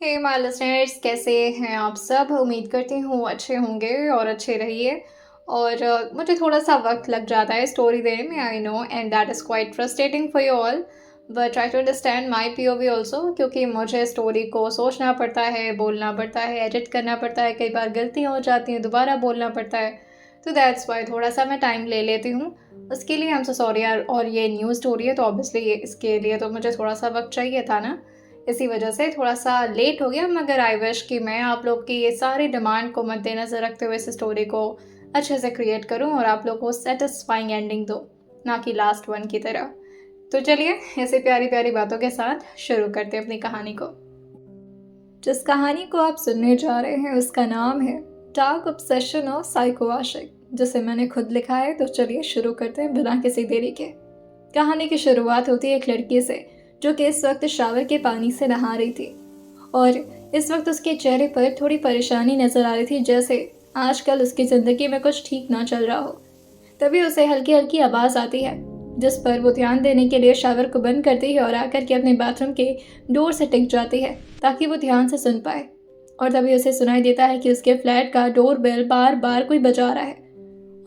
Hey my listeners, कैसे हैं आप सब? उम्मीद करती हूँ अच्छे होंगे और अच्छे रहिए। और मुझे थोड़ा-सा वक़्त लग जाता है स्टोरी देने में, I know, and that is quite frustrating for you all, but try to understand my POV also, क्योंकि मुझे स्टोरी को सोचना पड़ता है, बोलना पड़ता है, एडिट करना पड़ता है, कई बार गलतियाँ हो जाती हैं, दोबारा बोलना पड़ता है। तो दैट्स व्हाई थोड़ा-सा मैं टाइम ले लेती हूँ। उसके लिए आई एम सो सॉरी यार। और ये न्यू स्टोरी है तो ऑब्वियसली ये इसके लिए तो मुझे थोड़ा-सा वक़्त चाहिए था ना। इसी वजह से थोड़ा-सा लेट हो गया, मगर आई विश कि मैं आप लोग की ये सारी डिमांड को मद्देनज़र रखते हुए इस स्टोरी को अच्छे से क्रिएट करूँ और आप लोग को सैटिस्फाइंग एंडिंग दूँ, ना कि लास्ट वन की तरह। तो चलिए ऐसी प्यारी-प्यारी बातों के साथ शुरू करते हैं अपनी कहानी को। जिस कहानी को आप सुनने जा रहे हैं उसका नाम है डार्क ऑब्सेशन ऑफ साइको आशिक, जिसे मैंने खुद लिखा है। तो चलिए शुरू करते हैं बिना किसी देरी के। कहानी की शुरुआत होती है एक लड़की से जो कि इस वक्त शावर के पानी से नहा रही थी, और इस वक्त उसके चेहरे पर थोड़ी परेशानी नजर आ रही थी, जैसे आजकल उसकी ज़िंदगी में कुछ ठीक ना चल रहा हो। तभी उसे हल्की हल्की आवाज़ आती है, जिस पर वो ध्यान देने के लिए शावर को बंद करती है और आकर के अपने बाथरूम के डोर से टिक जाती है ताकि वो ध्यान से सुन पाए। और तभी उसे सुनाई देता है कि उसके फ्लैट का डोर बेल बार बार कोई बजा रहा है,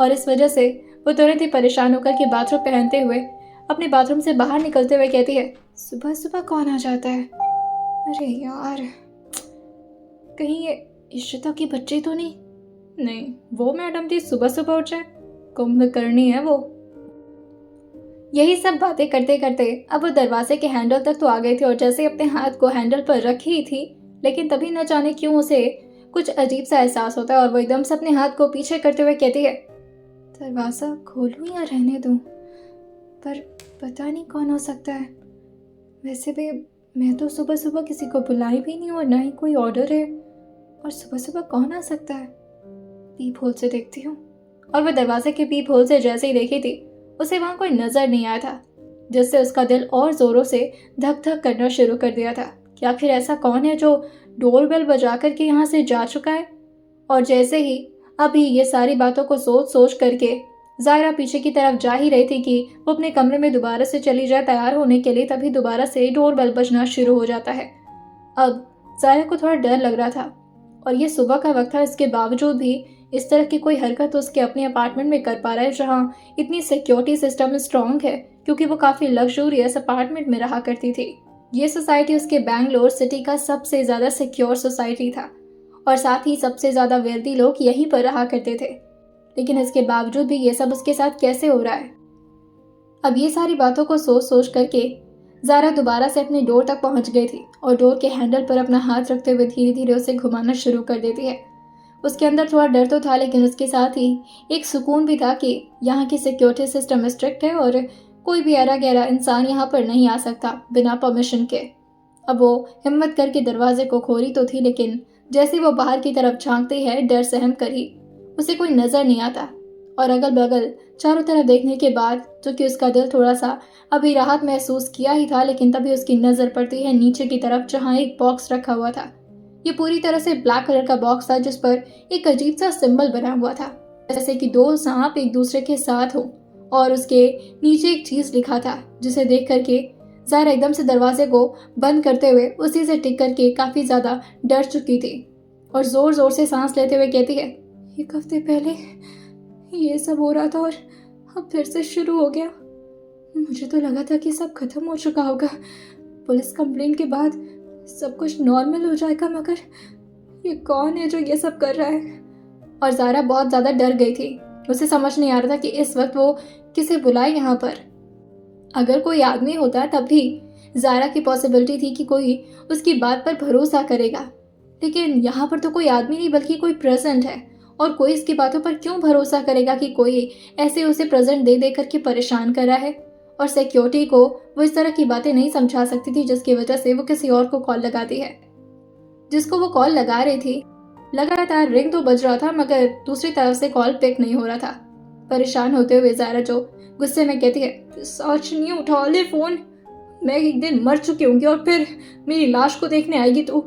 और इस वजह से वो तुरंत ही परेशान होकर के बाथरूम पहनते हुए अपने बाथरूम से बाहर निकलते हुए कहती है, सुबह सुबह कौन आ जाता है? अरे यार, कहीं ये इशिता की बच्ची तो नहीं? नहीं, वो मैडम थी सुबह सुबह उठ जाए, कुंभकर्णी है वो। यही सब बातें करते करते अब वो दरवाजे के हैंडल तक तो आ गई थी, और जैसे अपने हाथ को हैंडल पर रखी ही थी, लेकिन तभी न जाने क्यों उसे कुछ अजीब सा एहसास होता है और वो एकदम से अपने हाथ को पीछे करते हुए कहती है, दरवाज़ा खोलूं या रहने दूं? पर पता नहीं कौन हो सकता है। वैसे भी मैं तो सुबह सुबह किसी को बुलाई भी नहीं और ना ही कोई ऑर्डर है, और सुबह सुबह कौन आ सकता है? पीप होल से देखती हूँ। और वह दरवाजे के पीप होल से जैसे ही देखी थी, उसे वहां कोई नजर नहीं आया था, जिससे उसका दिल और जोरों से धक धक करना शुरू कर दिया था कि आखिर ऐसा कौन है जो डोरबेल बजा करके यहाँ से जा चुका है। और जैसे ही अभी ये सारी बातों को सोच सोच करके जायरा पीछे की तरफ जा ही रही थी कि वो अपने कमरे में दोबारा से चली जाए तैयार होने के लिए, तभी दोबारा से डोरबेल बजना शुरू हो जाता है। अब जायरा को थोड़ा डर लग रहा था, और ये सुबह का वक्त था, इसके बावजूद भी इस तरह की कोई हरकत उसके अपने अपार्टमेंट में कर पा रहा है जहाँ इतनी सिक्योरिटी सिस्टम स्ट्रॉन्ग है, क्योंकि वो काफ़ी लग्जूरियस अपार्टमेंट में रहा करती थी। ये सोसाइटी उसके बैंगलोर सिटी का सबसे ज़्यादा सिक्योर सोसाइटी था, और साथ ही सबसे ज़्यादा वेल्दी लोग यहीं पर रहा करते थे। लेकिन इसके बावजूद भी ये सब उसके साथ कैसे हो रहा है? अब ये सारी बातों को सोच सोच करके जारा दोबारा से अपने डोर तक पहुंच गई थी, और डोर के हैंडल पर अपना हाथ रखते हुए धीरे धीरे उसे घुमाना शुरू कर देती है। उसके अंदर थोड़ा डर तो था, लेकिन उसके साथ ही एक सुकून भी था कि यहाँ की सिक्योरिटी सिस्टम स्ट्रिक्ट है और कोई भी अरा गहरा इंसान यहाँ पर नहीं आ सकता बिना परमिशन के। अब वो हिम्मत करके दरवाजे को खोली तो थी, लेकिन जैसे वो बाहर की तरफ झांकती है, डर सहम कर ही उसे कोई नजर नहीं आता। और अगल बगल चारों तरफ देखने के बाद, जो कि उसका दिल थोड़ा सा अभी राहत महसूस किया ही था, लेकिन तभी उसकी नजर पड़ती है नीचे की तरफ, जहाँ एक बॉक्स रखा हुआ था। ये पूरी तरह से ब्लैक कलर का बॉक्स था, जिस पर एक अजीब सा सिंबल बना हुआ था, जैसे कि दो सांप एक दूसरे के साथ हो, और उसके नीचे एक चीज लिखा था, जिसे देख करके ज़ाहिरा एकदम से दरवाजे को बंद करते हुए उसी से टिक करके काफी ज्यादा डर चुकी थी, और जोर जोर से सांस लेते हुए कहती है, एक हफ्ते पहले ये सब हो रहा था और अब फिर से शुरू हो गया। मुझे तो लगा था कि सब खत्म हो चुका होगा, पुलिस कंप्लेंट के बाद सब कुछ नॉर्मल हो जाएगा, मगर ये कौन है जो ये सब कर रहा है? और जारा बहुत ज़्यादा डर गई थी। उसे समझ नहीं आ रहा था कि इस वक्त वो किसे बुलाए यहाँ पर। अगर कोई आदमी होता तब भी जारा की पॉसिबिलिटी थी कि कोई उसकी बात पर भरोसा करेगा, लेकिन यहाँ पर तो कोई आदमी नहीं बल्कि कोई प्रेजेंट है, और कोई इसकी बातों पर क्यों भरोसा करेगा कि कोई ऐसे उसे प्रेजेंट दे दे करके परेशान कर रहा है। और सिक्योरिटी को वो इस तरह की बातें नहीं समझा सकती थी, जिसकी वजह से वो किसी और को कॉल लगाती है। जिसको वो कॉल लगा रही थी, लगातार रिंग तो बज रहा था, मगर दूसरी तरफ से कॉल पिक नहीं हो रहा था। परेशान होते हुए जायरा जो गुस्से में कहती है, सच नहीं, उठा ले फोन, मैं एक दिन मर चुकी होंगी और फिर मेरी लाश को देखने आएगी तू,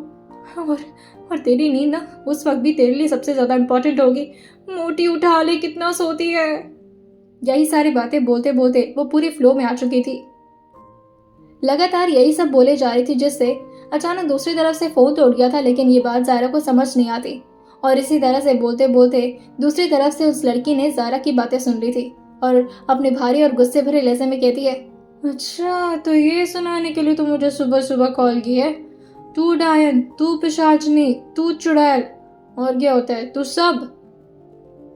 और तेरी नींद ना उस वक्त भी तेरे लिए सबसे ज्यादा इम्पोर्टेंट होगी। मोटी, उठा ले, कितना सोती है। यही सारी बातें बोलते बोलते वो पूरी फ्लो में आ चुकी थी। लगातार यही सब बोले जा रही थी, जिससे अचानक दूसरी तरफ से फ़ोन टूट गया था, लेकिन ये बात ज़ारा को समझ नहीं आती। और इसी तरह से बोलते बोलते दूसरी तरफ से उस लड़की ने ज़ारा की बातें सुन ली थी और अपने भारी और गुस्से भरे लहजे में कहती है, अच्छा तो ये सुनाने के लिए तो मुझे सुबह सुबह कॉल की है? तू डायन, तू पिशाचनी, तू चुड़ैल, और क्या होता है तू सब।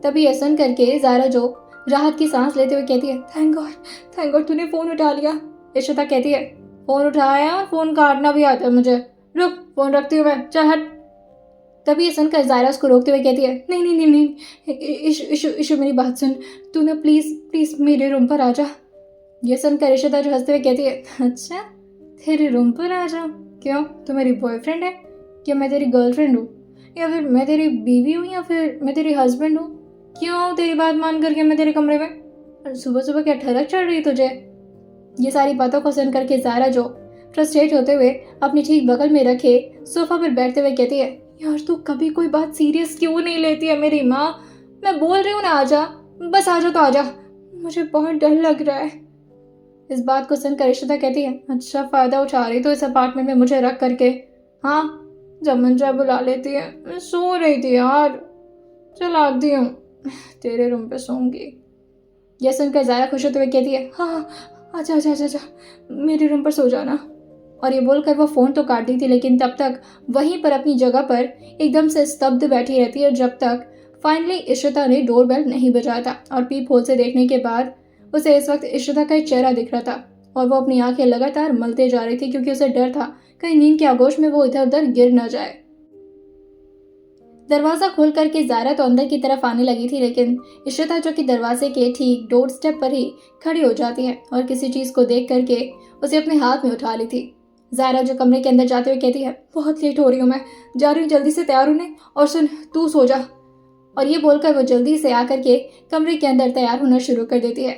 तभी यह सुन करके ज़ारा जो राहत की सांस लेते हुए कहती है, थैंक गॉड तूने फ़ोन उठा लिया। इशिता कहती है, फ़ोन उठाया, फ़ोन काटना भी आता है मुझे, रुक फ़ोन रखती हूँ मैं, चल हट। तभी ये सुनकर ज़ारा उसको रोकते हुए कहती है, नहीं नहीं नहीं नहीं, इशु मेरी बात सुन, तू ना प्लीज़ प्लीज़ मेरे रूम पर आ जा। ये सुनकर इशिता जो हंसते हुए कहती है, अच्छा तेरे रूम पर आ जा? क्यों, तू मेरी बॉयफ्रेंड है? क्या मैं तेरी गर्लफ्रेंड हूँ, या फिर मैं तेरी बीवी हूँ, या फिर मैं तेरी हस्बैंड हूँ? क्यों आऊँ तेरी बात मान करके मैं तेरे कमरे में? और सुबह सुबह क्या ठरक चढ़ रही तुझे? ये सारी बातों को सुन करके ज़ारा जो फ्रस्ट्रेट होते हुए अपनी ठीक बगल में रखे सोफा पर बैठते हुए कहती है, यार तू कभी कोई बात सीरियस क्यों नहीं लेती है मेरी माँ? मैं बोल रही हूँ ना आजा, बस आजा तो आजा, मुझे बहुत डर लग रहा है। इस बात को सुनकर इशिता कहती है, अच्छा फ़ायदा उठा रही तो इस अपार्टमेंट में मुझे रख करके? हाँ, जब मन चाहे बुला लेती है, मैं सो रही थी यार, चल आती हूँ, तेरे रूम पे सोऊंगी। यह सुनकर ज़ारा खुश होते हुए कहती है, हाँ आजा आजा आजा आजा, मेरे रूम पर सो जाना। और ये बोलकर वो फ़ोन तो काट दी थी, लेकिन तब तक वहीं पर अपनी जगह पर एकदम से स्तब्ध बैठी रहती है, जब तक फाइनली इशिता ने डोरबेल नहीं बजाया था। और पीप होल से देखने के बाद उसे इस वक्त इशिता का एक चेहरा दिख रहा था और वो अपनी आंखें लगातार मलते जा रही थी, क्योंकि उसे डर था कहीं नींद के आगोश में वो इधर उधर गिर न जाए। दरवाज़ा खोल करके ज़ारा तो अंदर की तरफ आने लगी थी, लेकिन इशिता जो कि दरवाजे के ठीक डोर स्टेप पर ही खड़ी हो जाती है और किसी चीज़ को देख करके उसे अपने हाथ में उठा ली थी। ज़ारा जो कमरे के अंदर जाते हुए कहती है, बहुत लेट हो रही हूँ मैं, जा रही हूँ, जल्दी से तैयार होने, और सुन तू सो जा। और ये बोलकर वो जल्दी से आकर के कमरे के अंदर तैयार होना शुरू कर देती है।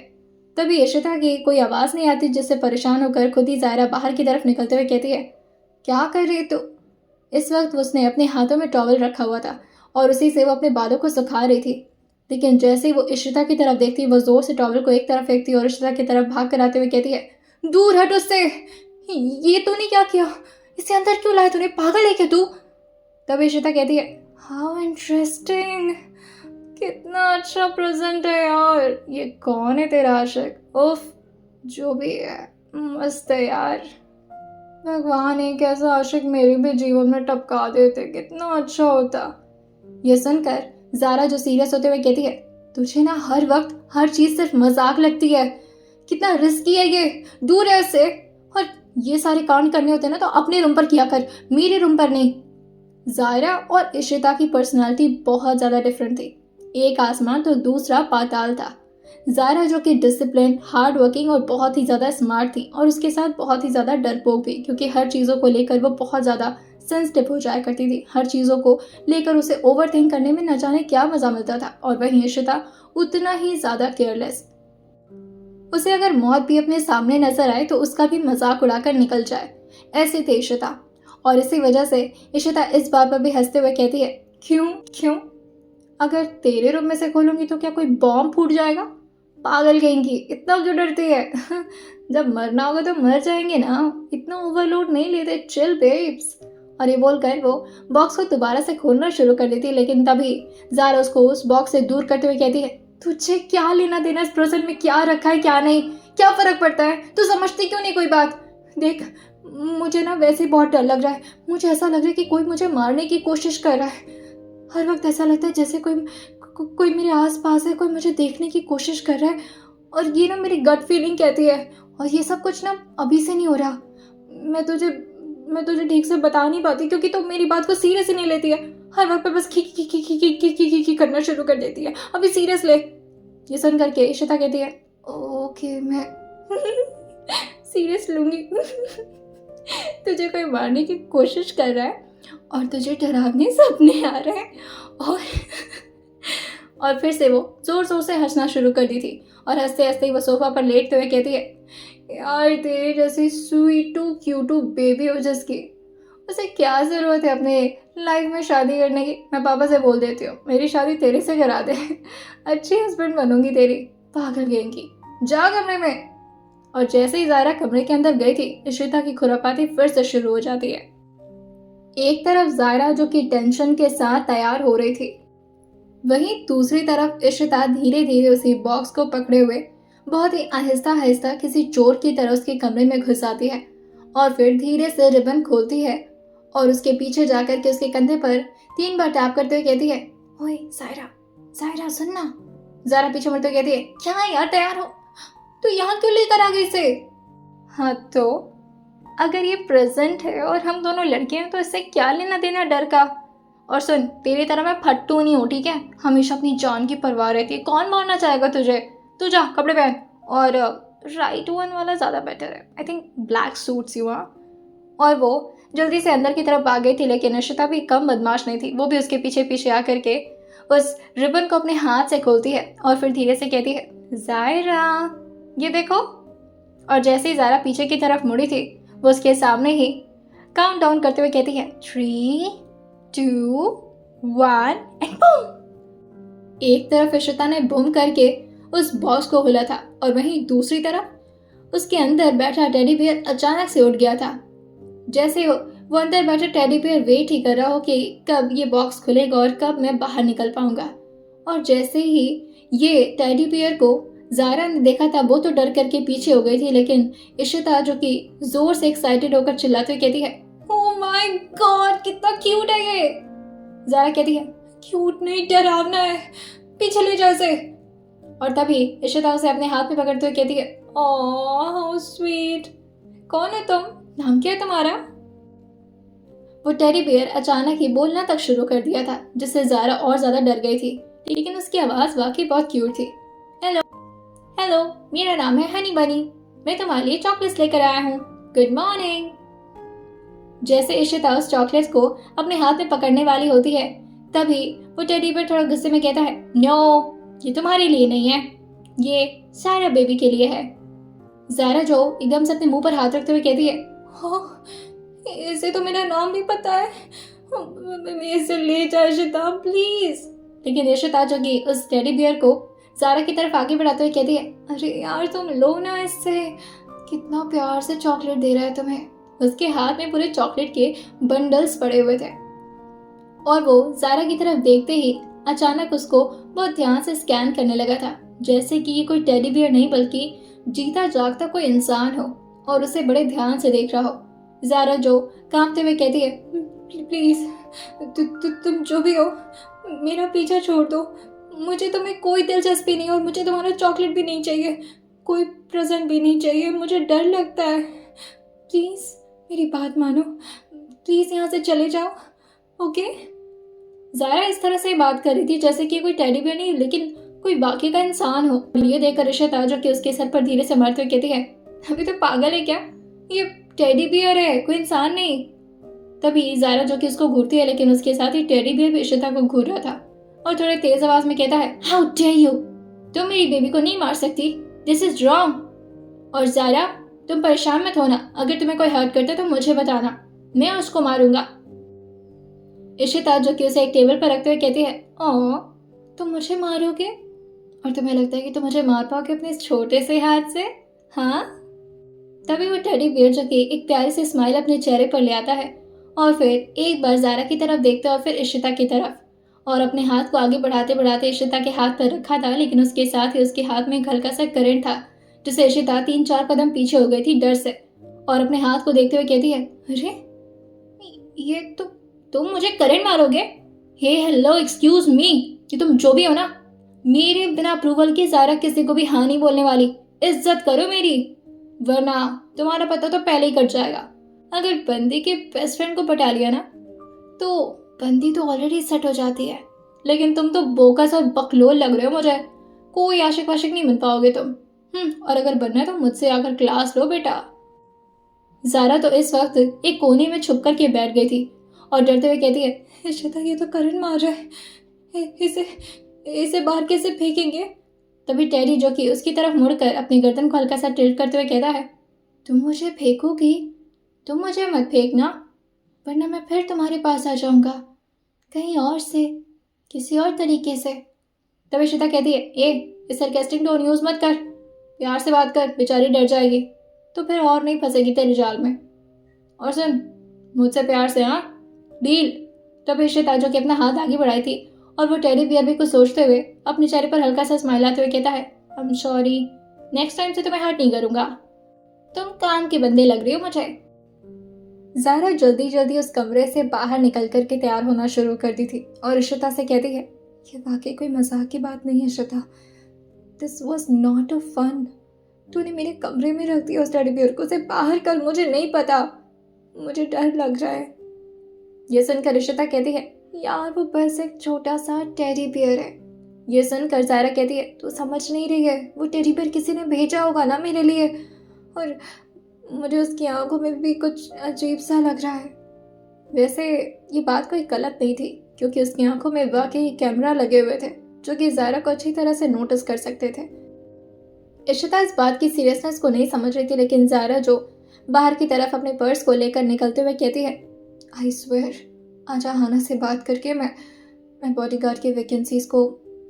तभी इशिता की कोई आवाज़ नहीं आती, जिससे परेशान होकर खुद ही ज़ारा बाहर की तरफ निकलते हुए कहती है, क्या कर रही तू? इस वक्त उसने अपने हाथों में टॉवल रखा हुआ था और उसी से वो अपने बालों को सुखा रही थी, लेकिन जैसे ही वो इशिता की तरफ देखती, वो जोर से टॉवल को एक तरफ फेंकती और इशिता की तरफ भाग कर आते हुए कहती है, दूर हट उससे, ये तूने क्या किया, इसे अंदर क्यों लाया तूने, पागल है क्या तू? तब इशिता कहती है, हाउ इंटरेस्टिंग, कितना अच्छा प्रेजेंट है यार, ये कौन है तेरा आशिक? उफ, जो भी है मस्त है यार, भगवान एक ऐसा आशिक मेरे भी जीवन में टपका देते, कितना अच्छा होता। ये सुनकर ज़ारा जो सीरियस होते हुए कहती है, तुझे ना हर वक्त हर चीज़ सिर्फ मजाक लगती है, कितना रिस्की है ये, दूर है इससे, और ये सारे कांड करने होते ना तो अपने रूम पर किया कर, मेरे रूम पर नहीं। ज़ारा और इशिता की पर्सनालिटी बहुत ज़्यादा डिफरेंट थी, एक आसमान तो दूसरा पाताल था। ज़ारा जो कि डिसिप्लिन, हार्ड वर्किंग और बहुत ही ज़्यादा स्मार्ट थी, और उसके साथ बहुत ही ज़्यादा डरपोक भी, क्योंकि हर चीज़ों को लेकर वो बहुत ज़्यादा सेंसिटिव हो जाया करती थी, हर चीज़ों को लेकर उसे ओवर थिंक करने में न जाने क्या मज़ा मिलता था। और वहीं इशिता उतना ही ज़्यादा केयरलेस, उसे अगर मौत भी अपने सामने नजर आए तो उसका भी मजाक उड़ाकर निकल जाए, ऐसी थी इशिता। और इसी वजह से इशिता इस बात पर भी हंसते हुए कहती है, क्यों क्यों, अगर तेरे रूम में से खोलूंगी तो क्या कोई बॉम्ब फूट जाएगा? पागल कहेंगी, इतना क्यों डरती है? जब मरना होगा तो मर जाएंगे ना, इतना ओवरलोड नहीं लेते, चिल बेब्स। और ये बोलकर वो बॉक्स को दोबारा से खोलना शुरू कर देती है, लेकिन तभी ज़ारा उसको उस बॉक्स से दूर करते हुए कहती है, तुझे क्या लेना देना इस प्रेजेंट में क्या रखा है क्या नहीं, क्या फर्क पड़ता है, तू समझती क्यों नहीं कोई बात? देख, मुझे ना वैसे ही बहुत डर लग रहा है, मुझे ऐसा लग रहा है कि कोई मुझे मारने की कोशिश कर रहा है, हर वक्त ऐसा लगता है जैसे कोई मेरे आसपास है, कोई मुझे देखने की कोशिश कर रहा है, और ये ना मेरी गट फीलिंग कहती है। और ये सब कुछ ना अभी से नहीं हो रहा, मैं तुझे ठीक से बता नहीं पाती, क्योंकि तुम मेरी बात को सीरियस ही नहीं लेती है, हर वक्त पे बस खी करना शुरू कर देती है, अभी सीरियस ले। ये सुन करके इशिता कहती है, ओके मैं सीरियस लूंगी। तुझे कोई मारने की कोशिश कर रहा है और तुझे डरावने सपने आ रहे हैं, और फिर से वो जोर जोर से हंसना शुरू कर दी थी, और हंसते हंसते वो सोफा पर लेटते हुए कहती है, यार तेरे जैसी स्वीटू क्यूटू बेबी हो जिसकी, उसे क्या ज़रूरत है अपने लाइफ में शादी करने की? मैं पापा से बोल देती हूँ मेरी शादी तेरे से करा दे, अच्छी हस्बैंड बनूंगी तेरी, पागल गैंग की, जा कमरे में। और जैसे ही ज़ारा कमरे के अंदर गई थी, इशिता की खुरापाती फिर से शुरू हो जाती है। एक तरफ ज़ायरा जो कि टेंशन के साथ तैयार हो रही थी, वहीं दूसरी तरफ इशिता धीरे धीरे उसी बॉक्स को पकड़े हुए बहुत ही आहिस्ता आहिस्ता किसी चोर की तरह उसके कमरे में घुस आती है और फिर धीरे से रिबन खोलती है और उसके पीछे जाकर के उसके कंधे पर 3 बार टैप करते हुए कहती है, ओए ज़ायरा, ज़ायरा सुनना। ज़ायरा पीछे मुड़ते हुए कहती है, क्या यार तैयार हो, तो यहाँ क्यों लेकर आ गई इसे? हाँ तो अगर ये प्रेजेंट है और हम दोनों लड़के हैं तो इससे क्या लेना देना डर का। और सुन, तेरी तरह मैं फट्टू नहीं हूँ, ठीक है? हमेशा अपनी जान की परवाह रहती है, कौन मारना चाहेगा तुझे? तू जा कपड़े पहन और राइट वन वाला ज़्यादा बेटर है, I think black suits you. और वो जल्दी से अंदर की तरफ आ गई थी, लेकिन इशिता भी कम बदमाश नहीं थी। वो भी उसके पीछे पीछे आकर के उस रिबन को अपने हाथ से खोलती है और फिर धीरे से कहती है, ज़ायरा ये देखो। और जैसे ही ज़ायरा पीछे की तरफ मुड़ी थी, वो उसके सामने ही काउंट डाउन करते हुए कहती है, 3, 2, 1 एंड बूम। एक तरफ इशिता ने बूम करके उस बॉक्स को खोला था और वहीं दूसरी तरफ उसके अंदर बैठा टेडी बियर अचानक से उठ गया था। जैसे वो अंदर बैठा टेडी बियर वेट ही कर रहा हो कि कब ये बॉक्स खुलेगा और कब मैं बाहर निकल पाऊंगा। और जैसे ही ये टेडी बियर को ज़ायरा ने देखा था, वो तो डर करके पीछे हो गई थी, लेकिन इशिता जो कि जोर से एक्साइटेड होकर चिल्लाते हुए कहती है, ओह माय गॉड कितना क्यूट है ये। ज़ायरा कहती है, क्यूट नहीं डरावना है, पीछे ले जाओ इसे। और तभी इशिता उसे अपने हाथ में पकड़ते हुए कहती है, ओह हाउ स्वीट, कौन है तुम, नाम क्या है तुम्हारा? वो टेडी बियर अचानक ही बोलना तक शुरू कर दिया था, जिससे ज़ायरा और ज्यादा डर गई थी, लेकिन उसकी आवाज वाकई बहुत क्यूट थी। हेलो हेलो, मेरा नाम है हनी बनी, मैं तुम्हारे लिए चॉकलेट्स लेकर आया हूँ, गुड मॉर्निंग। जैसे इशिता उस चॉकलेट को अपने हाथ में पकड़ने वाली होती है, तभी वो टेडी बियर थोड़ा गुस्से में कहता है, नो ये तुम्हारे लिए नहीं है, ये ज़ायरा बेबी के लिए है। ज़ायरा जो एकदम से अपने मुंह पर हाथ रखते हुए कहती है, इसे तो मेरा नाम भी पता है, इसे ले जा इशिता प्लीज। लेकिन इशिता जो कि उस टेडी बियर को ज़ायरा की तरफ आगे बढ़ाते हुए कहती है, अरे यार तुम लो ना इससे, कितना प्यार से चॉकलेट दे रहा है तुम्हें। उसके हाथ में पूरे चॉकलेट के बंडल्स पड़े हुए थे और वो ज़ायरा की तरफ देखते ही अचानक उसको बहुत ध्यान से स्कैन करने लगा था, जैसे कि ये कोई टेडी बियर नहीं बल्कि जीता जागता कोई इंसान हो और उसे बड़े ध्यान से देख रहा हो। ज़ायरा जो कांपते हुए कहती है, प्लीज तुम जो भी हो मेरा पीछा छोड़ दो, मुझे तुम्हें कोई दिलचस्पी नहीं और मुझे तुम्हारा चॉकलेट भी नहीं चाहिए, कोई प्रेजेंट भी नहीं चाहिए, मुझे डर लगता है, प्लीज मेरी बात मानो, प्लीज यहाँ से चले जाओ, ओके। ज़ायरा इस तरह से बात कर रही थी जैसे कि कोई टेडी बियर नहीं लेकिन कोई बाकी का इंसान हो। ये देखकर इशिता जो कि उसके सर पर धीरे से मारते हुए कहती है, अभी तो पागल है क्या, ये टेडी बियर है कोई इंसान नहीं। तभी ज़ायरा जो कि उसको घूरती है, लेकिन उसके साथ ही टेडी बियर भी इशिता को घूर रहा था और थोड़े तेज आवाज में कहता है, हाउ डेयर यू, तुम मेरी बेबी को नहीं मार सकती, दिस इज रॉन्ग। और ज़ायरा तुम परेशान मत होना, अगर तुम्हें कोई हर्ट करता तो मुझे बताना, मैं उसको मारूंगा। इशिता जो कि उसे एक टेबल पर रखते हुए कहती है, ओह तुम मुझे मारोगे और तुम्हें लगता है कि तुम मुझे मार पाओगे अपने इस छोटे से हाथ से, हाँ? तभी वो टेडी बियर जो कि एक प्यारी सी स्माइल अपने चेहरे पर ले आता है और फिर एक बार ज़ायरा की तरफ देखता है और फिर इशिता की तरफ, और अपने हाथ को आगे बढ़ाते बढ़ाते इशिता के हाथ पर रखा था, लेकिन उसके साथ ही उसके हाथ में एक हल्का सा करंट था, जिससे इशिता 3-4 कदम पीछे हो गई थी डर से और अपने हाथ को देखते हुए कहती है, अरे ये तो तुम मुझे करंट मारोगे? हे हेलो एक्सक्यूज मी, कि तुम जो भी हो ना, मेरे बिना अप्रूवल के ज़ायरा किसी को भी हाँ नहीं बोलने वाली, इज्जत करो मेरी, वरना तुम्हारा पता तो पहले ही कट जाएगा। अगर बंदी के बेस्ट फ्रेंड को पटा लिया ना तो बंदी तो ऑलरेडी सेट हो जाती है, लेकिन तुम तो बोकस और बकलोल लग रहे हो मुझे, कोई आशिक वाशिक नहीं बन पाओगे तुम। और अगर बनना है तो मुझसे आकर क्लास लो बेटा। ज़ायरा तो इस वक्त एक कोने में छुप कर के बैठ गई थी और डरते हुए कहती है, इशिता ये तो करंट मार रहा है, इसे बाहर कैसे फेंकेंगे? तभी टेडी जो कि उसकी तरफ मुड़कर अपनी गर्दन को हल्का सा टिल्ट करते हुए कहता है, तुम मुझे फेंकोगी? तुम मुझे मत फेंकना, वरना मैं फिर तुम्हारे पास आ जाऊंगा, कहीं और से, किसी और तरीके से। तभी इशिता कहती है, इस सरकास्टिक टोन यूज मत कर, प्यार से बात कर, बेचारी डर जाएगी, तो फिर और नहीं फंसेगी तेरे जाल में। और सुन, मुझसे प्यार से, हाँ? डील। तब इशिता जो कि अपना हाथ आगे बढ़ाई थी और वो टेडी बियर भी कुछ सोचते हुए अपने चेहरे पर हल्का सा स्माइल आते हुए कहता है, I am sorry, next time से तुम्हें हर्ट नहीं करूंगा। तुम काम के बंदे लग रही हो मुझे। ज़ारा जल्दी जल्दी उस कमरे से बाहर निकल कर के तैयार होना शुरू कर दी थी और इशिता से कहती है, ये वाकई कोई मजाक की बात नहीं है Ishita, this was not a fun. तूने मेरे कमरे में रख दिया उस टेडी बियर को, उसे बाहर कर, मुझे नहीं पता, मुझे डर लग रहा है। ये सुनकर इशिता कहती है, यार वो बस एक छोटा सा टेडी बियर है। ये सुनकर ज़ारा कहती है, तू समझ नहीं रही है, वो टेडी बियर किसी ने भेजा होगा ना मेरे लिए, और मुझे उसकी आंखों में भी कुछ अजीब सा लग रहा है। वैसे ये बात कोई गलत नहीं थी क्योंकि उसकी आंखों में वाकई कैमरा लगे हुए थे जो कि ज़ारा को अच्छी तरह से नोटिस कर सकते थे। इशिता इस बात की सीरियसनेस को नहीं समझ रही थी, लेकिन ज़ारा जो बाहर की तरफ अपने पर्स को लेकर निकलते हुए कहती है, आई स्वेयर आज आहाना से बात करके मैं बॉडीगार्ड की वैकेंसीज को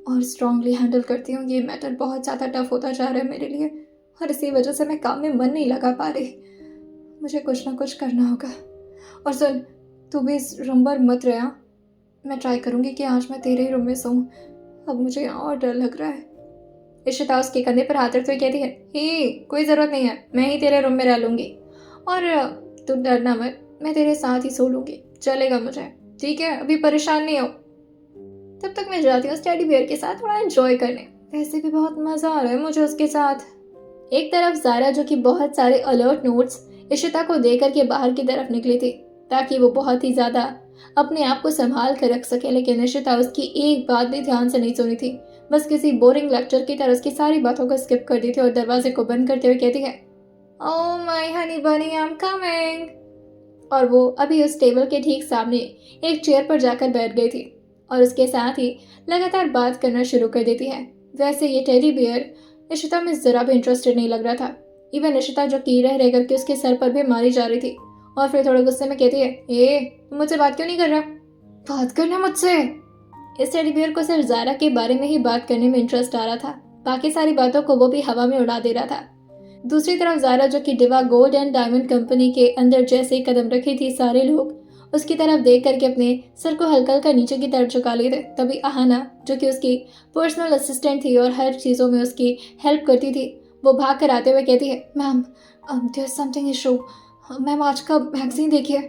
और स्ट्रांगली हैंडल करती हूँ। ये मैटर बहुत ज़्यादा टफ होता जा रहा है मेरे लिए और इसी वजह से मैं काम में मन नहीं लगा पा रही। मुझे कुछ ना कुछ करना होगा। और सुन, तू भी इस रूम पर मत रहा, मैं ट्राई करूँगी कि आज मैं तेरे ही रूम में सोऊं। अब मुझे यहाँ और डर लग रहा है। इशिता उसके कंधे पर हाथ रखते हुए कहती है, हे कोई ज़रूरत नहीं है, मैं ही तेरे रूम में रह लूँगी और तू डरना मत, मैं तेरे साथ ही सो लूँगी, चलेगा मुझे, ठीक है? अभी परेशान नहीं हो। तब तक मैं जाती हूँ उस टेडी बियर के साथ थोड़ा एंजॉय करने, वैसे भी बहुत मज़ा आ रहा है मुझे उसके साथ। एक तरफ ज़ारा जो कि बहुत सारे अलर्ट नोट्स इशिता को दे करके बाहर की तरफ निकली थी ताकि वो बहुत ही ज़्यादा अपने आप को संभाल कर रख सके, लेकिन इशिता उसकी एक बात भी ध्यान से नहीं सुनी थी, बस किसी बोरिंग लेक्चर की तरह उसकी सारी बातों को स्किप कर दी थी और दरवाजे को बंद करते हुए कहती है, ओह माय हनी बनी आई एम कमिंग। और वो अभी उस टेबल के ठीक सामने एक चेयर पर जाकर बैठ गई थी और उसके साथ ही लगातार बात करना शुरू कर देती है। वैसे ये टेडी बियर इशिता में ज़रा भी इंटरेस्टेड नहीं लग रहा था। इवन इशिता जो की रह करके उसके सर पर भी मारी जा रही थी और फिर थोड़े गुस्से में कहती है, ए तुम मुझसे बात क्यों नहीं कर रहा? बात करना मुझसे। इस टेडी बियर को सिर्फ ज़ारा के बारे में ही बात करने में इंटरेस्ट आ रहा था, बाकी सारी बातों को वो भी हवा में उड़ा दे रहा था। दूसरी तरफ ज़ारा जो कि diva gold and diamond company के अंदर जैसे ही कदम रखी थी, सारे लोग उसकी तरफ देख करके अपने सर को हल्का हल्का नीचे की तरफ झुका लिए थे। तभी आहाना जो कि उसकी पर्सनल असिस्टेंट थी और हर चीज़ों में उसकी हेल्प करती थी, वो भाग कर आते हुए कहती है, ma'am there is something issue, ma'am आज का मैगजीन देखिए।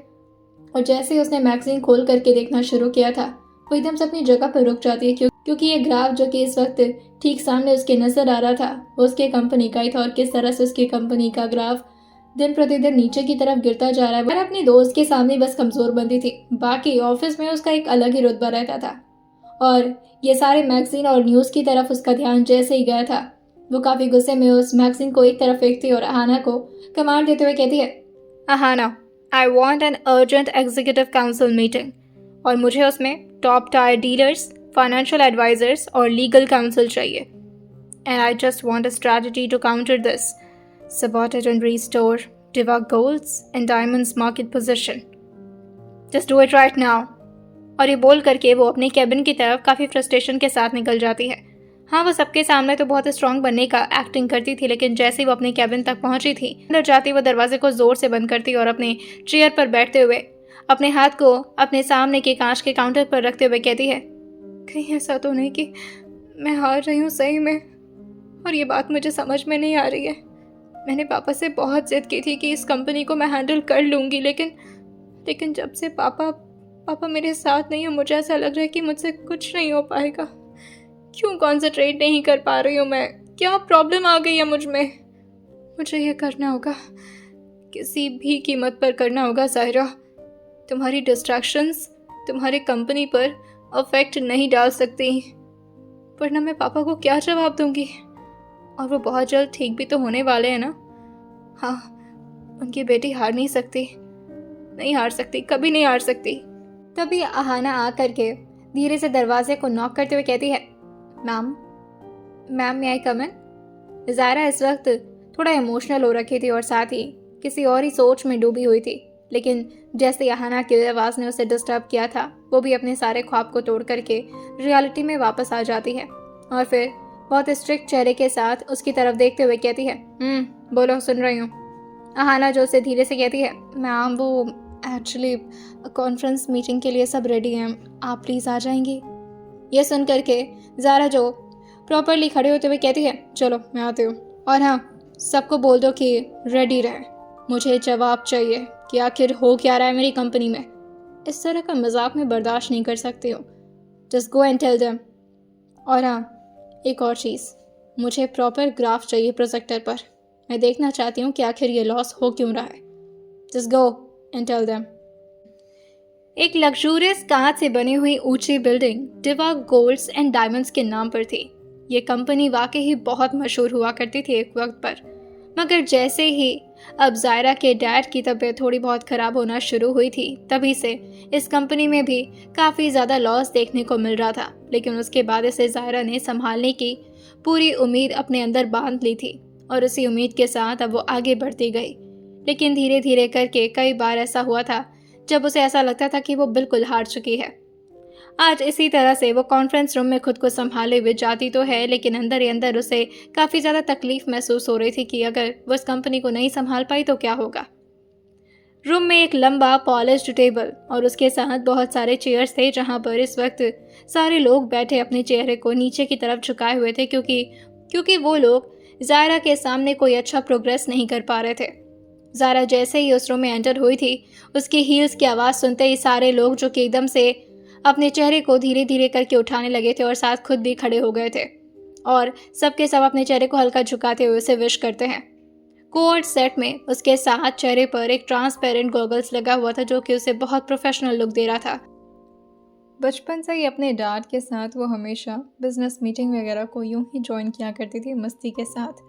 और जैसे ही उसने मैगजीन खोल करके देखना शुरू किया था, वो एकदम से अपनी जगह पर रुक जाती है क्योंकि ये ग्राफ जो कि इस वक्त ठीक सामने उसके नज़र आ रहा था वो उसके कंपनी का ही था और किस तरह से उसकी कंपनी का ग्राफ दिन प्रतिदिन नीचे की तरफ गिरता जा रहा है। वह अपनी दोस्त के सामने बस कमज़ोर बनती थी, बाकी ऑफिस में उसका एक अलग ही रुतबा रहता था। और ये सारे मैगजीन और न्यूज़ की तरफ उसका ध्यान जैसे ही गया था, वो काफ़ी गुस्से में उस मैगजीन को एक तरफ फेंकती और आहाना को कमांड देते हुए कहती है, Aahana I want an urgent executive council meeting और मुझे उसमें top tier dealers, financial advisors और लीगल काउंसिल चाहिए। And I just want a strategy to counter this sabotage and restore Diva Gold's and Diamond's market position. Just do it right now. और ये बोल करके वो अपने कैबिन की तरफ काफ़ी फ्रस्ट्रेशन के साथ निकल जाती है। हाँ, वो सबके सामने तो बहुत स्ट्रांग बनने का एक्टिंग करती थी, लेकिन जैसे ही वो अपने कैबिन तक पहुंची थी, अंदर जाती वो दरवाजे को ज़ोर से बंद करती और अपने चेयर पर बैठते हुए अपने हाथ को अपने सामने के कांच के काउंटर पर रखते हुए कहती है, कहीं ऐसा तो नहीं कि मैं हार रही हूँ सही में, और ये बात मुझे समझ में नहीं आ रही है। मैंने पापा से बहुत जिद की थी कि इस कंपनी को मैं हैंडल कर लूँगी, लेकिन जब से पापा मेरे साथ नहीं है, मुझे ऐसा लग रहा है कि मुझसे कुछ नहीं हो पाएगा। क्यों कॉन्सेंट्रेट नहीं कर पा रही हूँ मैं? क्या प्रॉब्लम आ गई है मुझ में? मुझे ये करना होगा, किसी भी कीमत पर करना होगा। ज़ाहिरा, तुम्हारी डिस्ट्रैक्शंस तुम्हारी कंपनी पर अफेक्ट नहीं डाल सकती, वरना मैं पापा को क्या जवाब दूँगी? और वो बहुत जल्द ठीक भी तो होने वाले हैं ना। हाँ, उनकी बेटी हार नहीं सकती, नहीं हार सकती, कभी नहीं हार सकती। तभी आहाना आ करके धीरे से दरवाजे को नॉक करते हुए कहती है, मैम मे आई कम इन? ज़ारा इस वक्त थोड़ा इमोशनल हो रखी थी और साथ ही किसी और ही सोच में डूबी हुई थी, लेकिन जैसे आहाना की आवाज़ ने उसे डिस्टर्ब किया था, वो भी अपने सारे ख्वाब को तोड़ करके रियलिटी में वापस आ जाती है और फिर बहुत स्ट्रिक्ट चेहरे के साथ उसकी तरफ देखते हुए कहती है, बोलो, सुन रही हूँ। आहाना जो उसे धीरे से कहती है, मैम वो एक्चुअली कॉन्फ्रेंस मीटिंग के लिए सब रेडी हैं, आप प्लीज़ आ जाएंगी? ये सुन करके ज़ारा जो प्रॉपरली खड़े होते हुए कहती है, चलो मैं आती हूँ, और हाँ सबको बोल दो कि रेडी रहे, मुझे जवाब चाहिए कि आखिर हो क्या रहा है मेरी कंपनी में। इस तरह का मजाक मैं बर्दाश्त नहीं कर सकती हूँ। Just go and tell them. और हाँ, एक और चीज़, मुझे प्रॉपर ग्राफ चाहिए प्रोजेक्टर पर। मैं देखना चाहती हूँ कि आखिर ये लॉस हो क्यों रहा है। Just go and tell them. एक लग्जूरियस कांच से बनी हुई ऊंची बिल्डिंग दिवा गोल्ड्स एंड डायमंड्स के नाम पर थी। ये कंपनी वाकई ही बहुत मशहूर हुआ करती थी एक वक्त पर, मगर जैसे ही अब जायरा के डैड की तबीयत थोड़ी बहुत ख़राब होना शुरू हुई थी, तभी से इस कंपनी में भी काफ़ी ज़्यादा लॉस देखने को मिल रहा था। लेकिन उसके बाद इसे जायरा ने संभालने की पूरी उम्मीद अपने अंदर बांध ली थी और उसी उम्मीद के साथ अब वो आगे बढ़ती गई। लेकिन धीरे धीरे करके कई बार ऐसा हुआ था जब उसे ऐसा लगता था कि वो बिल्कुल हार चुकी है। आज इसी तरह से वो कॉन्फ्रेंस रूम में खुद को संभाले हुए जाती तो है, लेकिन अंदर ही अंदर उसे काफ़ी ज़्यादा तकलीफ महसूस हो रही थी कि अगर वो इस कंपनी को नहीं संभाल पाई तो क्या होगा। रूम में एक लंबा पॉलिश्ड टेबल और उसके साथ बहुत सारे चेयर्स थे, जहां पर इस वक्त सारे लोग बैठे अपने चेहरे को नीचे की तरफ झुकाए हुए थे, क्योंकि वो लोग जायरा के सामने कोई अच्छा प्रोग्रेस नहीं कर पा रहे थे। जायरा जैसे ही उस रूम में एंटर हुई थी, उसकी हील्स की आवाज़ सुनते ही सारे लोग जो कि एकदम से अपने चेहरे को धीरे धीरे करके उठाने लगे थे और साथ खुद भी खड़े हो गए थे और सबके सब अपने चेहरे को हल्का झुकाते हुए उसे विश करते हैं। कोड सेट में उसके साथ चेहरे पर एक ट्रांसपेरेंट गॉगल्स लगा हुआ था, जो कि उसे बहुत प्रोफेशनल लुक दे रहा था। बचपन से ही अपने डैड के साथ वो हमेशा बिजनेस मीटिंग वगैरह को यूं ही ज्वाइन किया करती थी मस्ती के साथ,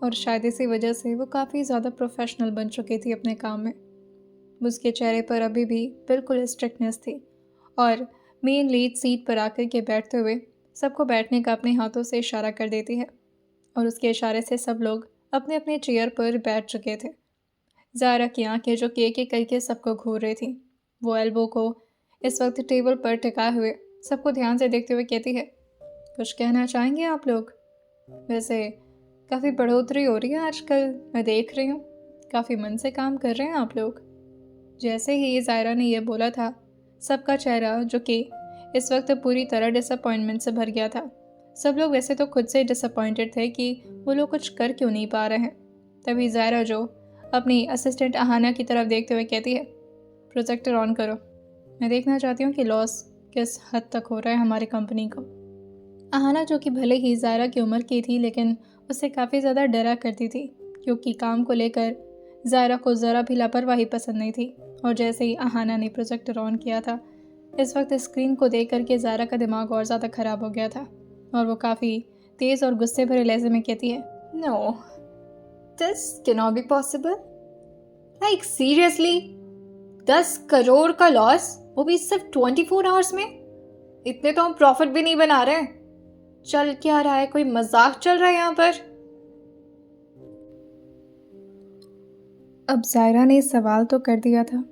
और शायद इसी वजह से वो काफ़ी ज़्यादा प्रोफेशनल बन चुकी थी अपने काम में। उसके चेहरे पर अभी भी बिल्कुल स्ट्रिक्टनेस थी और मेन लीड सीट पर आकर के बैठते हुए सबको बैठने का अपने हाथों से इशारा कर देती है और उसके इशारे से सब लोग अपने अपने चेयर पर बैठ चुके थे। ज़ारा की आंखें जो कि एक करके सबको घूर रही थी, वो एल्बो को इस वक्त टेबल पर टिकाए हुए सबको ध्यान से देखते हुए कहती है, कुछ कहना चाहेंगे आप लोग? वैसे काफ़ी बढ़ोतरी हो रही है आजकल, मैं देख रही हूँ, काफ़ी मन से काम कर रहे हैं आप लोग। जैसे ही ज़ायरा ने यह बोला था, सबका चेहरा जो कि इस वक्त पूरी तरह डिसअपॉइंटमेंट से भर गया था। सब लोग वैसे तो खुद से डिसअपॉइंटेड थे कि वो लोग कुछ कर क्यों नहीं पा रहे हैं। तभी ज़ायरा जो अपनी असिस्टेंट अहाना की तरफ देखते हुए कहती है, प्रोजेक्टर ऑन करो, मैं देखना चाहती हूँ कि लॉस किस हद तक हो रहा है हमारी कंपनी को। अहाना जो कि भले ही ज़ायरा की उम्र की थी, लेकिन उससे काफ़ी ज़्यादा डरा करती थी, क्योंकि काम को लेकर ज़ायरा को ज़रा भी लापरवाही पसंद नहीं थी। और जैसे ही अहाना ने प्रोजेक्टर ऑन किया था, इस वक्त स्क्रीन को देख करके ज़ायरा का दिमाग और ज़्यादा ख़राब हो गया था और वो काफ़ी तेज़ और गुस्से भरे लहजे में कहती है, no, this can not be possible. Like seriously, 10 crore का लॉस, वो भी सिर्फ 24 आवर्स में? इतने तो हम प्रॉफिट भी नहीं बना रहे। चल क्या रहा है, कोई मजाक चल रहा है यहाँ पर? अब ज़ायरा ने सवाल तो कर दिया था,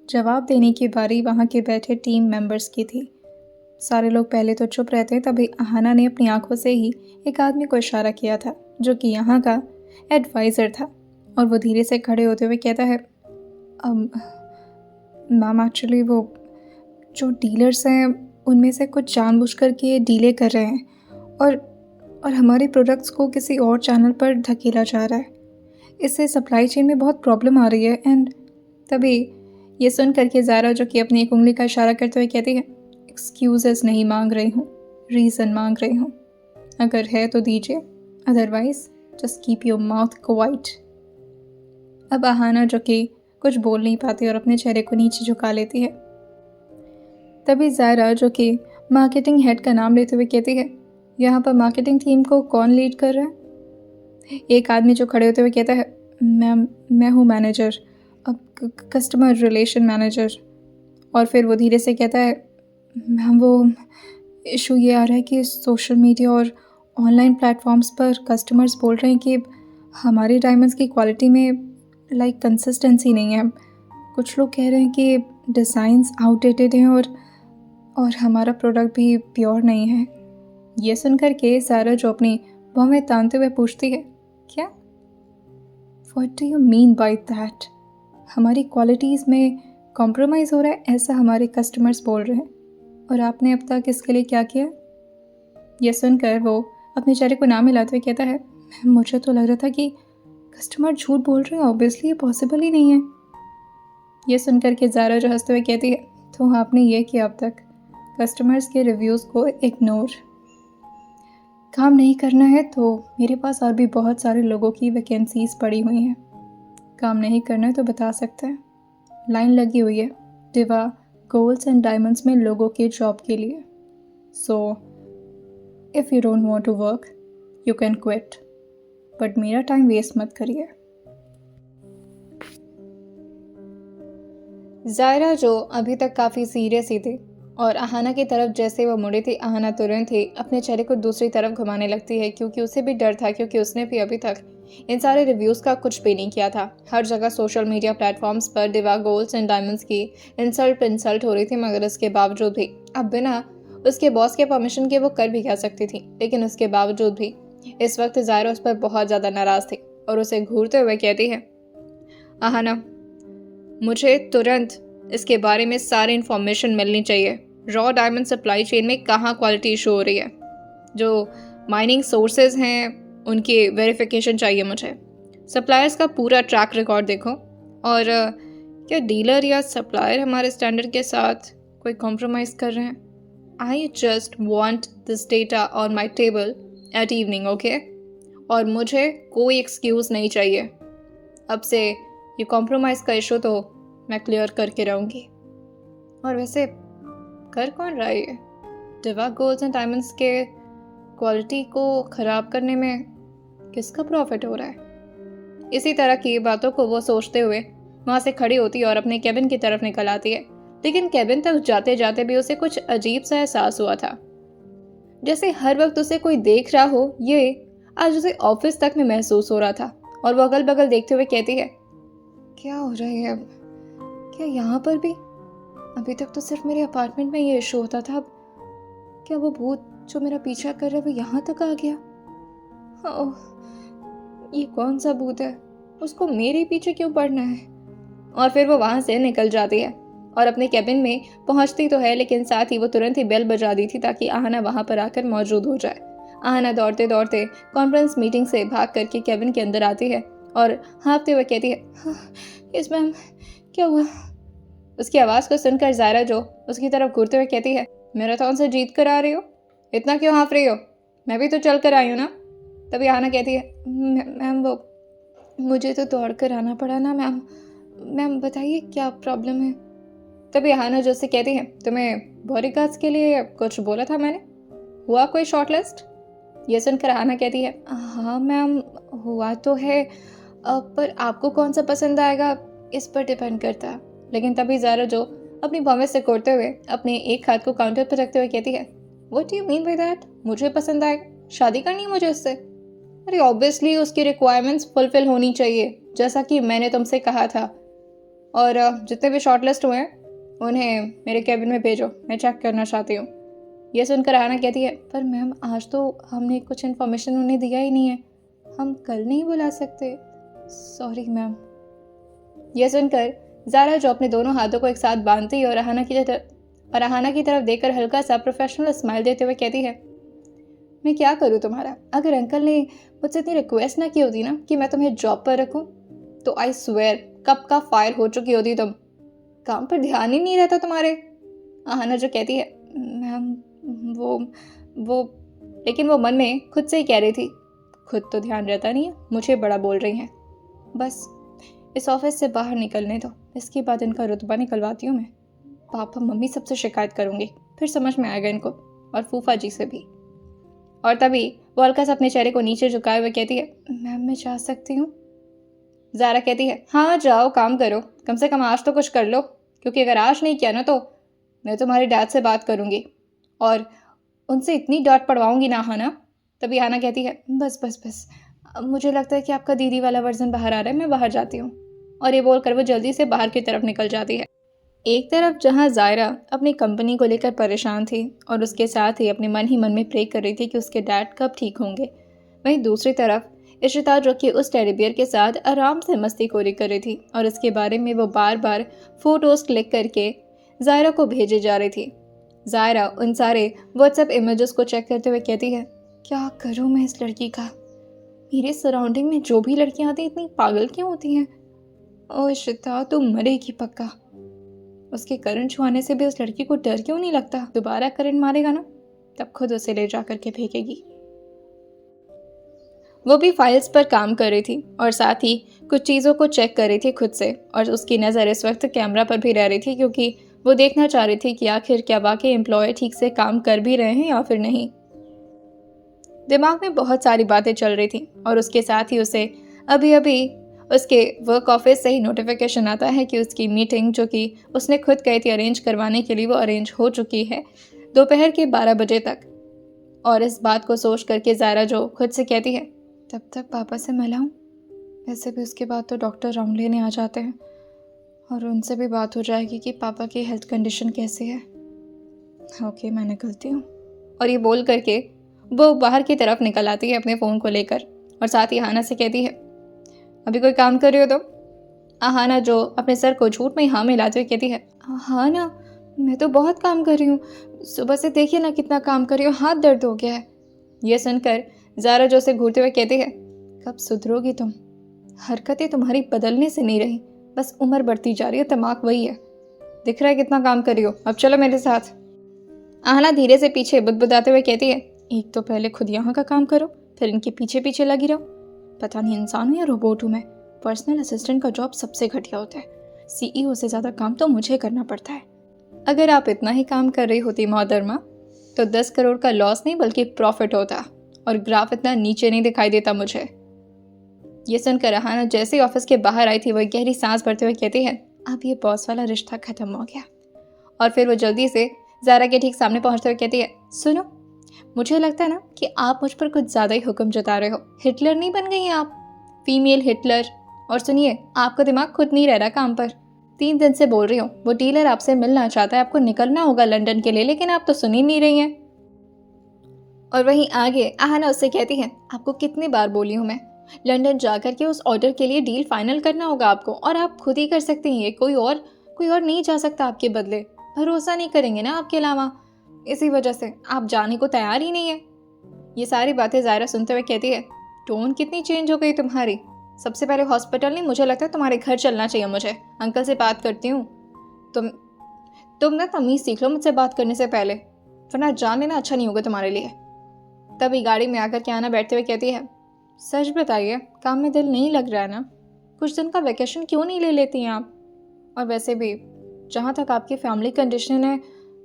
जवाब देने की बारी वहाँ के बैठे टीम मेंबर्स की थी। सारे लोग पहले तो चुप रहते, तभी अहाना ने अपनी आंखों से ही एक आदमी को इशारा किया था, जो कि यहाँ का एडवाइज़र था, और वो धीरे से खड़े होते हुए कहता है, मैम एक्चुअली वो जो डीलर्स हैं उनमें से कुछ जानबूझकर के डीले कर रहे हैं और हमारे प्रोडक्ट्स को किसी और चैनल पर धकेला जा रहा है। इससे सप्लाई चेन में बहुत प्रॉब्लम आ रही है। एंड तभी ये सुन करके ज़ारा जो कि अपनी एक उंगली का इशारा करते हुए कहती है, एक्सक्यूज़ेस नहीं मांग रही हूँ, रीज़न मांग रही हूँ। अगर है तो दीजिए, otherwise just keep your mouth quite. अब अहाना जो कि कुछ बोल नहीं पाती और अपने चेहरे को नीचे झुका लेती है। तभी ज़ारा जो कि मार्केटिंग हेड का नाम लेते हुए कहती है, यहाँ पर मार्केटिंग टीम को कौन लीड कर रहा है? एक आदमी जो खड़े होते हुए कहता है, मैम मैं हूँ मैनेजर, अब कस्टमर रिलेशन मैनेजर। और फिर वो धीरे से कहता है, मैम वो इशू ये आ रहा है कि सोशल मीडिया और ऑनलाइन प्लेटफॉर्म्स पर कस्टमर्स बोल रहे हैं कि हमारे डायमंड्स की क्वालिटी में कंसिस्टेंसी नहीं है। कुछ लोग कह रहे हैं कि डिज़ाइंस आउटडेटेड हैं और हमारा प्रोडक्ट भी प्योर नहीं है। ये सुनकर के ज़ारा जो अपनी बाहों में तानते हुए पूछती है, क्या? What do you mean by that? हमारी क्वालिटीज़ में कॉम्प्रोमाइज़ हो रहा है ऐसा हमारे कस्टमर्स बोल रहे हैं, और आपने अब तक इसके लिए क्या किया? ये सुनकर वो अपने चेहरे को ना मिलाते हुए कहता है, मुझे तो लग रहा था कि कस्टमर झूठ बोल रहे हैं, ऑब्वियसली ये पॉसिबल ही नहीं है। ये सुनकर के ज़ारा जो हंसते हुए कहती है, तो आपने ये किया अब तक, कस्टमर्स के रिव्यूज़ को इग्नोर। काम नहीं करना है तो मेरे पास और भी बहुत सारे लोगों की वैकेंसीज़ पड़ी हुई हैं। काम नहीं करना है तो बता सकते हैं, लाइन लगी हुई है दिवा गोल्ड्स एंड डायमंड्स में लोगों के जॉब के लिए। So if you don't want to work you can quit, but मेरा टाइम वेस्ट मत करिए। ज़ायरा जो अभी तक काफ़ी सीरियस ही थी और अहाना की तरफ जैसे वो मुड़ी थी, अहाना तुरंत ही अपने चेहरे को दूसरी तरफ घुमाने लगती है, क्योंकि उसे भी डर था, क्योंकि उसने भी अभी तक इन सारे रिव्यूज़ का कुछ भी नहीं किया था। हर जगह सोशल मीडिया प्लेटफॉर्म्स पर दिवा गोल्ड्स एंड डायमंड्स की इंसल्ट हो रही थी, मगर उसके बावजूद भी अब बिना उसके बॉस के परमिशन के वो कर भी कह सकती थी। लेकिन उसके बावजूद भी इस वक्त ज़ायरा उस पर बहुत ज़्यादा नाराज़ थी और उसे घूरते हुए कहती है, अहाना मुझे तुरंत इसके बारे में सारी इन्फॉर्मेशन मिलनी चाहिए। रॉ डायमंड सप्लाई चेन में कहाँ क्वालिटी इशू हो रही है, जो माइनिंग सोर्सेज हैं उनकी वेरिफिकेशन चाहिए मुझे। सप्लायर्स का पूरा ट्रैक रिकॉर्ड देखो, और क्या डीलर या सप्लायर हमारे स्टैंडर्ड के साथ कोई कॉम्प्रोमाइज़ कर रहे हैं। I just want this data on my table at evening, okay? और मुझे कोई एक्सक्यूज़ नहीं चाहिए। अब से ये कॉम्प्रोमाइज़ का इशू तो मैं क्लियर करके रहूँगी। और वैसे कर कौन रहा है ये? दिवा गोल्ड्स एंड डायमंड्स के क्वालिटी को ख़राब करने में किसका प्रॉफिट हो रहा है? इसी तरह की बातों को वो सोचते हुए वहाँ से खड़ी होती और अपने केबिन की तरफ निकल आती है। लेकिन केबिन तक जाते जाते भी उसे कुछ अजीब सा एहसास हुआ था, जैसे हर वक्त उसे कोई देख रहा हो। ये आज उसे ऑफिस तक में महसूस हो रहा था, और वो अगल बगल देखते हुए कहती है, क्या हो रहा है अब? क्या यहाँ पर भी? अभी तक तो सिर्फ मेरे अपार्टमेंट में ये इशू होता था, अब क्या वो भूत जो मेरा पीछा कर रहा है वो यहाँ तक आ गया? ओह, ये कौन सा भूत है? उसको मेरे पीछे क्यों पड़ना है? और फिर वो वहाँ से निकल जाती है और अपने कैबिन में पहुँचती तो है, लेकिन साथ ही वो तुरंत ही बेल बजा दी थी ताकि आहना वहाँ पर आकर मौजूद हो जाए। आहना दौड़ते दौड़ते कॉन्फ्रेंस मीटिंग से भाग करके कैबिन के अंदर आती है और हाँफते हुए कहती है, यस मैम, क्या हुआ? उसकी आवाज़ को सुनकर ज़ायरा जो उसकी तरफ घूरते हुए कहती है, मैराथन से जीत कर आ रही हो, इतना क्यों हाँफ रही हो? मैं भी तो चल कर आई हूँ ना। तभी आहना कहती है, मैम वो मुझे तो दौड़ कर आना पड़ा ना मैम। मैम बताइए क्या प्रॉब्लम है? तभी आहना जो उससे कहती है, तुम्हें बॉडीगार्ड्स के लिए कुछ बोला था मैंने, हुआ कोई शॉर्ट लिस्ट? ये सुनकर आहना कहती है, हाँ मैम हुआ तो है, पर आपको कौन सा पसंद आएगा इस पर डिपेंड करता है। लेकिन तभी ज़ारा जो अपनी भौवें से कोड़ते हुए अपने एक हाथ को काउंटर पर रखते हुए कहती है, what do you mean by that? मुझे पसंद आएगा? शादी करनी है मुझे उससे? अरे ऑब्वियसली उसकी रिक्वायरमेंट्स फुलफिल होनी चाहिए, जैसा कि मैंने तुमसे कहा था। और जितने भी शॉर्ट लिस्ट हुए हैं उन्हें मेरे कैबिन में भेजो, मैं चेक करना चाहती हूँ। यह सुनकर आहना कहती है, पर मैम आज तो हमने कुछ इन्फॉर्मेशन उन्हें दिया ही नहीं है, हम कल नहीं बुला सकते, सॉरी मैम। यह सुनकर ज़ारा जो अपने दोनों हाथों को एक साथ बांधती और आहना की तरफ देखकर हल्का सा प्रोफेशनल स्माइल देते हुए कहती है, मैं क्या करूँ तुम्हारा? अगर अंकल ने मुझसे इतनी रिक्वेस्ट ना की होती ना कि मैं तुम्हें जॉब पर रखूँ, तो आई स्वेयर कब का फायर हो चुकी होती तुम। काम पर ध्यान ही नहीं रहता तुम्हारे। आहना जो कहती है, मैम वो लेकिन वो मन में खुद से ही कह रही थी, खुद तो ध्यान रहता नहीं है, मुझे बड़ा बोल रही हैं। बस इस ऑफिस से बाहर निकलने दो, इसके बाद इनका रुतबा निकलवाती हूँ मैं। पापा मम्मी सबसे शिकायत करूँगी, फिर समझ में आएगा इनको, और फूफा जी से भी। और तभी वो हल्का सा अपने चेहरे को नीचे झुकाए हुए कहती है, मैम मैं जा सकती हूँ? ज़ारा कहती है, हाँ जाओ, काम करो, कम से कम आज तो कुछ कर लो, क्योंकि अगर आज नहीं किया ना तो मैं तुम्हारे डैड से बात करूँगी और उनसे इतनी डांट पड़वाऊँगी ना। हाँ ना? तभी आहना कहती है, बस अब मुझे लगता है कि आपका दीदी वाला वर्जन बाहर आ रहा है, मैं बाहर जाती हूँ। और ये बोलकर वो जल्दी से बाहर की तरफ निकल जाती है। एक तरफ जहाँ ज़ायरा अपनी कंपनी को लेकर परेशान थी और उसके साथ ही अपने मन ही मन में प्रे कर रही थी कि उसके डैड कब ठीक होंगे, वहीं दूसरी तरफ इशिता जो कि उस टेडी बियर के साथ आराम से मस्तीखोरी कर रही थी और इसके बारे में वो बार बार फोटोज क्लिक करके ज़ायरा को भेजे जा रही थी। ज़ायरा उन सारे व्हाट्सएप इमेजेस को चेक करते हुए कहती है, क्या करूँ मैं इस लड़की का? मेरे सराउंडिंग में जो भी लड़कियां आती इतनी पागल क्यों होती हैं? ओ इशिता, तू मरेगी पक्का। उसके करंट छुआने से भी उस लड़की को डर क्यों नहीं लगता? दोबारा करंट मारेगा ना, तब खुद उसे ले जा करके फेंकेगी। वो भी फाइल्स पर काम कर रही थी और साथ ही कुछ चीज़ों को चेक कर रही थी खुद से, और उसकी नज़र इस वक्त कैमरा पर भी रह रही थी क्योंकि वो देखना चाह रही थी कि आखिर क्या वाकई एम्प्लॉय ठीक से काम कर भी रहे हैं या फिर नहीं। दिमाग में बहुत सारी बातें चल रही थी और उसके साथ ही उसे अभी अभी उसके वर्क ऑफिस से ही नोटिफिकेशन आता है कि उसकी मीटिंग जो कि उसने खुद कही थी अरेंज करवाने के लिए, वो अरेंज हो चुकी है दोपहर के 12 बजे तक। और इस बात को सोच करके ज़ायरा जो खुद से कहती है, तब तक पापा से मिलाऊं। वैसे भी उसके बाद तो डॉक्टर राउंड लेने आ जाते हैं और उनसे भी बात हो जाएगी कि पापा की हेल्थ कंडीशन कैसी है। ओके, मैं निकलती हूँ। और ये बोल करके वो बाहर की तरफ निकल आती है अपने फ़ोन को लेकर और साथ ही आहाना से कहती है, अभी कोई काम कर रही हो तुम? आहाना जो अपने सर को झूठ में हाँ मिलाते हुए कहती है, हाँ ना, मैं तो बहुत काम कर रही हूँ, सुबह से देखिए ना कितना काम कर रही हूँ, हाथ दर्द हो गया है। यह सुनकर ज़ारा जो उसे घूरते हुए कहती है, कब सुधरोगी तुम? हरकतें तुम्हारी बदलने से नहीं रही, बस उम्र बढ़ती जा रही है, दिमाग वही है। दिख रहा है कितना काम कर रही हो, अब चलो मेरे साथ। आहाना धीरे से पीछे बुदबुदाते हुए कहती है, एक तो पहले खुद यहाँ का काम करो, फिर इनके पीछे पीछे लगी रहो। पता नहीं इंसान हूँ या रोबोट हूँ मैं। पर्सनल असिस्टेंट का जॉब सबसे घटिया होता है, सीईओ से ज़्यादा काम तो मुझे करना पड़ता है। अगर आप इतना ही काम कर रही होती मोहतरमा, तो 10 करोड़ का लॉस नहीं बल्कि प्रॉफिट होता और ग्राफ इतना नीचे नहीं दिखाई देता मुझे। ये सुनकर आहाना जैसे ही ऑफिस के बाहर आई थी, वो गहरी सांस भरते हुए कहती है, अब ये बॉस वाला रिश्ता खत्म हो गया। और फिर वो जल्दी से ज़ारा के ठीक सामने पहुंचते हुए कहती है, सुनो, मुझे लगता है ना कि आप मुझ पर कुछ ज़्यादा ही हुक्म जता रहे हो। हिटलर नहीं बन गई हैं आप, फीमेल हिटलर। और सुनिए, आपका दिमाग खुद नहीं रह रहा काम पर। 3 दिन से बोल रही हूँ, वो डीलर आपसे मिलना चाहता है, आपको निकलना होगा लंदन के लिए, लेकिन आप तो सुन ही नहीं रही हैं। और वहीं आगे आहाना उससे कहती है, आपको कितनी बार बोली हूँ मैं, लंदन जाकर के उस ऑर्डर के लिए डील फाइनल करना होगा आपको, और आप खुद ही कर सकती हैं, कोई और नहीं जा सकता आपके बदले। भरोसा नहीं करेंगे ना आपके अलावा, इसी वजह से आप जाने को तैयार ही नहीं है। ये सारी बातें ज़ायरा सुनते हुए कहती है, टोन कितनी चेंज हो गई तुम्हारी। सबसे पहले हॉस्पिटल नहीं, मुझे लगता है तुम्हारे घर चलना चाहिए। मुझे अंकल से बात करती हूँ। तुम ना तमीज़ सीख लो मुझसे बात करने से पहले, वरना जान लेना अच्छा नहीं होगा तुम्हारे लिए। तभी गाड़ी में आकर के आना बैठते हुए कहती है, सच बताइए, काम में दिल नहीं लग रहा है ना? कुछ दिन का वेकेशन क्यों नहीं ले लेती हैं आप? और वैसे भी जहाँ तक आपकी फैमिली कंडीशन है,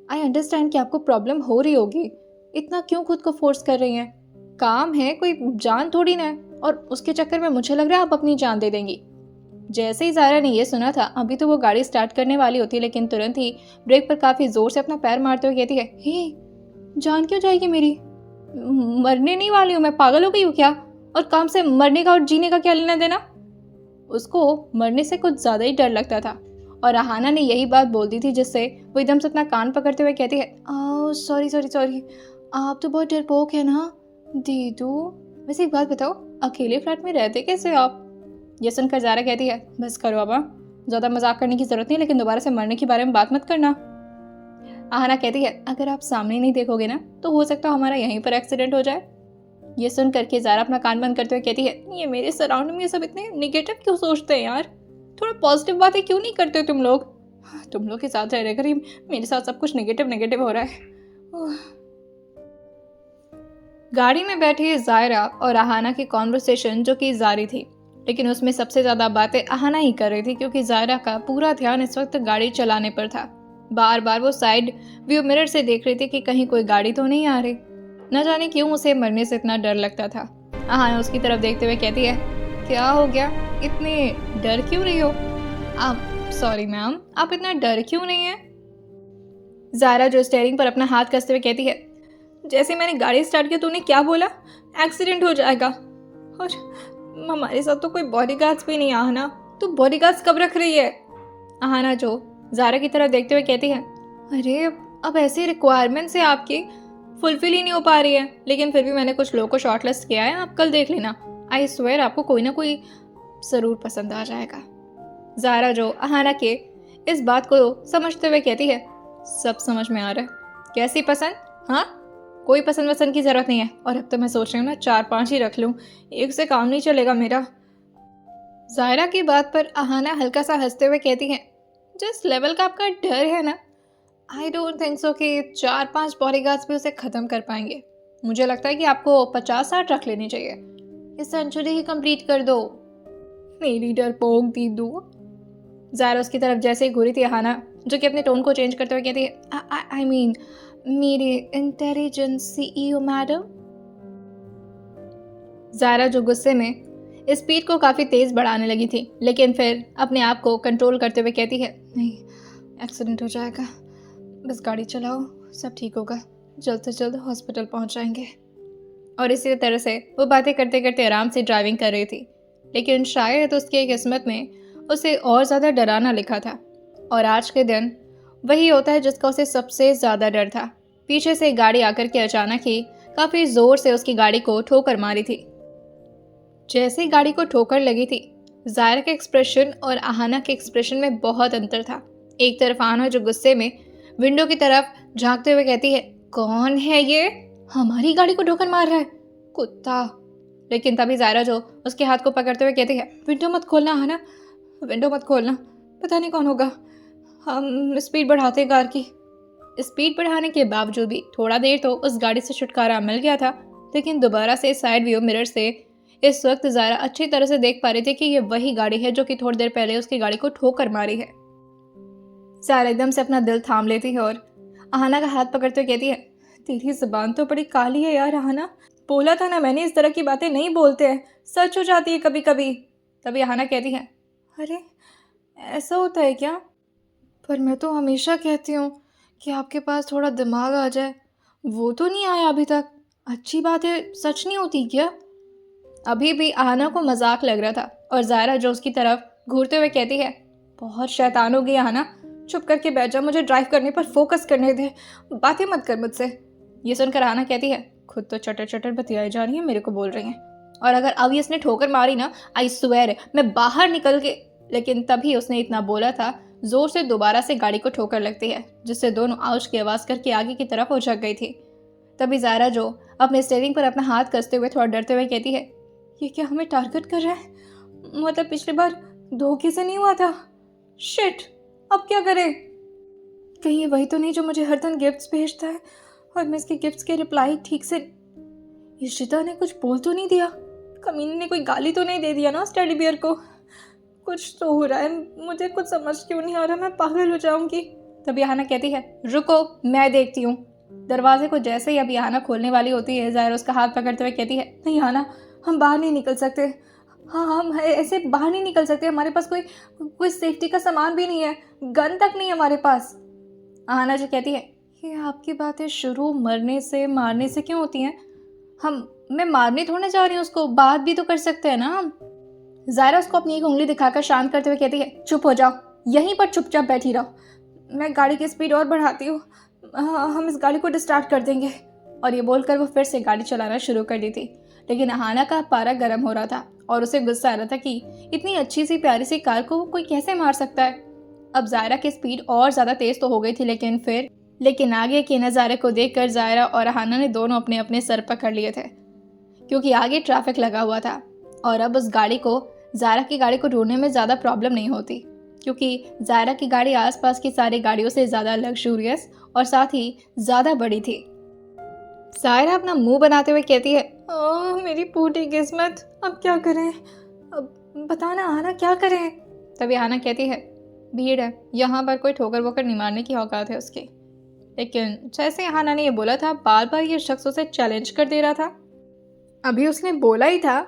आई अंडरस्टैंड कि आपको प्रॉब्लम हो रही होगी, इतना क्यों खुद को फोर्स कर रही हैं? काम है, कोई जान थोड़ी ना है, और उसके चक्कर में मुझे लग रहा है आप अपनी जान दे देंगी। जैसे ही ज़ारा ने ये सुना था, अभी तो वो गाड़ी स्टार्ट करने वाली होती, लेकिन तुरंत ही ब्रेक पर काफ़ी ज़ोर से अपना पैर मारते हुए कहती है, हे, जान क्यों जाएगी मेरी? मरने नहीं वाली हूँ मैं, पागल हो गई हूँ क्या? और काम से मरने का और जीने का क्या लेना देना? उसको मरने से कुछ ज़्यादा ही डर लगता था, और आहाना ने यही बात बोल दी थी, जिससे वो एकदम से अपना कान पकड़ते हुए कहती है, सॉरी, आप तो बहुत डरपोक है ना दीदू। वैसे एक बात बताओ, अकेले फ्लैट में रहते कैसे हो आप? ये सुनकर ज़ारा कहती है, बस करो अब, ज़्यादा मजाक करने की ज़रूरत नहीं, लेकिन दोबारा से मरने के बारे में बात मत करना। आहाना कहती है, अगर आप सामने नहीं देखोगे ना, तो हो सकता है हमारा यहीं पर एक्सीडेंट हो जाए। ये सुन करके ज़ारा अपना कान बंद करते हुए कहती है, ये मेरे सराउंडिंग में सब इतने निगेटिव क्यों सोचते हैं यार? थोड़ा पॉजिटिव बातें क्यों नहीं करते तुम लोग? तुम लोग के साथ रह कर ही मेरे साथ सब कुछ नेगेटिव हो रहा है। गाड़ी में बैठी ज़ायरा और आहाना की कॉन्वर्सेशन जो कि जारी थी, लेकिन उसमें सबसे ज़्यादा बातें आहाना ही कर रही थी, क्योंकि ज़ायरा का पूरा ध्यान इस वक्त गाड़ी चलाने पर था। बार बार वो साइड व्यू मिरर से देख रही थी कि कहीं कोई गाड़ी तो नहीं आ रही। न जाने क्यों उसे मरने से इतना डर लगता था। आहाना उसकी तरफ देखते हुए कहती है, क्या हो गया, इतने डर क्यों रही हो आप? सॉरी मैम, आप इतना डर क्यों नहीं है? ज़ारा जो स्टीयरिंग पर अपना हाथ कसते हुए कहती है, जैसे मैंने गाड़ी स्टार्ट की तूने क्या बोला? एक्सीडेंट हो जाएगा। और हमारे साथ तो कोई बॉडीगार्ड्स भी नहीं। आहाना, तू बॉडीगार्ड्स कब रख रही है? आहाना जो ज़ारा की तरफ देखते हुए कहती है, अरे अब ऐसी रिक्वायरमेंट्स है आपकी, फुलफिल ही नहीं हो पा रही है, लेकिन फिर भी मैंने कुछ लोगों को शॉर्टलिस्ट किया है, आप कल देख लेना। आई स्वेयर आपको कोई ना कोई ज़रूर पसंद आ जाएगा। ज़ारा जो अहाना के इस बात को समझते हुए कहती है, सब समझ में आ रहा है। कैसी पसंद? हाँ, कोई पसंद वसंद की ज़रूरत नहीं है। और अब तो मैं सोच रही हूँ ना 4-5 ही रख लूँ, एक से काम नहीं चलेगा मेरा। ज़ायरा की बात पर अहाना हल्का सा हंसते हुए कहती है, जिस लेवल का आपका डर है ना, आई डोंट थिंक सो कि 4-5 बॉडीगार्ड्स भी उसे ख़त्म कर पाएंगे। मुझे लगता है कि आपको 50-60 रख लेनी चाहिए। ये सेंचुरी ही कंप्लीट कर दो। मेरी डरपोक दीदू। ज़ायरा उसकी तरफ जैसे ही घूरी थी अहाना, जो कि अपने टोन को चेंज करते हुए कहती है, आई मीन मेरी इंटेलिजेंस सीईओ मैडम। ज़ायरा जो गुस्से में स्पीड को काफ़ी तेज़ बढ़ाने लगी थी, लेकिन फिर अपने आप को कंट्रोल करते हुए कहती है, नहीं, एक्सीडेंट हो जाएगा, बस गाड़ी चलाओ, सब ठीक होगा, जल्द से जल्द हॉस्पिटल पहुंच जाएंगे। और इसी तरह से वो बातें करते करते आराम से ड्राइविंग कर रही थी, लेकिन शायद उसकी किस्मत में उसे और ज़्यादा डराना लिखा था। और आज के दिन वही होता है जिसका उसे सबसे ज़्यादा डर था। पीछे से गाड़ी आकर के अचानक ही काफ़ी ज़ोर से उसकी गाड़ी को ठोकर मारी थी। जैसे ही गाड़ी को ठोकर लगी थी, ज़ायरा के एक्सप्रेशन और अहाना के एक्सप्रेशन में बहुत अंतर था। एक तरफ अहाना जो गुस्से में विंडो की तरफ झांकते हुए कहती है, कौन है ये, हमारी गाड़ी को ठोकर मार रहा है, कुत्ता। लेकिन तभी ज़ायरा जो उसके हाथ को पकड़ते हुए कहती है, विंडो मत खोलना अहाना, विंडो मत खोलना, पता नहीं कौन होगा। हम स्पीड बढ़ाते हैं कार की। स्पीड बढ़ाने के बावजूद भी थोड़ा देर तो उस गाड़ी से छुटकारा मिल गया था, लेकिन दोबारा से साइड व्यू मिरर से इस वक्त ज़ायरा अच्छी तरह से देख पा रही थी कि ये वही गाड़ी है जो कि थोड़ी देर पहले उसकी गाड़ी को ठोकर मारी है। ज़ायरा एकदम से अपना दिल थाम लेती है और अहाना का हाथ पकड़ते हुए कहती है, तेरी ज़ुबान तो बड़ी काली है यार अहाना, बोला था ना मैंने, इस तरह की बातें नहीं बोलते हैं, सच हो जाती है कभी कभी। तभी अहाना कहती है, अरे ऐसा होता है क्या? पर मैं तो हमेशा कहती हूँ कि आपके पास थोड़ा दिमाग आ जाए, वो तो नहीं आया अभी तक। अच्छी बात है, सच नहीं होती क्या? अभी भी अहाना को मजाक लग रहा था और ज़ायरा जो उसकी तरफ घूरते हुए कहती है, बहुत शैतान हो गई अहाना, चुप करके बैठ जा, मुझे ड्राइव करने पर फोकस करने दे, बातें मत कर मुझसे। ये सुनकर अहाना कहती है, खुद तो चटर चटर बतियाई जा रही है, मेरे को बोल रही हैं, और अगर अभी इसने ठोकर मारी ना, आई स्वेयर मैं बाहर निकल के। लेकिन तभी उसने इतना बोला था, जोर से दोबारा से गाड़ी को ठोकर लगती है, जिससे दोनों आउच की आवाज़ करके आगे की तरफ उछक गई थी। तभी ज़ायरा जो अपने स्टीयरिंग पर अपना हाथ कसते हुए थोड़ा डरते हुए कहती है, ये क्या हमें टारगेट कर रहा है? मतलब पिछली बार धोखे से नहीं हुआ था? शिट, अब क्या करें? कहीं ये वही तो नहीं जो मुझे हर दिन गिफ्ट्स भेजता है और मैं इसके गिफ्ट्स के रिप्लाई ठीक से, इशिता ने कुछ बोल तो नहीं दिया, कमीने ने कोई गाली तो नहीं दे दिया ना उस टेडी बियर को? कुछ तो हो रहा है, मुझे कुछ समझ क्यों नहीं आ रहा, मैं पागल हो जाऊंगी। तभी अहाना कहती है, रुको मैं देखती हूँ। दरवाजे को जैसे ही अभी अहाना खोलने वाली होती है, ज़ायरा उसका हाथ पकड़ते हुए कहती है, नहीं अहाना, हम बाहर नहीं निकल सकते। हाँ, हम ऐसे बाहर नहीं निकल सकते, हमारे पास कोई सेफ्टी का सामान भी नहीं है, गन तक नहीं है हमारे पास। अहाना जो कहती है, ये आपकी बातें शुरू मरने से मारने से क्यों होती हैं? मैं मारने थोड़ा जा रही हूँ उसको, बात भी तो कर सकते हैं ना हम। ज़ायरा उसको अपनी एक उंगली दिखाकर शांत करते हुए कहती है, चुप हो जाओ, यहीं पर चुपचाप बैठी रहो, मैं गाड़ी की स्पीड और बढ़ाती हूँ, हम इस गाड़ी को डिस्टार्ट कर देंगे। और ये बोलकर वो फिर से गाड़ी चलाना शुरू कर दी थी। लेकिन अहाना का पारा गर्म हो रहा था और उसे गुस्सा आ रहा था कि इतनी अच्छी सी प्यारी सी कार को कोई कैसे मार सकता है। अब ज़ायरा की स्पीड और ज़्यादा तेज़ तो हो गई थी, लेकिन आगे के नज़ारे को देखकर ज़ायरा और अहाना ने दोनों अपने अपने सर पकड़ लिए थे, क्योंकि आगे ट्रैफिक लगा हुआ था। और अब उस गाड़ी को, ज़ायरा की गाड़ी को ढूंढने में ज़्यादा प्रॉब्लम नहीं होती, क्योंकि ज़ायरा की गाड़ी आसपास की सारी गाड़ियों से ज़्यादा लग्जूरियस और साथ ही ज़्यादा बड़ी थी। ज़ायरा अपना मुंह बनाते हुए कहती है, ओह मेरी फूटी किस्मत, अब क्या करें, अब बताना अहाना क्या करें? तभी अहाना कहती है, भीड़ है, यहाँ पर कोई ठोकर वोकर नहीं मारने की औकात है उसकी। लेकिन जैसे अहाना ने ये बोला था, बार बार ये शख्स उसे चैलेंज कर दे रहा था। अभी उसने बोला ही था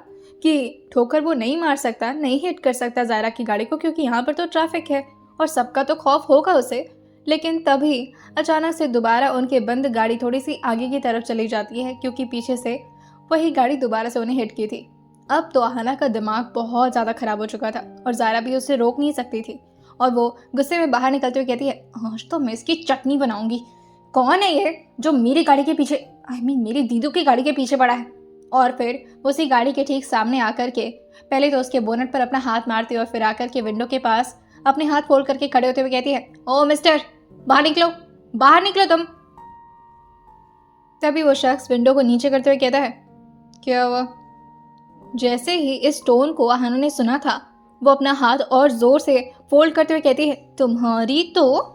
कि ठोकर वो नहीं मार सकता, नहीं हिट कर सकता ज़ायरा की गाड़ी को, क्योंकि यहाँ पर तो ट्रैफिक है और सबका तो खौफ होगा उसे। लेकिन तभी अचानक से दोबारा उनके बंद गाड़ी थोड़ी सी आगे की तरफ चली जाती है, क्योंकि पीछे से वही गाड़ी दोबारा से उन्हें हिट की थी। अब तो अहाना का दिमाग बहुत ज़्यादा ख़राब हो चुका था और ज़ायरा भी उसे रोक नहीं सकती थी, और वो गुस्से में बाहर निकलते हुए कहती है, आज तो मैं इसकी चटनी बनाऊंगी। कौन है ये जो मेरी गाड़ी के पीछे, मेरी दीदू की गाड़ी के पीछे पड़ा है? और फिर उसी गाड़ी के ठीक सामने आकर के पहले तो उसके बोनट पर अपना हाथ मारती है और फिर आकर के विंडो के पास अपने हाथ फोल्ड करके खड़े होते हुए कहती है, ओ मिस्टर, बाहर निकलो तुम। तभी वो शख्स विंडो को नीचे करते हुए कहता है, क्या हुआ? जैसे ही इस टोन को अहाना ने सुना था, वो अपना हाथ और जोर से फोल्ड करते हुए कहती है, तुम्हारी तो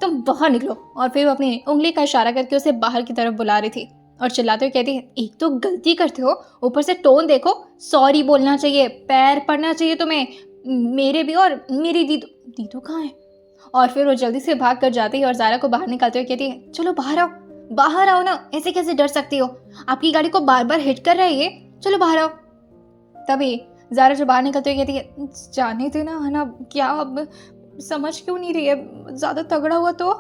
तुम बाहर निकलो। और फिर वो अपनी उंगली का इशारा करके उसे बाहर की तरफ बुला रही थी और चिल्लाते हुए कहती है, एक तो गलती करते हो, ऊपर से टोन देखो, सॉरी बोलना चाहिए, पैर पड़ना चाहिए तुम्हें, मेरे भी और मेरी दीदू कहाँ है? और फिर वो जल्दी से भाग कर जाती है और ज़ारा को बाहर निकालते हुए कहती है, चलो बाहर आओ ना, ऐसे कैसे डर सकती हो? आपकी गाड़ी को बार बार हिट कर रहा है ये, चलो बाहर आओ। तभी ज़ारा जो बाहर निकलते हुए कहती है, जाने देना हना, क्या अब समझ क्यों नहीं रही है, ज़्यादा तगड़ा हुआ तो?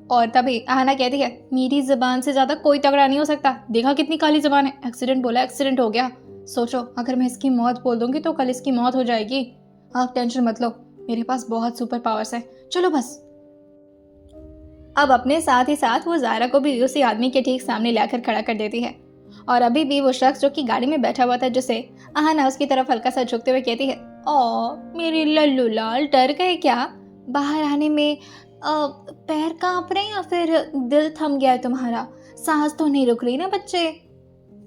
और तभी आहना कहती है, मेरी ज़बान से ज़्यादा कोई तगड़ा नहीं हो सकता, देखा कितनी काली ज़बान है, एक्सीडेंट बोला एक्सीडेंट हो गया, सोचो अगर मैं इसकी मौत बोल दूंगी तो कल इसकी मौत हो जाएगी। आप टेंशन मत लो, मेरे पास बहुत सुपर पावर्स हैं, चलो बस। अब अपने साथ ही साथ वो ज़ारा को भी उसी आदमी के ठीक सामने लाकर खड़ा कर देती है और अभी भी वो शख्स जो कि गाड़ी में बैठा हुआ था, जिसे आहना उसकी तरफ हल्का सा झुकते हुए कहती है, ओ मेरे लल्लू लाल, डर गए क्या? बाहर आने में पैर कांप रहे या फिर दिल थम गया है तुम्हारा? सांस तो नहीं रुक रही ना बच्चे?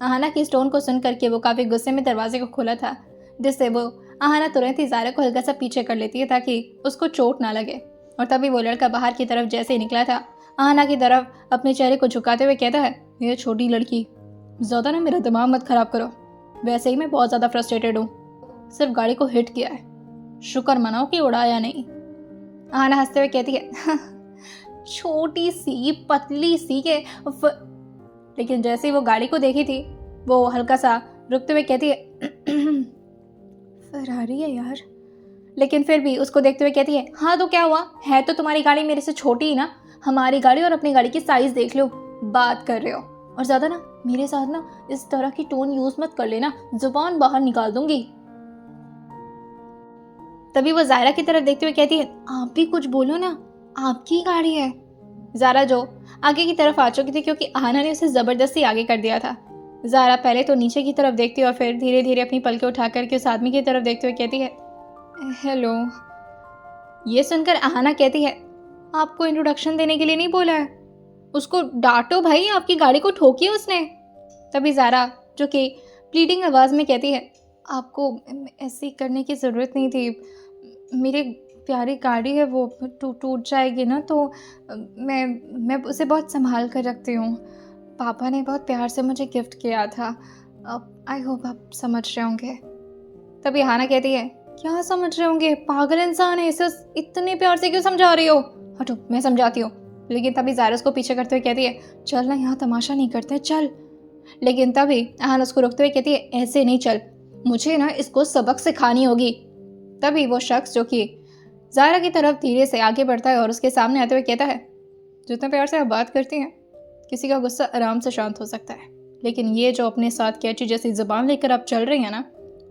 आहना की इस टोन को सुन करके वो काफ़ी गुस्से में दरवाजे को खोला था, जिससे वो आहना तुरंत ही ज़ारा को हल्का सा पीछे कर लेती है ताकि उसको चोट ना लगे। और तभी वो लड़का बाहर की तरफ जैसे ही निकला था, आहना की तरफ अपने चेहरे को झुकाते हुए कहता है, ये छोटी लड़की, ज़्यादा ना मेरा दिमाग मत खराब करो, वैसे ही मैं बहुत ज़्यादा फ्रस्ट्रेटेड हूँ, सिर्फ गाड़ी को हिट किया है, शुक्र मनाओ कि उड़ाया नहीं। आहना हंसते हुए कहती है, छोटी सी पतली सी के लेकिन जैसे ही वो गाड़ी को देखी थी, वो हल्का सा रुकते हुए कहती है, फरारी है यार। लेकिन फिर भी उसको देखते हुए कहती है, हाँ तो क्या हुआ, है तो तुम्हारी गाड़ी मेरे से छोटी ही ना, हमारी गाड़ी और अपनी गाड़ी की साइज देख लो, बात कर रहे हो, और ज़्यादा ना मेरे साथ ना इस तरह की टोन यूज मत कर लेना, जुबान बाहर निकाल दूंगी। तभी वो ज़ारा की तरफ देखते हुए कहती है, आप भी कुछ बोलो ना, आपकी गाड़ी है। ज़ारा जो आगे की तरफ आ चुकी थी क्योंकि आहना ने उसे ज़बरदस्ती आगे कर दिया था। ज़ारा पहले तो नीचे की तरफ देखती है और फिर धीरे धीरे अपनी पलकें उठा करके उस आदमी की तरफ देखते हुए कहती है, हेलो। ये सुनकर आहना कहती है, आपको इंट्रोडक्शन देने के लिए नहीं बोला है, उसको डांटो भाई, आपकी गाड़ी को ठोकी उसने। तभी ज़ारा जो कि प्लीडिंग आवाज़ में कहती है, आपको ऐसे करने की ज़रूरत नहीं थी, मेरी प्यारी गाड़ी है, वो टूट जाएगी ना, तो मैं उसे बहुत संभाल कर रखती हूँ, पापा ने बहुत प्यार से मुझे गिफ्ट किया था, आई होप आप समझ रहे होंगे। तभी आहना कहती है, क्या समझ रहे होंगे, पागल इंसान है, इसे इतने प्यार से क्यों समझा रही हो? हटो मैं समझाती हूँ। लेकिन तभी ज़ारा उसको पीछे करते हुए कहती है, चल ना, यहाँ तमाशा नहीं करते, चल। लेकिन तभी आहना उसको रोकते हुए कहती है, ऐसे नहीं चल, मुझे ना इसको सबक सिखानी होगी। तभी वो शख्स जो कि ज़ारा की तरफ धीरे से आगे बढ़ता है और उसके सामने आते हुए कहता है, जितने प्यार से आप बात करती हैं, किसी का गुस्सा आराम से शांत हो सकता है, लेकिन ये जो अपने साथ कैची जैसी ज़बान लेकर आप चल रही हैं ना।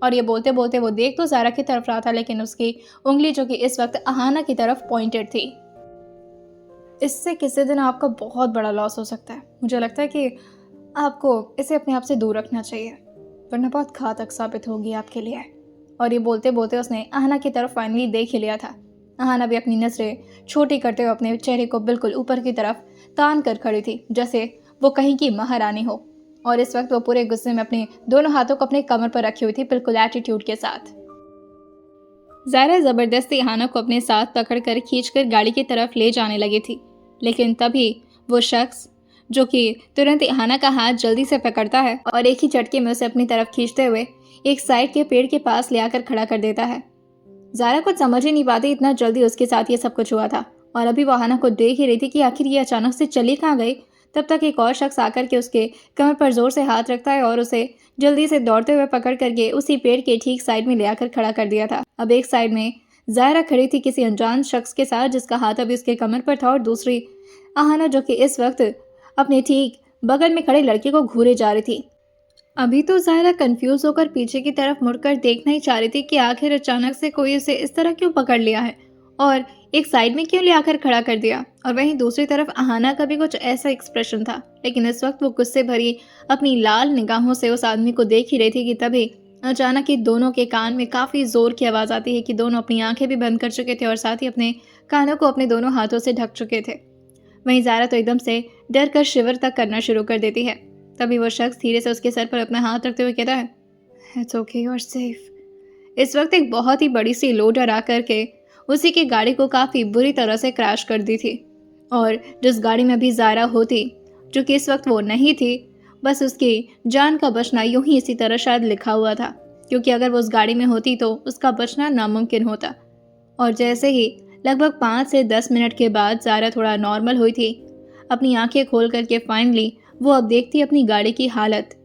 और ये बोलते बोलते वो देख तो ज़ारा की तरफ रहा था, लेकिन उसकी उंगली जो कि इस वक्त आहना की तरफ पॉइंटेड थी। इससे किसी दिन आपका बहुत बड़ा लॉस हो सकता है, मुझे लगता है कि आपको इसे अपने आप से दूर रखना चाहिए, वरना बहुत घातक साबित होगी आपके लिए। और ये बोलते बोलते उसने आहना की तरफ फाइनली देख ही लिया था। आहना भी अपनी नज़रें छोटी करते हुए अपने चेहरे को बिल्कुल ऊपर की तरफ तान कर खड़ी थी, जैसे वो कहीं की महारानी हो। और इस वक्त वो पूरे गुस्से में अपने दोनों हाथों को अपने कमर पर रखी हुई थी, बिल्कुल एटीट्यूड के साथ। ज़ारा ज़बरदस्ती आहना को अपने साथ पकड़कर खींचकर गाड़ी की तरफ ले जाने लगी थी, लेकिन तभी वो शख्स जो कि तुरंत आहना का हाथ जल्दी से पकड़ता है और एक ही झटके में उसे अपनी तरफ खींचते हुए एक साइड के पेड़ के पास ले आकर खड़ा कर देता है। ज़ारा कुछ समझ ही नहीं पाती, इतना जल्दी उसके साथ ये सब कुछ हुआ था। और अभी वो आहना को देख ही रही थी कि आखिर ये अचानक से चली कहाँ गई। तब तक एक और शख्स आकर के उसके कमर पर जोर से हाथ रखता है और उसे जल्दी से दौड़ते हुए पकड़ करके उसी पेड़ के ठीक साइड में ले आकर खड़ा कर दिया था। अब एक साइड में ज़ारा खड़ी थी किसी अनजान शख्स के साथ, जिसका हाथ अभी उसके कमर पर था, और दूसरी आहना जो कि इस वक्त अपने ठीक बगल में खड़े लड़के को घूरे जा रही थी। अभी तो ज़ारा कंफ्यूज होकर पीछे की तरफ मुड़कर देखना ही चाह रही थी कि आखिर अचानक से कोई उसे इस तरह क्यों पकड़ लिया है और एक साइड में क्यों ले आकर खड़ा कर दिया। और वहीं दूसरी तरफ अहाना का भी कुछ ऐसा एक्सप्रेशन था, लेकिन इस वक्त वो गुस्से भरी अपनी लाल निगाहों से उस आदमी को देख ही रही थी कि तभी अचानक ही दोनों के कान में काफ़ी ज़ोर की आवाज़ आती है कि दोनों अपनी आंखें भी बंद कर चुके थे और साथ ही अपने कानों को अपने दोनों हाथों से ढक चुके थे। वहीं ज़ारा तो एकदम से डर कर शिवर तक करना शुरू कर देती है। तभी वो शख्स धीरे से उसके सर पर अपना हाथ रखते हुए कहता है, it's okay, you are safe. इस वक्त एक बहुत ही बड़ी सी लोडर आकर के उसी की गाड़ी को काफ़ी बुरी तरह से क्रैश कर दी थी। और जिस गाड़ी में भी ज़ारा होती, जो कि इस वक्त वो नहीं थी, बस उसकी जान का बचना यूं ही इसी तरह शायद लिखा हुआ था, क्योंकि अगर वो उस गाड़ी में होती तो उसका बचना नामुमकिन होता। और जैसे ही लगभग 5 से 10 मिनट के बाद ज़ारा थोड़ा नॉर्मल हुई थी, अपनी आंखें खोल करके फाइनली वो अब देखती अपनी गाड़ी की हालत।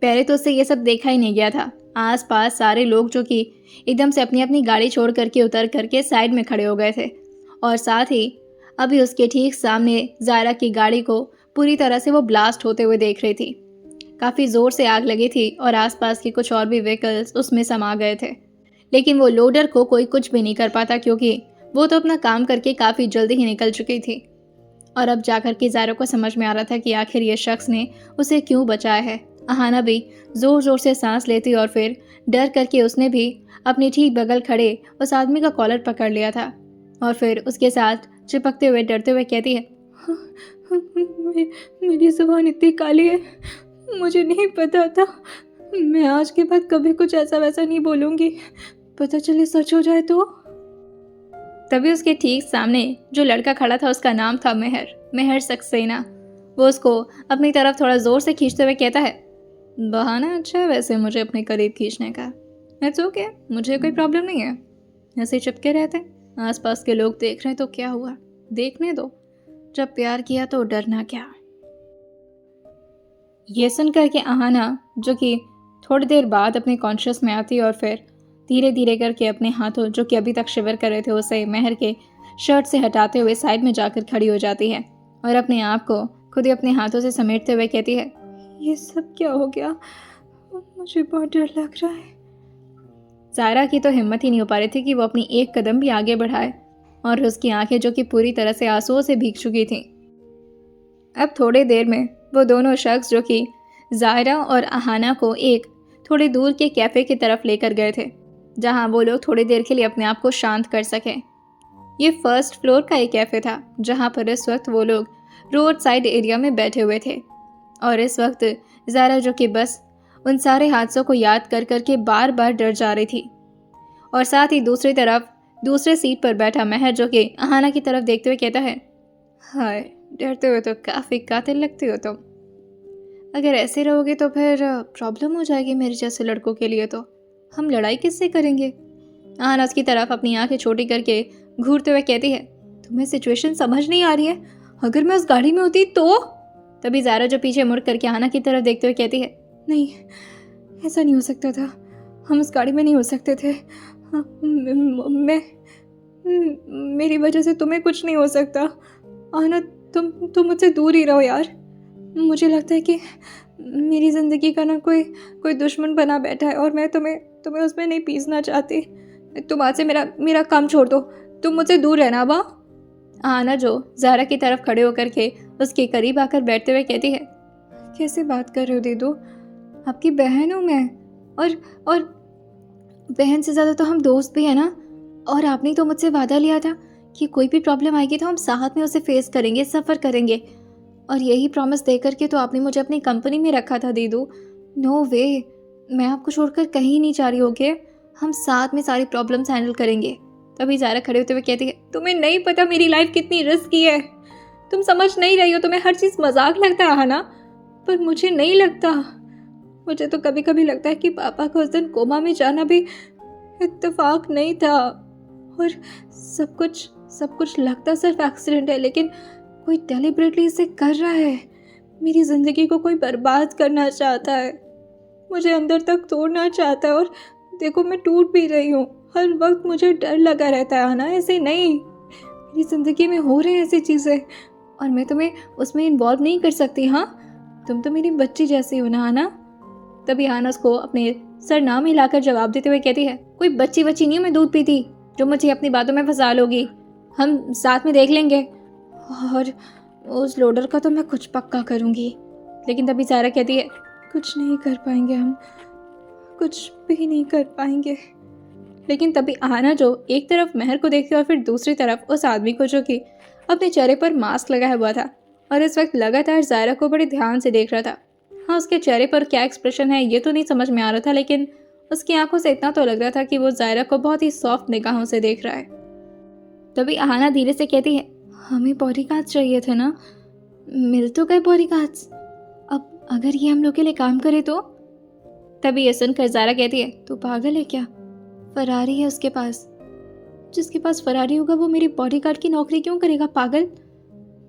पहले तो उससे ये सब देखा ही नहीं गया था। आसपास सारे लोग जो कि एकदम से अपनी अपनी गाड़ी छोड़ करके उतर करके साइड में खड़े हो गए थे, और साथ ही अभी उसके ठीक सामने ज़ारा की गाड़ी को पूरी तरह से वो ब्लास्ट होते हुए देख रही थी। काफ़ी ज़ोर से आग लगी थी और आसपास के कुछ और भी व्हीकल्स उसमें समा गए थे, लेकिन वो लोडर को कोई कुछ भी नहीं कर पाता, क्योंकि वो तो अपना काम करके काफ़ी जल्दी ही निकल चुकी थी। और अब जाकर के ज़ारा को समझ में आ रहा था कि आखिर ये शख्स ने उसे क्यों बचाया है। अहाना भी ज़ोर ज़ोर से सांस लेती और फिर डर करके उसने भी अपने ठीक बगल खड़े उस आदमी का कॉलर पकड़ लिया था और फिर उसके साथ चिपकते हुए डरते हुए कहती है, मेरी ज़ुबान इतनी काली है, मुझे नहीं पता था। मैं आज के बाद कभी कुछ ऐसा वैसा नहीं बोलूँगी, पता चले सच हो जाए तो। तभी उसके ठीक सामने जो लड़का खड़ा था उसका नाम था मेहर सक्सेना। वो उसको अपनी तरफ थोड़ा ज़ोर से खींचते हुए कहता है, बहाना अच्छा है वैसे मुझे अपने करीब खींचने का। इट्स ओके, मुझे कोई प्रॉब्लम नहीं है। ऐसे चिपके रहते, आसपास के लोग देख रहे हैं तो क्या हुआ, देखने दो। जब प्यार किया तो डरना क्या। ये सुन करके अहाना, जो कि थोड़ी देर बाद अपने कॉन्शियस में आती और फिर धीरे धीरे करके अपने हाथों जो कि अभी तक शिवर कर रहे थे उसे मेहर के शर्ट से हटाते हुए साइड में जाकर खड़ी हो जाती है और अपने आप को खुद ही अपने हाथों से समेटते हुए कहती है, ये सब क्या हो गया, मुझे बहुत डर लग रहा है। ज़ारा की तो हिम्मत ही नहीं हो पा रही थी कि वो अपनी एक कदम भी आगे बढ़ाए और उसकी आंखें जो कि पूरी तरह से आंसुओं से भीग चुकी थीं। अब थोड़ी देर में वो दोनों शख्स जो कि ज़ारा और अहाना को एक थोड़ी दूर के कैफ़े की तरफ लेकर गए थे, जहां वो लोग थोड़ी देर के लिए अपने आप को शांत कर सकें। ये फर्स्ट फ्लोर का एक कैफ़े था, जहां पर इस वक्त वो लोग रोड साइड एरिया में बैठे हुए थे और इस वक्त ज़ारा जो कि बस उन सारे हादसों को याद कर कर के बार बार डर जा रही थी, और साथ ही दूसरी तरफ दूसरे सीट पर बैठा मेहर जो कि अहाना की तरफ देखते हुए कहता है, हाय, डरते हुए तो काफ़ी कातिल लगती हो तुम। अगर ऐसे रहोगे तो फिर प्रॉब्लम हो जाएगी मेरे जैसे लड़कों के लिए, तो हम लड़ाई किससे करेंगे। अहाना उसकी तरफ अपनी आंखें छोटी करके घूरते हुए कहती है, तुम्हें सिचुएशन समझ नहीं आ रही है, अगर मैं उस गाड़ी में होती तो। तभी ज़ारा जो पीछे मुड़ करके अहाना की तरफ देखते हुए कहती है, नहीं, ऐसा नहीं हो सकता था, हम उस गाड़ी में नहीं हो सकते थे। मैं मेरी वजह से तुम्हें कुछ नहीं हो सकता। अहाना, तुम मुझसे दूर ही रहो यार। मुझे लगता है कि मेरी ज़िंदगी का ना कोई दुश्मन बना बैठा है और मैं तुम्हें उसमें नहीं पीसना चाहती। तुम आज से मेरा काम छोड़ दो, तुम मुझसे दूर रहना। बा आना जो ज़ारा की तरफ खड़े होकर के उसके करीब आकर बैठते हुए कहती है, कैसे बात कर रहे हो दीदू, आपकी बहन हूँ मैं, और बहन से ज़्यादा तो हम दोस्त भी हैं ना। और आपने तो मुझसे वादा लिया था कि कोई भी प्रॉब्लम आएगी तो हम साथ में उसे फेस करेंगे, सफ़र करेंगे, और यही प्रॉमिस दे करके तो आपने मुझे अपनी कंपनी में रखा था दीदू। नो वे, मैं आपको छोड़कर कहीं नहीं जा रही। होके हम साथ में सारी प्रॉब्लम्स हैंडल करेंगे। तभी ज़ारा खड़े होते हुए कहती है, तुम्हें नहीं पता मेरी लाइफ कितनी रिस्की है, तुम समझ नहीं रही हो, तुम्हें हर चीज़ मजाक लगता है ना, पर मुझे नहीं लगता। मुझे तो कभी कभी लगता है कि पापा का उस दिन कोमा में जाना भी इत्तेफाक नहीं था, और सब कुछ लगता सिर्फ एक्सीडेंट है, लेकिन कोई डेलिबरेटली इसे कर रहा है। मेरी ज़िंदगी को कोई बर्बाद करना चाहता है, मुझे अंदर तक तोड़ना चाहता है, और देखो मैं टूट भी रही हूँ। हर वक्त मुझे डर लगा रहता है ना, ऐसे नहीं, मेरी ज़िंदगी में हो रही हैं ऐसी चीज़ें और मैं तुम्हें उसमें इन्वॉल्व नहीं कर सकती। हाँ, तुम तो मेरी बच्ची जैसी हो ना आना। तभी आना उसको अपने सर नाम हिलाकर जवाब देते हुए कहती है, कोई बच्ची बच्ची नहीं हूँ मैं दूध पीती जो मुझे अपनी बातों में फंसा लोगी। हम साथ में देख लेंगे, और उस लोडर का तो मैं कुछ पक्का करूँगी। लेकिन तभी ज़ारा कहती है, कुछ नहीं कर पाएंगे हम, कुछ भी नहीं कर पाएंगे। लेकिन तभी आना जो एक तरफ महर को देखती और फिर दूसरी तरफ उस आदमी को जो कि अपने चेहरे पर मास्क लगाया हुआ था और इस वक्त लगातार ज़ारा को बड़े ध्यान से देख रहा था। हाँ, उसके चेहरे पर क्या एक्सप्रेशन है ये तो नहीं समझ में आ रहा था, लेकिन उसकी आंखों से इतना तो लग रहा था कि वो ज़ारा को बहुत ही सॉफ्ट निगाहों से देख रहा है। तभी आहाना धीरे से कहती है, हमें बॉडीगार्ड्स चाहिए थे ना, मिल तो गए बॉडीगार्ड्स, अब अगर ये हम लोग के लिए काम करे तो। तभी ये सुनकर ज़ारा कहती है, तू पागल है क्या, फरारी है उसके पास, जिसके पास फरारी होगा वो मेरी बॉडीगार्ड की नौकरी क्यों करेगा, पागल।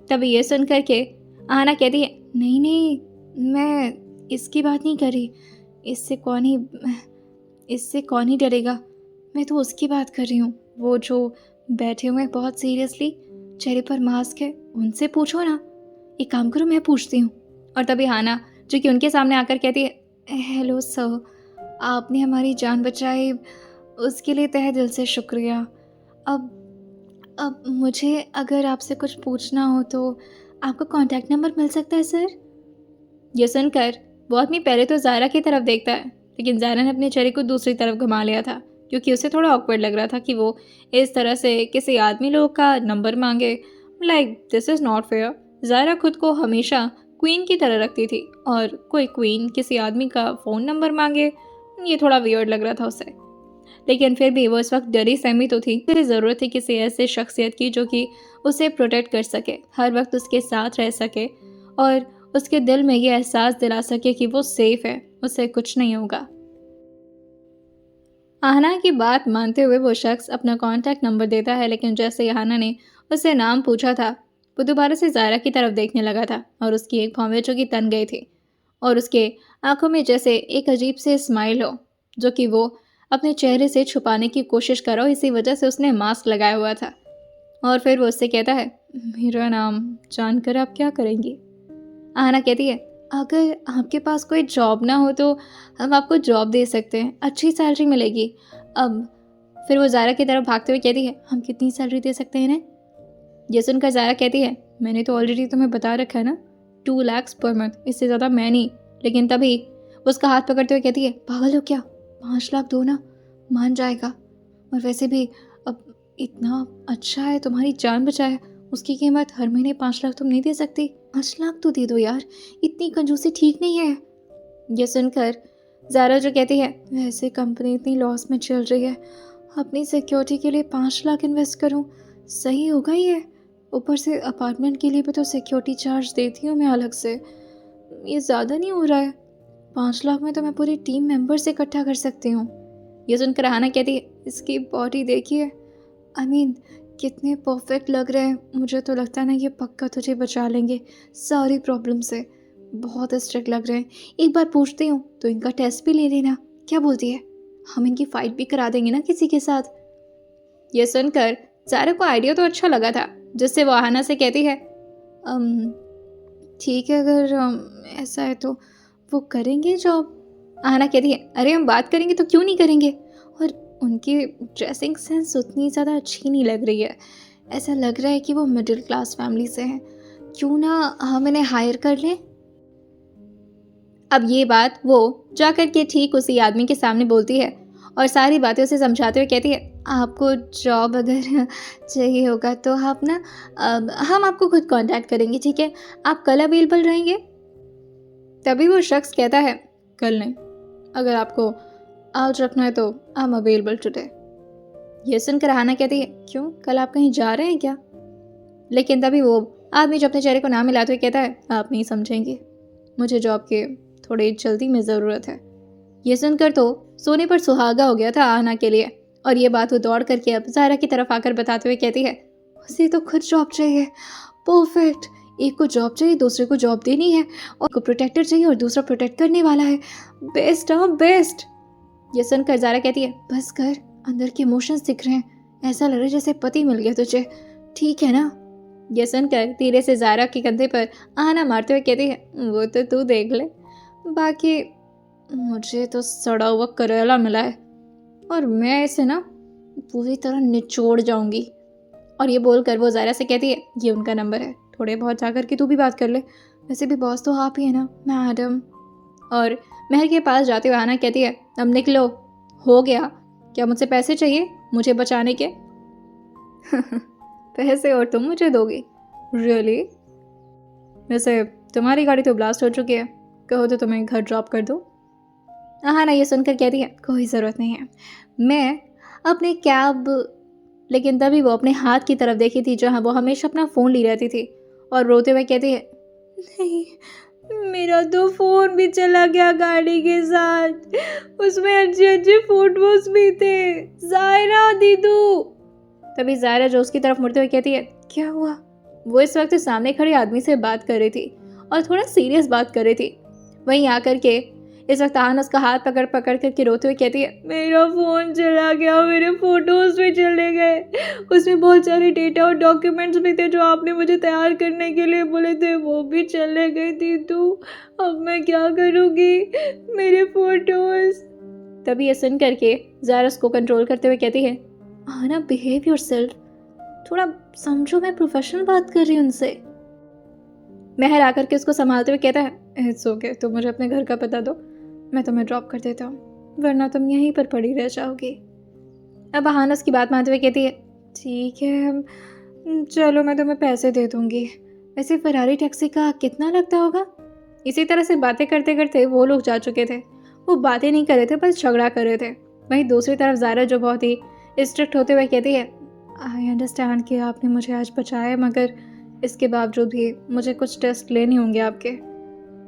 तभी ये सुन करके आहाना कहती है, नहीं नहीं, मैं इसकी बात नहीं कर रही, इससे कौन ही डरेगा, मैं तो उसकी बात कर रही हूँ, वो जो बैठे हुए हैं बहुत सीरियसली, चेहरे पर मास्क है, उनसे पूछो ना। एक काम करो, मैं पूछती हूँ। और तभी हाना जो कि उनके सामने आकर कहती है, हेलो सर, आपने हमारी जान बचाई, उसके लिए तहे दिल से शुक्रिया। अब मुझे अगर आपसे कुछ पूछना हो तो आपका कॉन्टैक्ट नंबर मिल सकता है सर। ये सुनकर वो आदमी पहले तो ज़ारा की तरफ देखता है, लेकिन ज़ारा ने अपने चेहरे को दूसरी तरफ घुमा लिया था, क्योंकि उसे थोड़ा ऑकवर्ड लग रहा था कि वो इस तरह से किसी आदमी लोग का नंबर मांगे। Like this is not fair. Zara खुद को हमेशा क्वीन की तरह रखती थी, और कोई क्वीन किसी आदमी का फ़ोन नंबर मांगे, ये थोड़ा वियर्ड लग रहा था उसे। लेकिन फिर भी वो इस वक्त डरी सहमी तो थी। उसे ज़रूरत थी किसी ऐसे शख्सियत की जो कि उसे प्रोटेक्ट कर सके, हर वक्त उसके साथ रह सके और उसके दिल में ये एहसास दिला सके कि वो सेफ है, उसे कुछ नहीं होगा। आहना की बात मानते हुए वो शख्स अपना कॉन्टैक्ट नंबर देता है, लेकिन जैसे ही आहना ने उससे नाम पूछा था, वो दोबारा से ज़ारा की तरफ देखने लगा था और उसकी एक भौवें जो कि तन गई थी और उसके आंखों में जैसे एक अजीब से स्माइल हो, जो कि वो अपने चेहरे से छुपाने की कोशिश करो, इसी वजह से उसने मास्क लगाया हुआ था। और फिर वो उससे कहता है, मेरा नाम जानकर आप क्या करेंगी। आहना कहती है, अगर आपके पास कोई जॉब ना हो तो हम आपको जॉब दे सकते हैं, अच्छी सैलरी मिलेगी। अब फिर वो ज़ारा की तरफ भागते हुए कहती है, हम कितनी सैलरी दे सकते हैं इन्हें। ये सुनकर ज़ारा कहती है, मैंने तो ऑलरेडी तुम्हें बता रखा है ना, 2 लाख पर मंथ, इससे ज़्यादा मैं नहीं। लेकिन तभी उसका हाथ पकड़ते हुए कहती है, पागल हो क्या, 5 लाख दो ना, मान जाएगा। और वैसे भी अब इतना अच्छा है, तुम्हारी जान बचाए, उसकी कीमत हर महीने 5 लाख तुम नहीं दे सकती, 5 लाख तो दे दो यार, इतनी कंजूसी ठीक नहीं है। ये सुनकर ज़ारा जो कहती है, वैसे कंपनी इतनी लॉस में चल रही है, अपनी सिक्योरिटी के लिए 5 लाख इन्वेस्ट करूं, सही होगा ये? ऊपर से अपार्टमेंट के लिए भी तो सिक्योरिटी चार्ज देती हूँ मैं अलग से, ये ज़्यादा नहीं हो रहा है? 5 लाख में तो मैं पूरी टीम मेंबर्स इकट्ठा कर सकती हूँ। ये सुनकर आहना कहती है, इसकी बॉडी देखिए, आई मीन कितने परफेक्ट लग रहे हैं, मुझे तो लगता है ना ये पक्का तुझे बचा लेंगे सारी प्रॉब्लम से, बहुत स्ट्रिक्ट लग रहे हैं। एक बार पूछती हूँ तो इनका टेस्ट भी ले लेना, क्या बोलती है? हम इनकी फ़ाइट भी करा देंगे ना किसी के साथ। ये सुनकर ज़ारा को आइडिया तो अच्छा लगा था, जिससे वो आहना से कहती है, ठीक है, अगर ऐसा है तो वो करेंगे जॉब। आहना कहती है, अरे हम बात करेंगे तो क्यों नहीं करेंगे, और उनकी ड्रेसिंग सेंस उतनी ज़्यादा अच्छी नहीं लग रही है, ऐसा लग रहा है कि वो मिडिल क्लास फैमिली से हैं, क्यों ना हम इन्हें हायर कर लें। अब ये बात वो जाकर के ठीक उसी आदमी के सामने बोलती है और सारी बातें उसे समझाते हुए कहती है, आपको जॉब अगर चाहिए होगा तो आप ना, हम आपको खुद कांटेक्ट करेंगे, ठीक है? आप कल अवेलेबल रहेंगे? तभी वो शख्स कहता है, कल नहीं, अगर आपको आज रखना है तो आई एम अवेलेबल टुडे। ये सुनकर आहना कहती है, क्यों, कल आप कहीं जा रहे हैं क्या? लेकिन तभी वो आदमी जो अपने चेहरे को ना मिलाते हुए कहता है, आप नहीं समझेंगे, मुझे जॉब के थोड़ी जल्दी में ज़रूरत है। ये सुनकर तो सोने पर सुहागा हो गया था आहना के लिए, और ये बात वो दौड़ करके अब ज़ारा की तरफ आकर बताते हुए कहती है, उसे तो खुद जॉब चाहिए, परफेक्ट, एक को जॉब चाहिए, दूसरे को जॉब देनी है, और को प्रोटेक्टर चाहिए और दूसरा प्रोटेक्ट करने वाला है, बेस्ट, हाँ बेस्ट। ये सुनकर ज़ारा कहती है, बस कर, अंदर के इमोशंस दिख रहे हैं, ऐसा लग रहा है जैसे पति मिल गया तुझे, ठीक है ना? ये सुनकर धीरे से ज़ारा के कंधे पर आहना मारते हुए कहती है, वो तो तू देख ले, बाकी मुझे तो सड़ा हुआ करेला मिला है और मैं इसे ना पूरी तरह निचोड़ जाऊंगी। और ये बोलकर वो ज़ायरा से कहती है ये उनका नंबर है, थोड़े बहुत जाकर के तू भी बात कर ले, वैसे भी बॉस तो आप ही है ना मैडम। और महर के पास जाते हुए आना कहती है अब निकलो, हो गया, क्या मुझसे पैसे चाहिए मुझे बचाने के? पैसे और तुम मुझे दोगी? रियली? वैसे तुम्हारी गाड़ी तो ब्लास्ट हो चुकी है, कहो तो तुम्हें घर ड्रॉप कर दो। हाँ ना, ये सुनकर कहती है कोई ज़रूरत नहीं है, मैं अपनी कैब। लेकिन तभी वो अपने हाथ की तरफ देखी थी जहाँ वो हमेशा अपना फ़ोन ली रहती थी और रोते हुए कहती है नहीं, मेरा तो फ़ोन भी चला गया गाड़ी के साथ, उसमें अच्छे अच्छे फोटोज भी थे। ज़ायरा दीदू। तभी ज़ायरा जो उसकी तरफ मुड़ते हुए कहती है क्या हुआ? वो इस वक्त सामने खड़े आदमी से बात कर रही थी और थोड़ा सीरियस बात कर रही थी। वहीं आकर के इस वक्त आहाना उसका हाथ पकड़ पकड़ करके रोते हुए कहती है मेरा फ़ोन चला गया, मेरे फोटोज़ भी चले गए, उसमें बहुत सारे डेटा और डॉक्यूमेंट्स भी थे जो आपने मुझे तैयार करने के लिए बोले थे, वो भी चले गए थी। तो अब मैं क्या करूँगी, मेरे फोटोज़। तभी ये सुन करके ज़ायरा उसको कंट्रोल करते हुए कहती है आहाना बिहेव योरसेल्फ, थोड़ा समझो, मैं प्रोफेशनल बात कर रही हूँ उनसे। महर आकर के उसको संभालते हुए कहता है इट्स ओके, तुम मुझे अपने घर का पता दो, मैं तुम्हें ड्रॉप कर देता हूँ, वरना तुम यहीं पर पड़ी रह जाओगी। अब आहाना उसकी बात मानते हुए कहती है ठीक है, चलो मैं तुम्हें पैसे दे दूँगी, वैसे फरारी टैक्सी का कितना लगता होगा? इसी तरह से बातें करते करते वो लोग जा चुके थे। वो बातें नहीं कर रहे थे, बस झगड़ा कर रहे थे। वहीं दूसरी तरफ ज़ायरा जो बहुत ही स्ट्रिक्ट होते हुए कहती है आई अंडरस्टैंड कि आपने मुझे आज बचाया, मगर इसके बावजूद भी मुझे कुछ टेस्ट लेने होंगे आपके,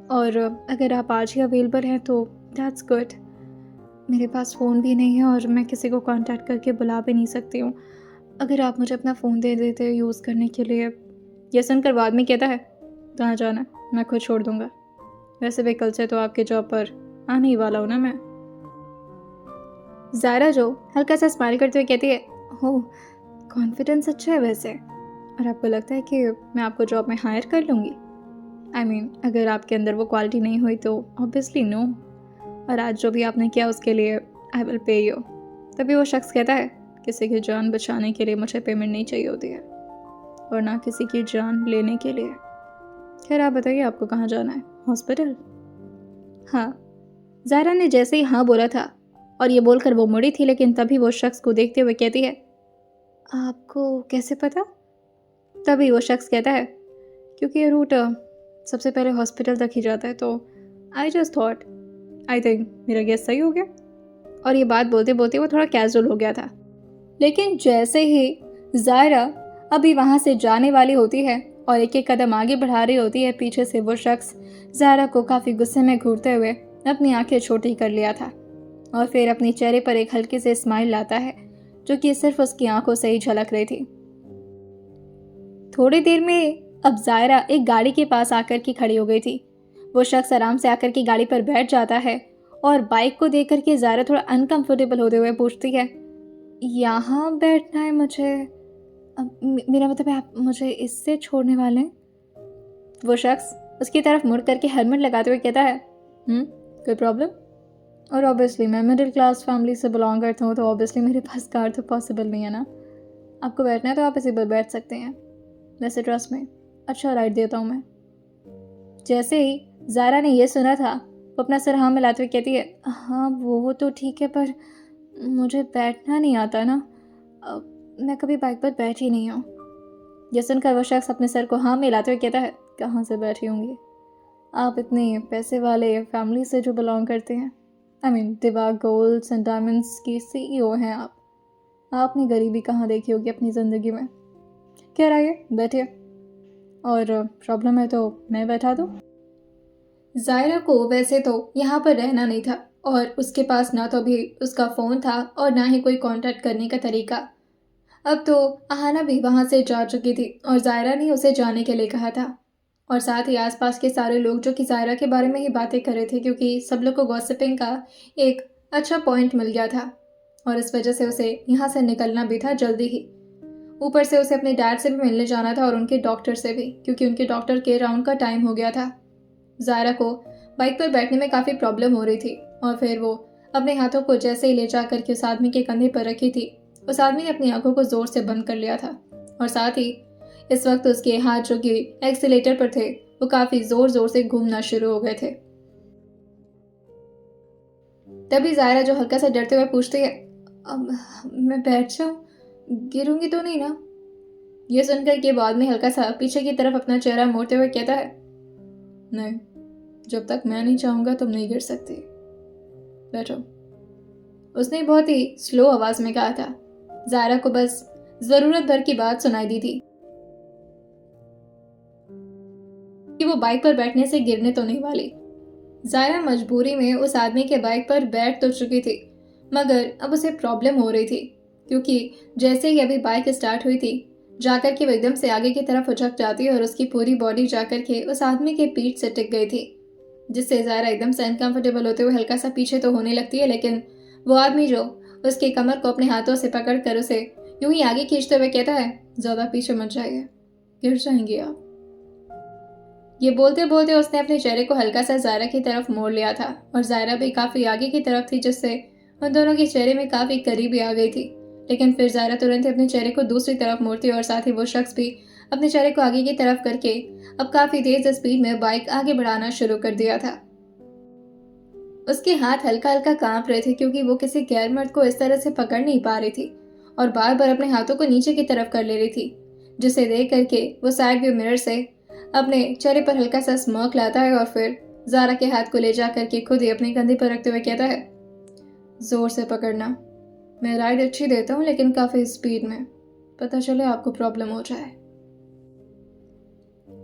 और अगर आप आज ही अवेलेबल हैं तो दैट्स गुड। मेरे पास फ़ोन भी नहीं है और मैं किसी को कांटेक्ट करके बुला भी नहीं सकती हूँ, अगर आप मुझे अपना फ़ोन दे देते यूज़ करने के लिए। यह सुनकर बाद में कहता है कहाँ जाना, मैं खुद छोड़ दूँगा, वैसे भी कल से तो आपके जॉब पर आने ही वाला हूँ ना मैं। ज़ायरा जो हल्का सा स्माइल करते हुए कहती है हो, कॉन्फिडेंस अच्छा है वैसे, और आपको लगता है कि मैं आपको जॉब में हायर कर लूँगी? आई मीन अगर आपके अंदर वो क्वालिटी नहीं हुई तो ऑब्वियसली नो, और आज जो भी आपने किया उसके लिए आई विल पे यू। तभी वो शख्स कहता है किसी की जान बचाने के लिए मुझे पेमेंट नहीं चाहिए होती है, और ना किसी की जान लेने के लिए। खैर आप बताइए आपको कहाँ जाना है, हॉस्पिटल? हाँ। ज़ायरा ने जैसे ही हाँ बोला था और ये बोलकर वो मुड़ी थी, लेकिन तभी वो शख्स को देखते हुए कहती है आपको कैसे पता? तभी वो शख्स कहता है क्योंकि ये रूट सबसे पहले हॉस्पिटल तक ही जाता है, तो I just thought, I think मेरा गेस सही हो गया। और ये बात बोलते बोलते वो थोड़ा कैजुअल हो गया था। लेकिन जैसे ही ज़ायरा अभी वहाँ से जाने वाली होती है और एक एक कदम आगे बढ़ा रही होती है, पीछे से वो शख्स ज़ायरा को काफ़ी गुस्से में घूरते हुए अपनी आंखें छोटी कर लिया था और फिर अपने चेहरे पर एक हल्के से स्माइल लाता है जो कि सिर्फ उसकी आंखों से ही झलक रही थी। थोड़ी देर में अब ज़ायरा एक गाड़ी के पास आकर के खड़ी हो गई थी। वो शख्स आराम से आकर के गाड़ी पर बैठ जाता है और बाइक को देख करके ज़ायरा थोड़ा अनकंफर्टेबल होते हुए पूछती है यहाँ बैठना है मुझे? मेरा मतलब है आप मुझे इससे छोड़ने वाले हैं? वो शख्स उसकी तरफ मुड़ करके हेलमेट लगाते हुए कहता है कोई प्रॉब्लम? और ऑब्वियसली मैं मिडिल क्लास फैमिली से बिलोंग करता हूँ, तो ऑब्वियसली मेरे पास कार तो पॉसिबल नहीं है ना। आपको बैठना है तो आप इसी पर बैठ सकते हैं, वैसे ट्रस्ट में अच्छा राइड देता हूँ मैं। जैसे ही ज़ायरा ने यह सुना था वो अपना सर हाँ मिलाते हुए कहती है हाँ वो तो ठीक है, पर मुझे बैठना नहीं आता ना, मैं कभी बाइक पर बैठी नहीं हूँ। यह सुनकर वो शख्स अपने सर को हाँ मिलाते हुए कहता है कहाँ से बैठी होंगी, आप इतने पैसे वाले फैमिली से जो बिलोंग करते हैं, आई मीन दिवाग गोल्ड्स एंड डायमंड्स की CEO हैं आपने गरीबी कहाँ देखी होगी अपनी ज़िंदगी में। कह रहा है बैठिए, और प्रॉब्लम है तो मैं बैठा दूँ। ज़ायरा को वैसे तो यहाँ पर रहना नहीं था और उसके पास ना तो भी उसका फ़ोन था और ना ही कोई कांटेक्ट करने का तरीका। अब तो आहाना भी वहाँ से जा चुकी थी और ज़ायरा ने उसे जाने के लिए कहा था, और साथ ही आसपास के सारे लोग जो कि ज़ायरा के बारे में ही बातें कर रहे थे, क्योंकि सब लोग को गॉसिपिंग का एक अच्छा पॉइंट मिल गया था और इस वजह से उसे यहाँ से निकलना भी था जल्दी ही। ऊपर से उसे अपने डैड से भी मिलने जाना था और उनके डॉक्टर से भी, क्योंकि उनके डॉक्टर के राउंड का टाइम हो गया था। ज़ायरा को बाइक पर बैठने में काफ़ी प्रॉब्लम हो रही थी और फिर वो अपने हाथों को जैसे ही ले जा करके उस आदमी के कंधे पर रखी थी, उस आदमी ने अपनी आंखों को ज़ोर से बंद कर लिया था और साथ ही इस वक्त उसके हाथ जो कि एक्सीलेटर पर थे वो काफ़ी ज़ोर ज़ोर से घूमना शुरू हो गए थे। तभी ज़ायरा जो हल्का सा डरते हुए पूछती है, अब मैं बैठ जाऊँ, गिरूंगी तो नहीं ना? ये सुनकर के बाद में हल्का सा पीछे की तरफ अपना चेहरा मोड़ते हुए कहता है, नहीं, जब तक मैं नहीं चाहूंगा तुम नहीं गिर सकती, बैठो। उसने बहुत ही स्लो आवाज में कहा था। ज़ायरा को बस जरूरत भर की बात सुनाई दी थी कि वो बाइक पर बैठने से गिरने तो नहीं वाली। ज़ायरा मजबूरी में उस आदमी के बाइक पर बैठ तो चुकी थी, मगर अब उसे प्रॉब्लम हो रही थी, क्योंकि जैसे ही अभी बाइक स्टार्ट हुई थी जाकर के वो एकदम से आगे की तरफ उछक जाती और उसकी पूरी बॉडी जाकर के उस आदमी के पीठ से टिक गई थी, जिससे ज़ायरा एकदम से अनकंफर्टेबल होते हुए हल्का सा पीछे तो होने लगती है, लेकिन वो आदमी जो उसके कमर को अपने हाथों से पकड़ कर उसे यूं ही आगे खींचते हुए कहता है, ज़्यादा पीछे मत जाइए, गिर जाएंगे आप। ये बोलते बोलते उसने अपने चेहरे को हल्का सा ज़ायरा की तरफ मोड़ लिया था और ज़ायरा भी काफ़ी आगे की तरफ थी, जिससे उन दोनों के चेहरे में काफ़ी करीबी आ गई थी। लेकिन फिर ज़ायरा तुरंत ही अपने चेहरे को दूसरी तरफ मोड़ती और साथ ही वो शख्स भी अपने चेहरे को आगे की तरफ करके अब काफ़ी तेज़ स्पीड में बाइक आगे बढ़ाना शुरू कर दिया था। उसके हाथ हल्का हल्का कांप रहे थे, क्योंकि वो किसी गैर मर्द को इस तरह से पकड़ नहीं पा रही थी और बार बार अपने हाथों को नीचे की तरफ कर ले रही थी, जिसे देख करके वो साइड व्यू मिरर से अपने चेहरे पर हल्का सा स्मर्क लाता है और फिर ज़ारा के हाथ को ले जा करके खुद ही अपने कंधे पर रखते हुए कहता है, जोर से पकड़ना, मैं राइड अच्छी देता हूँ लेकिन काफ़ी स्पीड में, पता चले आपको प्रॉब्लम हो जाए।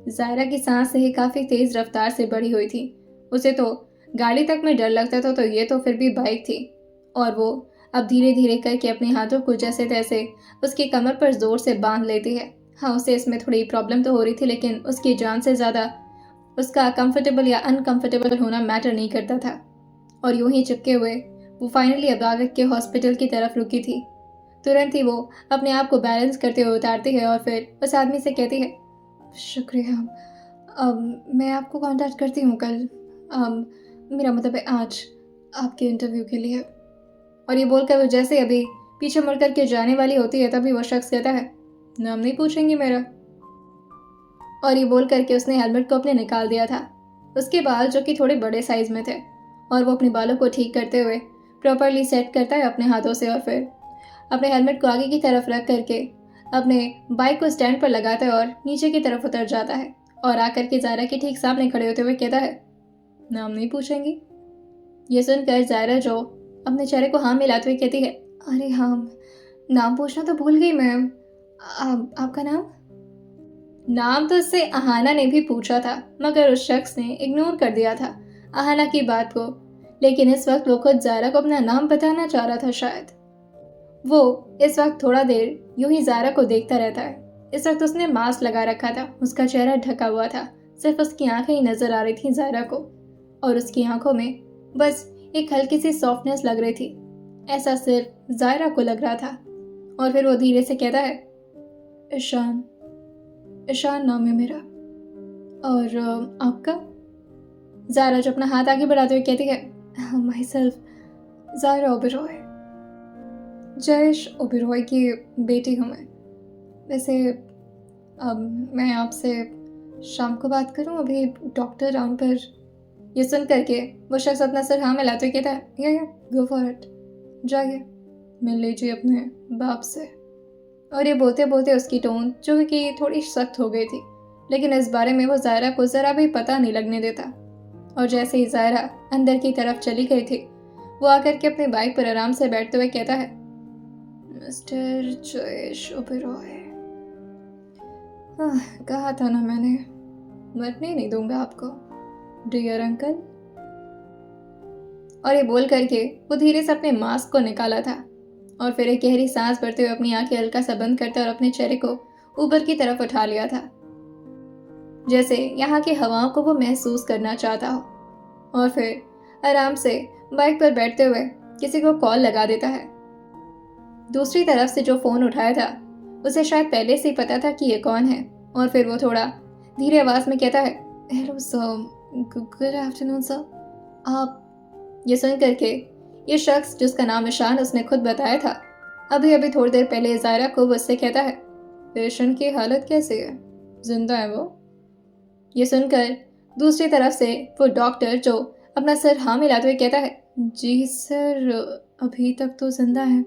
ज़ायरा की सांस ही काफ़ी तेज़ रफ्तार से बढ़ी हुई थी। उसे तो गाड़ी तक में डर लगता था, तो ये तो फिर भी बाइक थी, और वो अब धीरे धीरे करके अपने हाथों को जैसे तैसे उसकी कमर पर जोर से बांध लेती है। हाँ, उसे इसमें थोड़ी प्रॉब्लम तो हो रही थी, लेकिन उसकी जान से ज़्यादा उसका कंफर्टेबल या अनकंफर्टेबल होना मैटर नहीं करता था। और यूं ही चिपके हुए वो फाइनली अब आगे के हॉस्पिटल की तरफ रुकी थी। तुरंत ही वो अपने आप को बैलेंस करते हुए उतारती है और फिर उस आदमी से कहती है, शुक्रिया, मैं आपको कांटेक्ट करती हूँ कल, मेरा मतलब है आज, आपके इंटरव्यू के लिए। और ये बोलकर वो जैसे अभी पीछे मुड़ करके जाने वाली होती है, तभी वो शख्स कहता है, नाम नहीं पूछेंगी मेरा। और ये बोल करके उसने हेलमेट को अपने निकाल दिया था। उसके बाल जो कि थोड़े बड़े साइज में थे, और वो अपने बालों को ठीक करते हुए प्रॉपरली सेट करता है अपने हाथों से और फिर अपने हेलमेट को आगे की तरफ रख करके अपने बाइक को स्टैंड पर लगाता है और नीचे की तरफ उतर जाता है और आकर के ज़ायरा के ठीक सामने खड़े होते हुए कहता है, नाम नहीं पूछेंगी। ये सुनकर ज़ायरा जो अपने चेहरे को हाँ मिलाते हुए कहती है, अरे हाँ, नाम पूछना तो भूल गई मैं, आपका नाम? नाम तो उससे अहाना ने भी पूछा था, मगर उस शख्स ने इग्नोर कर दिया था अहाना की बात को। लेकिन इस वक्त वो खुद ज़ायरा को अपना नाम बताना चाह रहा था शायद। वो इस वक्त थोड़ा देर यूं ही ज़ायरा को देखता रहता है। इस वक्त उसने मास्क लगा रखा था, उसका चेहरा ढका हुआ था, सिर्फ उसकी आंखें ही नजर आ रही थी ज़ायरा को, और उसकी आंखों में बस एक हल्की सी सॉफ्टनेस लग रही थी, ऐसा सिर्फ ज़ायरा को लग रहा था। और फिर वो धीरे से कहता है, ईशान, ईशान नाम है मेरा, और आपका? ज़ायरा जो अपना हाथ आगे बढ़ाते हुए कहती है, माई सेल्फ ज़ायरा ओबेरॉय, जयेश ओबेरॉय की बेटी हूँ मैं। वैसे अब मैं आपसे शाम को बात करूँ, अभी डॉक्टर राउंड पर। ये सुन करके वो शख्स अपना सर हाँ मिलाते हुए कहता है, या गो फॉर इट, जाइए मिल लीजिए अपने बाप से। और ये बोलते बोलते उसकी टोन जो कि थोड़ी सख्त हो गई थी, लेकिन इस बारे में वो ज़ायरा को ज़रा भी पता नहीं लगने देता। और जैसे ही ज़ायरा अंदर की तरफ चली गई थी, वो आकर के अपने बाइक पर आराम से बैठते हुए कहता है, मिस्टर जयेश ओबेरॉय, कहा था ना मैंने, मरने नहीं दूंगा आपको, डियर अंकल। और ये बोल करके वो धीरे से अपने मास्क को निकाला था और फिर एक गहरी सांस भरते हुए अपनी आंखें हल्का सा बंद करता और अपने चेहरे को ऊपर की तरफ उठा लिया था, जैसे यहाँ की हवाओं को वो महसूस करना चाहता हो। और फिर आराम से बाइक पर बैठते हुए किसी को कॉल लगा देता है। दूसरी तरफ से जो फोन उठाया था उसे शायद पहले से ही पता था कि ये कौन है, और फिर वो थोड़ा धीरे आवाज में कहता है, hello sir, good afternoon sir, आप। ये सुन करके ये शख्स जिसका नाम ईशान उसने खुद बताया था, अभी अभी थोड़ी देर पहले ज़ायरा को उससे कहता है, पेशेंट की हालत कैसी है? जिंदा है वो? ये सुनकर दूसरी तरफ से वो डॉक्टर जो अपना सर हाँ मिलाते हुए कहता है, जी सर, अभी तक तो जिंदा है।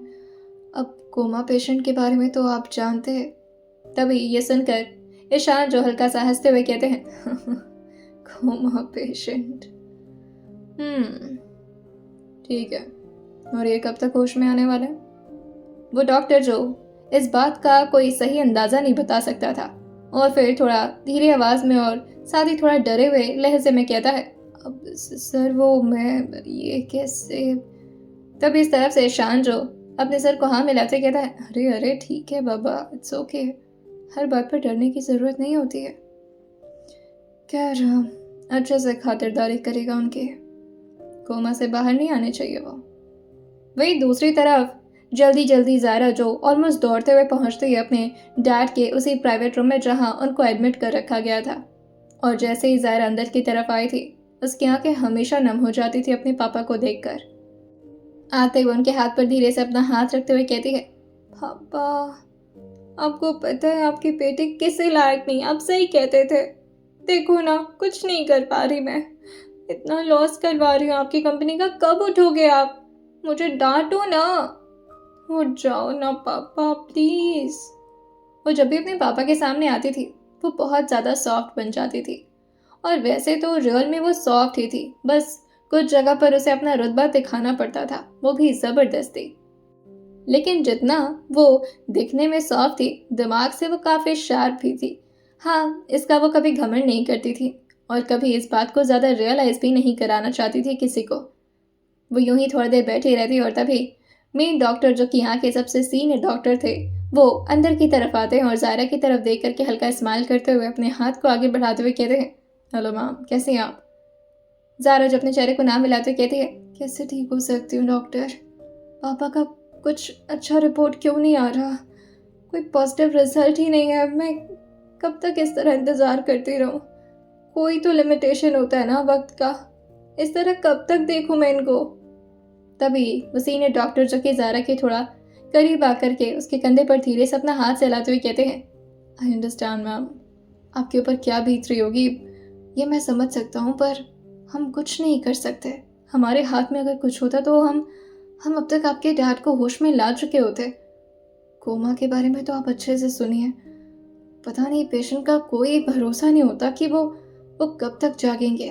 अब कोमा पेशेंट के बारे में तो आप जानते हैं। तभी ये सुनकर ईशान जो हल्का सा हंसते हुए कहते हैं, कोमा पेशेंट, ठीक है, और ये कब तक होश में आने वाला है? वो डॉक्टर जो इस बात का कोई सही अंदाजा नहीं बता सकता था और फिर थोड़ा धीरे आवाज में और साथ ही थोड़ा डरे हुए लहजे में कहता है, अब सर वो मैं ये कैसे। तब इस तरफ से ईशान जो अपने सर को हाँ मिलाते कहता है, अरे अरे ठीक है बाबा, इट्स ओके, हर बात पर डरने की जरूरत नहीं होती है। खैर अच्छे से खातिरदारी करेगा उनकी, कोमा से बाहर नहीं आने चाहिए वो। वही दूसरी तरफ जल्दी जल्दी ज़ारा जो ऑलमोस्ट दौड़ते हुए पहुंचती है अपने डैड के उसी प्राइवेट रूम में जहां उनको एडमिट कर रखा गया था, और जैसे ही ज़ारा अंदर की तरफ आई थी उसकी आंखें हमेशा नम हो जाती थी अपने पापा को देखकर। आते हुए उनके हाथ पर धीरे से अपना हाथ रखते हुए कहती है, पापा आपको पता है आपकी बेटी किसी लायक नहीं, आप सही कहते थे। देखो ना, कुछ नहीं कर पा रही मैं, इतना लॉस करवा रही हूँ आपकी कंपनी का, कब उठोगे आप? मुझे डांटो ना, उठ जाओ ना पापा प्लीज। वो जब भी अपने पापा के सामने आती थी वो बहुत ज़्यादा सॉफ्ट बन जाती थी, और वैसे तो रियल में वो सॉफ्ट ही थी, बस कुछ जगह पर उसे अपना रुतबा दिखाना पड़ता था, वो भी ज़बरदस्ती। लेकिन जितना वो दिखने में सॉफ्ट थी, दिमाग से वो काफ़ी शार्प भी थी। हाँ, इसका वो कभी घमंड नहीं करती थी और कभी इस बात को ज़्यादा रियलाइज भी नहीं कराना चाहती थी किसी को। वो यूं ही थोड़ी देर बैठी रहती और तभी मेन डॉक्टर जो कि यहाँ के सबसे सीनियर डॉक्टर थे वो अंदर की तरफ आते हैं और ज़ारा की तरफ देख करके हल्का स्माइल करते हुए अपने हाथ को आगे बढ़ाते हुए कहते हैं, हेलो मैम, कैसे हैं आप? ज़ारा जो अपने चेहरे को ना मिलाते हुए कहती है, कैसे ठीक हो सकती हूँ डॉक्टर? पापा का कुछ अच्छा रिपोर्ट क्यों नहीं आ रहा? कोई पॉजिटिव रिजल्ट ही नहीं है। मैं कब तक इस तरह इंतज़ार करती रहूँ? कोई तो लिमिटेशन होता है ना वक्त का, इस तरह कब तक देखूँ मैं इनको? तभी वो सीनियर डॉक्टर जो कि ज़ारा के थोड़ा करीब आकर के उसके कंधे पर धीरे से अपना हाथ चलाते हुए कहते हैं, आई अंडरस्टैंड मैम, आपके ऊपर क्या बीत रही होगी ये मैं समझ सकता हूँ, पर हम कुछ नहीं कर सकते। हमारे हाथ में अगर कुछ होता तो हम अब तक आपके डैड को होश में ला चुके होते। कोमा के बारे में तो आप अच्छे से सुनिए, पता नहीं पेशेंट का कोई भरोसा नहीं होता कि वो कब तक जागेंगे।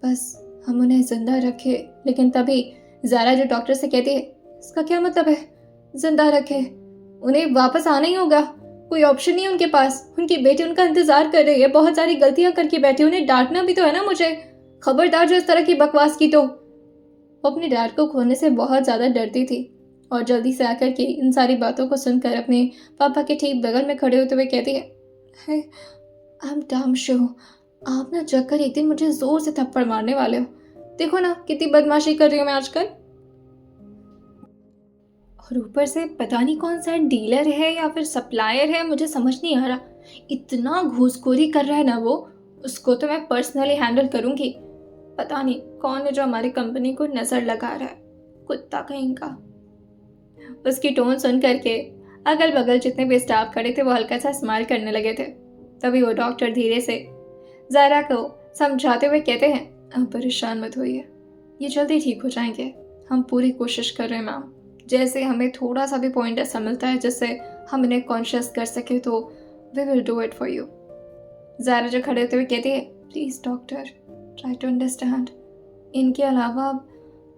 बस हम उन्हें जिंदा रखे। लेकिन तभी ज़ारा जो डॉक्टर से कहती है, इसका क्या मतलब है जिंदा रखे? उन्हें वापस आना ही होगा, कोई ऑप्शन नहीं है उनके पास। उनकी बेटी उनका इंतजार कर रही है, बहुत सारी गलतियां करके बैठी, उन्हें डांटना भी तो है ना मुझे। खबरदार जो इस तरह की बकवास की तो। वो अपने डैड को खोने से बहुत ज़्यादा डरती थी और जल्दी से आकर के इन सारी बातों को सुनकर अपने पापा के ठीक बगल में खड़े होते हुए कहती है, आई एम डैम श्योर आप ना जगकर एक दिन मुझे जोर से थप्पड़ मारने वाले हो। देखो ना कितनी बदमाशी कर रही हूँ मैं आजकल। और ऊपर से पता नहीं कौन सा डीलर है या फिर सप्लायर है, मुझे समझ नहीं आ रहा, इतना घूसखोरी कर रहा है ना वो, उसको तो मैं पर्सनली हैंडल करूँगी। पता नहीं कौन है जो हमारी कंपनी को नज़र लगा रहा है, कुत्ता कहीं का। उसकी टोन सुन करके अगल बगल जितने भी स्टाफ खड़े थे वो हल्का सा स्माइल करने लगे थे। तभी वो डॉक्टर धीरे से ज़ारा को समझाते हुए कहते हैं, आप परेशान मत होइए, ये जल्दी ठीक हो जाएंगे, हम पूरी कोशिश कर रहे हैं मैम। जैसे हमें थोड़ा सा भी पॉइंट ऐसा मिलता है जिससे हम इन्हें कॉन्शियस कर सके तो we will do it for you. Zara जो खड़े होते हुए कहती है, please doctor try to understand, इनके अलावा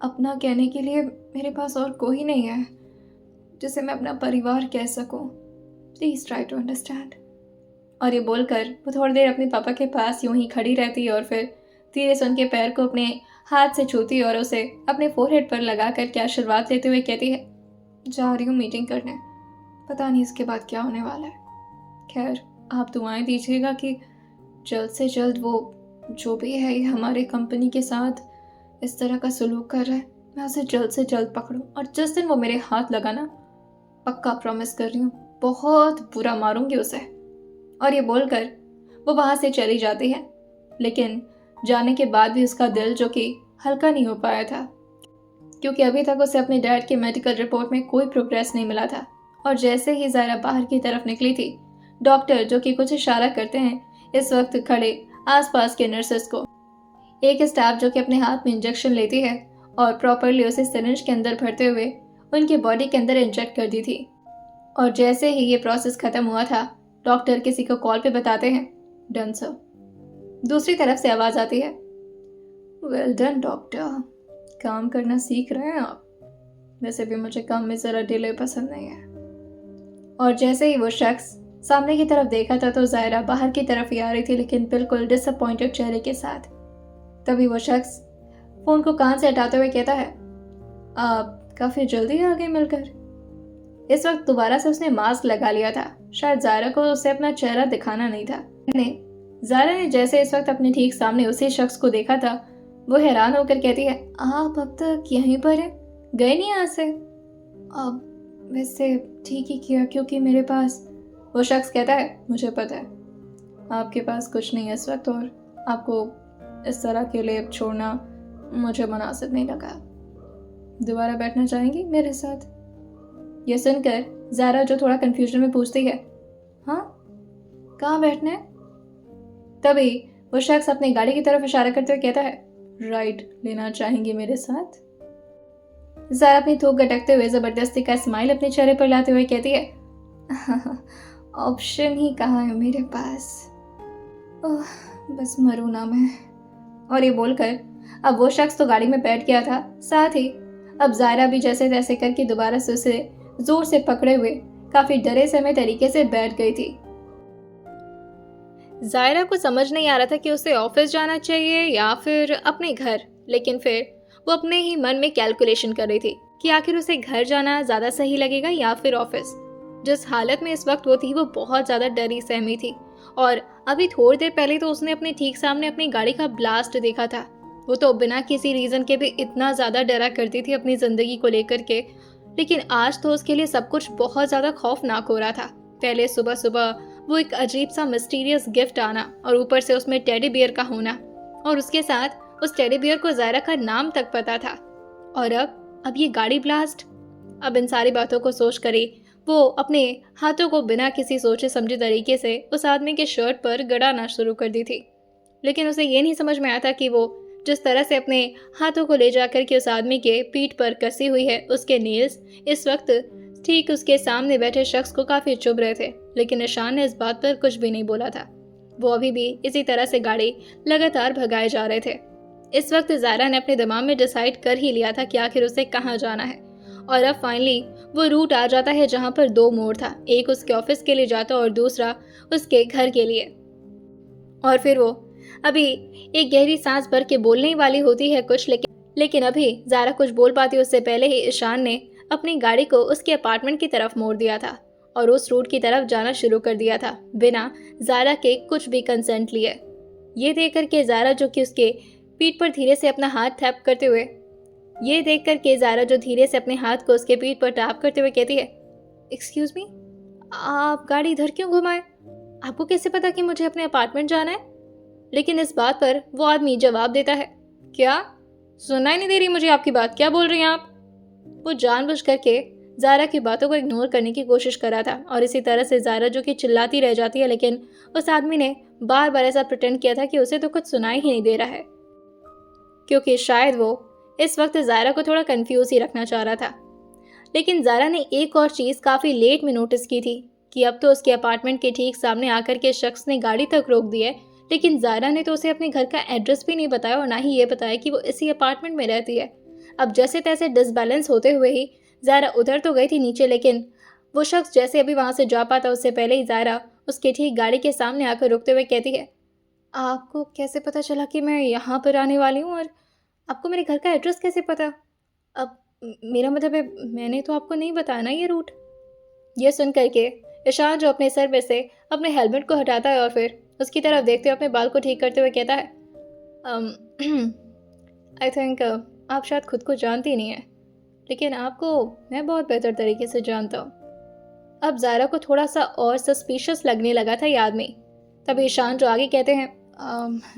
अपना कहने के लिए मेरे पास और कोई नहीं है जिसे मैं अपना परिवार कह सकूं। Please try to understand. और ये बोलकर वो थोड़ी देर अपने पापा के पास यूं ही खड़ी रहती और फिर धीरे से उनके पैर को अपने हाथ से छूती और उसे अपने फोरहेड पर लगा कर के आशीर्वाद लेते हुए कहती है, जा रही हूँ मीटिंग करने, पता नहीं इसके बाद क्या होने वाला है। खैर आप दुआएं दीजिएगा कि जल्द से जल्द वो जो भी है हमारे कंपनी के साथ इस तरह का सलूक कर रहा है, मैं उसे जल्द से जल्द पकड़ूं, और जिस दिन वो मेरे हाथ लगा ना, पक्का प्रॉमिस कर रही हूँ बहुत बुरा मारूंगी उसे। और ये बोलकर वो वहाँ से चली जाती है। लेकिन जाने के बाद भी उसका दिल जो कि हल्का नहीं हो पाया था, क्योंकि अभी तक उसे अपने डैड के मेडिकल रिपोर्ट में कोई प्रोग्रेस नहीं मिला था और जैसे ही ज़ारा बाहर की तरफ निकली थी, डॉक्टर जो कि कुछ इशारा करते हैं इस वक्त खड़े आसपास के नर्सेस को, एक स्टाफ जो कि अपने हाथ में इंजेक्शन लेती है और प्रॉपरली उसे सिरिंज के अंदर भरते हुए उनकी बॉडी के अंदर इंजेक्ट कर दी थी। और जैसे ही ये प्रोसेस खत्म हुआ था, डॉक्टर किसी को कॉल पे बताते हैं, डन सर। दूसरी तरफ से आवाज़ आती है, वेल डन डॉक्टर, काम करना सीख रहे हैं आप। वैसे भी मुझे काम में ज़रा डिले पसंद नहीं है। और जैसे ही वो शख्स सामने की तरफ देखा था तो ज़ायरा बाहर की तरफ ही आ रही थी, लेकिन बिल्कुल डिसअपॉइंटेड चेहरे के साथ। तभी वो शख्स फ़ोन को कान से हटाते हुए कहता है, आप काफ़ी जल्दी आ गए मिलकर। इस वक्त दोबारा से उसने मास्क लगा लिया था, शायद ज़ायरा को उसे अपना चेहरा दिखाना नहीं था। ज़ायरा ने जैसे इस वक्त अपने ठीक सामने उसी शख्स को देखा था, वो हैरान होकर कहती है, आप अब तक यहीं पर हैं, गए नहीं यहाँ से? अब वैसे ठीक ही किया, क्योंकि मेरे पास। वो शख्स कहता है, मुझे पता है आपके पास कुछ नहीं है इस वक्त, और आपको इस तरह के लिए छोड़ना मुझे मुनासिब नहीं लगा। दोबारा बैठना चाहेंगी मेरे साथ? यह सुनकर ज़ारा जो थोड़ा कंफ्यूजन में पूछती है, हाँ कहाँ बैठना है? तभी वो शख्स अपनी गाड़ी की तरफ इशारा करते हुए कहता है, राइट लेना चाहेंगी मेरे साथ? ज़ारा अपनी थूक गटकते हुए ज़बरदस्ती का स्माइल अपने चेहरे पर लाते हुए कहती है, ऑप्शन ही कहाँ है मेरे पास, ओह बस मरूँ ना मैं। और ये बोलकर अब वो शख्स तो गाड़ी में बैठ गया था, साथ ही अब ज़ायरा भी जैसे तैसे करके दोबारा से उसे जोर से पकड़े हुए काफी डरे समय तरीके से बैठ गई थी। ज़ायरा को समझ नहीं आ रहा था कि उसे ऑफिस जाना चाहिए या फिर अपने घर, लेकिन फिर वो अपने ही मन में कैलकुलेशन कर रही थी कि आखिर उसे घर जाना ज़्यादा सही लगेगा या फिर ऑफिस। जिस हालत में इस वक्त वो थी वो बहुत ज़्यादा डरी सहमी थी, और अभी थोड़ी देर पहले तो उसने अपने ठीक सामने अपनी गाड़ी का ब्लास्ट देखा था। वो तो बिना किसी रीज़न के भी इतना ज़्यादा डरा करती थी अपनी ज़िंदगी को लेकर के, लेकिन आज तो उसके लिए सब कुछ बहुत ज़्यादा खौफनाक हो रहा था। पहले सुबह सुबह वो एक अजीब सा मिस्टीरियस गिफ्ट आना, और ऊपर से उसमें टेडी बियर का होना, और उसके साथ उस टेडी बियर को ज़ायरा का नाम तक पता था। और अब ये गाड़ी ब्लास्ट। अब इन सारी बातों को सोच कर ही वो अपने हाथों को बिना किसी सोचे समझे तरीके से उस आदमी के शर्ट पर गड़ाना शुरू कर दी थी। लेकिन उसे ये नहीं समझ में आता कि वो जिस तरह से अपने हाथों को ले जाकर के उस आदमी के पीठ पर कसी हुई है उसके नेल्स इस वक्त ठीक उसके सामने बैठे शख्स को काफ़ी चुभ रहे थे, लेकिन ईशान ने इस बात पर कुछ भी नहीं बोला था। वो अभी भी इसी तरह से गाड़ी लगातार भगाए जा रहे थे। इस वक्त ज़ायरा ने अपने दिमाग में डिसाइड कर ही लिया था कि आखिर उसे कहाँ जाना है, और अब फाइनली वो रूट आ जाता है जहाँ पर दो मोड़ था, एक उसके ऑफिस के लिए जाता और दूसरा उसके घर के लिए। और फिर वो अभी एक गहरी सांस भर के बोलने वाली होती है कुछ, लेकिन अभी ज़ायरा कुछ बोल पाती उससे पहले ही ईशान ने अपनी गाड़ी को उसके अपार्टमेंट की तरफ मोड़ दिया था और उस रूट की तरफ जाना शुरू कर दिया था बिना ज़ायरा के कुछ भी कंसेंट लिए। ये देख कर के ज़ायरा जो कि उसके पीठ पर धीरे से अपना हाथ टैप करते हुए उसके पीठ पर टैप करते हुए कहती है, एक्सक्यूज मी, आप गाड़ी इधर क्यों घुमाए? आपको कैसे पता कि मुझे अपने अपार्टमेंट जाना है? लेकिन इस बात पर वो आदमी जवाब देता है, क्या सुनाई नहीं दे रही मुझे आपकी बात? क्या बोल रही हैं आप? वो जानबूझ करके ज़ायरा की बातों को इग्नोर करने की कोशिश कर रहा था, और इसी तरह से ज़ायरा जो कि चिल्लाती रह जाती है, लेकिन उस आदमी ने बार बार ऐसा प्रिटेंड किया था कि उसे तो कुछ सुनाई ही नहीं दे रहा है, क्योंकि शायद वो इस वक्त ज़ायरा को थोड़ा कंफ्यूज ही रखना चाह रहा था। लेकिन ज़ायरा ने एक और चीज़ काफ़ी लेट में नोटिस की थी कि अब तो उसके अपार्टमेंट के ठीक सामने आकर के शख्स ने गाड़ी तक रोक दी है, लेकिन ज़ायरा ने तो उसे अपने घर का एड्रेस भी नहीं बताया और ना ही ये बताया कि वो इसी अपार्टमेंट में रहती है। अब जैसे तैसे डिसबैलेंस होते हुए ही ज़ायरा उधर तो गई थी नीचे, लेकिन वो शख्स जैसे अभी वहाँ से जा पाता उससे पहले ही ज़ायरा उसके ठीक गाड़ी के सामने आकर रुकते हुए कहती है, आपको कैसे पता चला कि मैं यहाँ पर आने वाली हूँ, और आपको मेरे घर का एड्रेस कैसे पता? अब मेरा मतलब है, मैंने तो आपको नहीं बताया ना ये रूट। ये सुन करके ईशान जो अपने सर में से अपने हेलमेट को हटाता है और फिर उसकी तरफ देखते हुए अपने बाल को ठीक करते हुए कहता है, आई थिंक आप शायद खुद को जानती नहीं है, लेकिन आपको मैं बहुत बेहतर तरीके से जानता हूँ। अब ज़ायरा को थोड़ा सा और सस्पिशियस लगने लगा था ये आदमी। तभी ईशान जो आगे कहते हैं,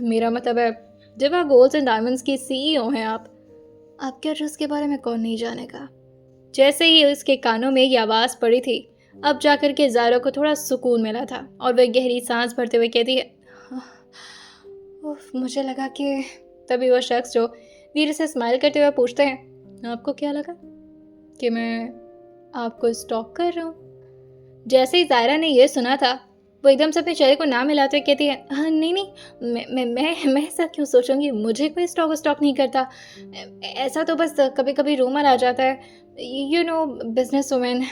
मेरा मतलब है दिवा गोल्ड्स एंड डायमंड्स की CEO हैं आप। आपके एड्रेस के बारे में कौन नहीं जानेगा? जैसे ही उसके कानों में ये आवाज़ पड़ी थी, अब जाकर के ज़ारा को थोड़ा सुकून मिला था और वह गहरी सांस भरते हुए कहती है, उफ, मुझे लगा कि। तभी वो शख्स जो धीरे से स्माइल करते हुए पूछते हैं, आपको क्या लगा कि मैं आपको स्टॉक कर रहा हूँ? जैसे ही ज़ायरा ने यह सुना था, वो एकदम से अपने चेहरे को ना मिलाते हुए कहती है, हाँ नहीं नहीं, मैं ऐसा क्यों सोचूंगी, मुझे कोई स्टॉक नहीं करता। ऐसा तो बस कभी कभी रूमर आ जाता है, यू नो, बिजनेस वुमेन।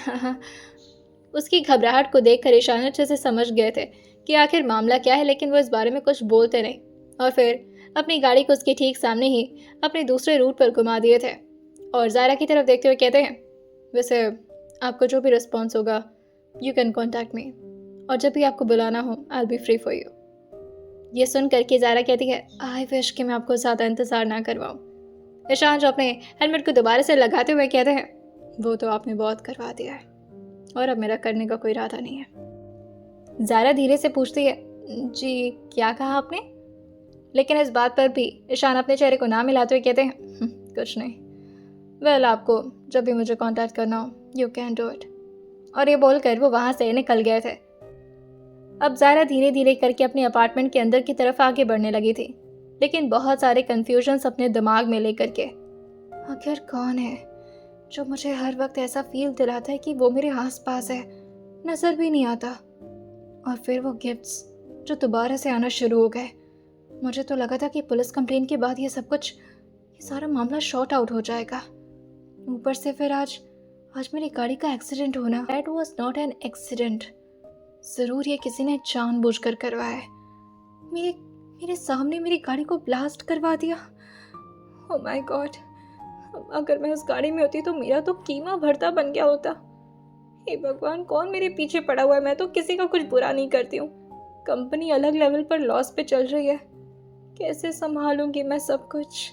उसकी घबराहट को देखकर ईशान अच्छे से समझ गए थे कि आखिर मामला क्या है, लेकिन वो इस बारे में कुछ बोलते नहीं और फिर अपनी गाड़ी को उसके ठीक सामने ही अपने दूसरे रूट पर घुमा दिए थे और ज़ायरा की तरफ देखते हुए कहते हैं, वैसे आपको जो भी रिस्पॉन्स होगा, यू कैन कॉन्टैक्ट मी, और जब भी आपको बुलाना हो, I will be free for you. ये सुन करके ज़ायरा कहती है, आई विश कि मैं आपको ज़्यादा इंतज़ार ना करवाऊँ। ईशान जो अपने हेलमेट को दोबारा से लगाते हुए कहते हैं, वो तो आपने बहुत करवा दिया है और अब मेरा करने का कोई इरादा नहीं है। ज़ायरा धीरे से पूछती है, जी क्या कहा आपने? लेकिन इस बात पर भी ईशान अपने चेहरे को ना मिलाते हुए कहते हैं, कुछ नहीं। वेल, आपको जब भी मुझे कांटेक्ट करना हो, यू कैन डू इट। और ये बोलकर वो वहाँ से निकल गए थे। अब ज़ायरा धीरे धीरे करके अपने अपार्टमेंट के अंदर की तरफ आगे बढ़ने लगी थी, लेकिन बहुत सारे कन्फ्यूजन्स अपने दिमाग में लेकर के। आखिर कौन है जो मुझे हर वक्त ऐसा फील दिलाता है कि वो मेरे आस पास है, नज़र भी नहीं आता? और फिर वो गिफ्ट्स जो दोबारा से आना शुरू हो गए। मुझे तो लगा था कि पुलिस कंप्लेन के बाद ये सारा मामला शॉर्ट आउट हो जाएगा। ऊपर से फिर आज मेरी गाड़ी का एक्सीडेंट होना। That was not an accident. ज़रूर ये किसी ने जानबूझकर करवाया है। मेरे सामने मेरी गाड़ी को ब्लास्ट करवा दिया। ओह माय गॉड, अगर मैं उस गाड़ी में होती तो मेरा तो कीमा भरता बन गया होता। हे भगवान, कौन मेरे पीछे पड़ा हुआ है? मैं तो किसी का कुछ बुरा नहीं करती हूँ। कंपनी अलग लेवल पर लॉस पे चल रही है, कैसे संभालूंगी मैं सब कुछ?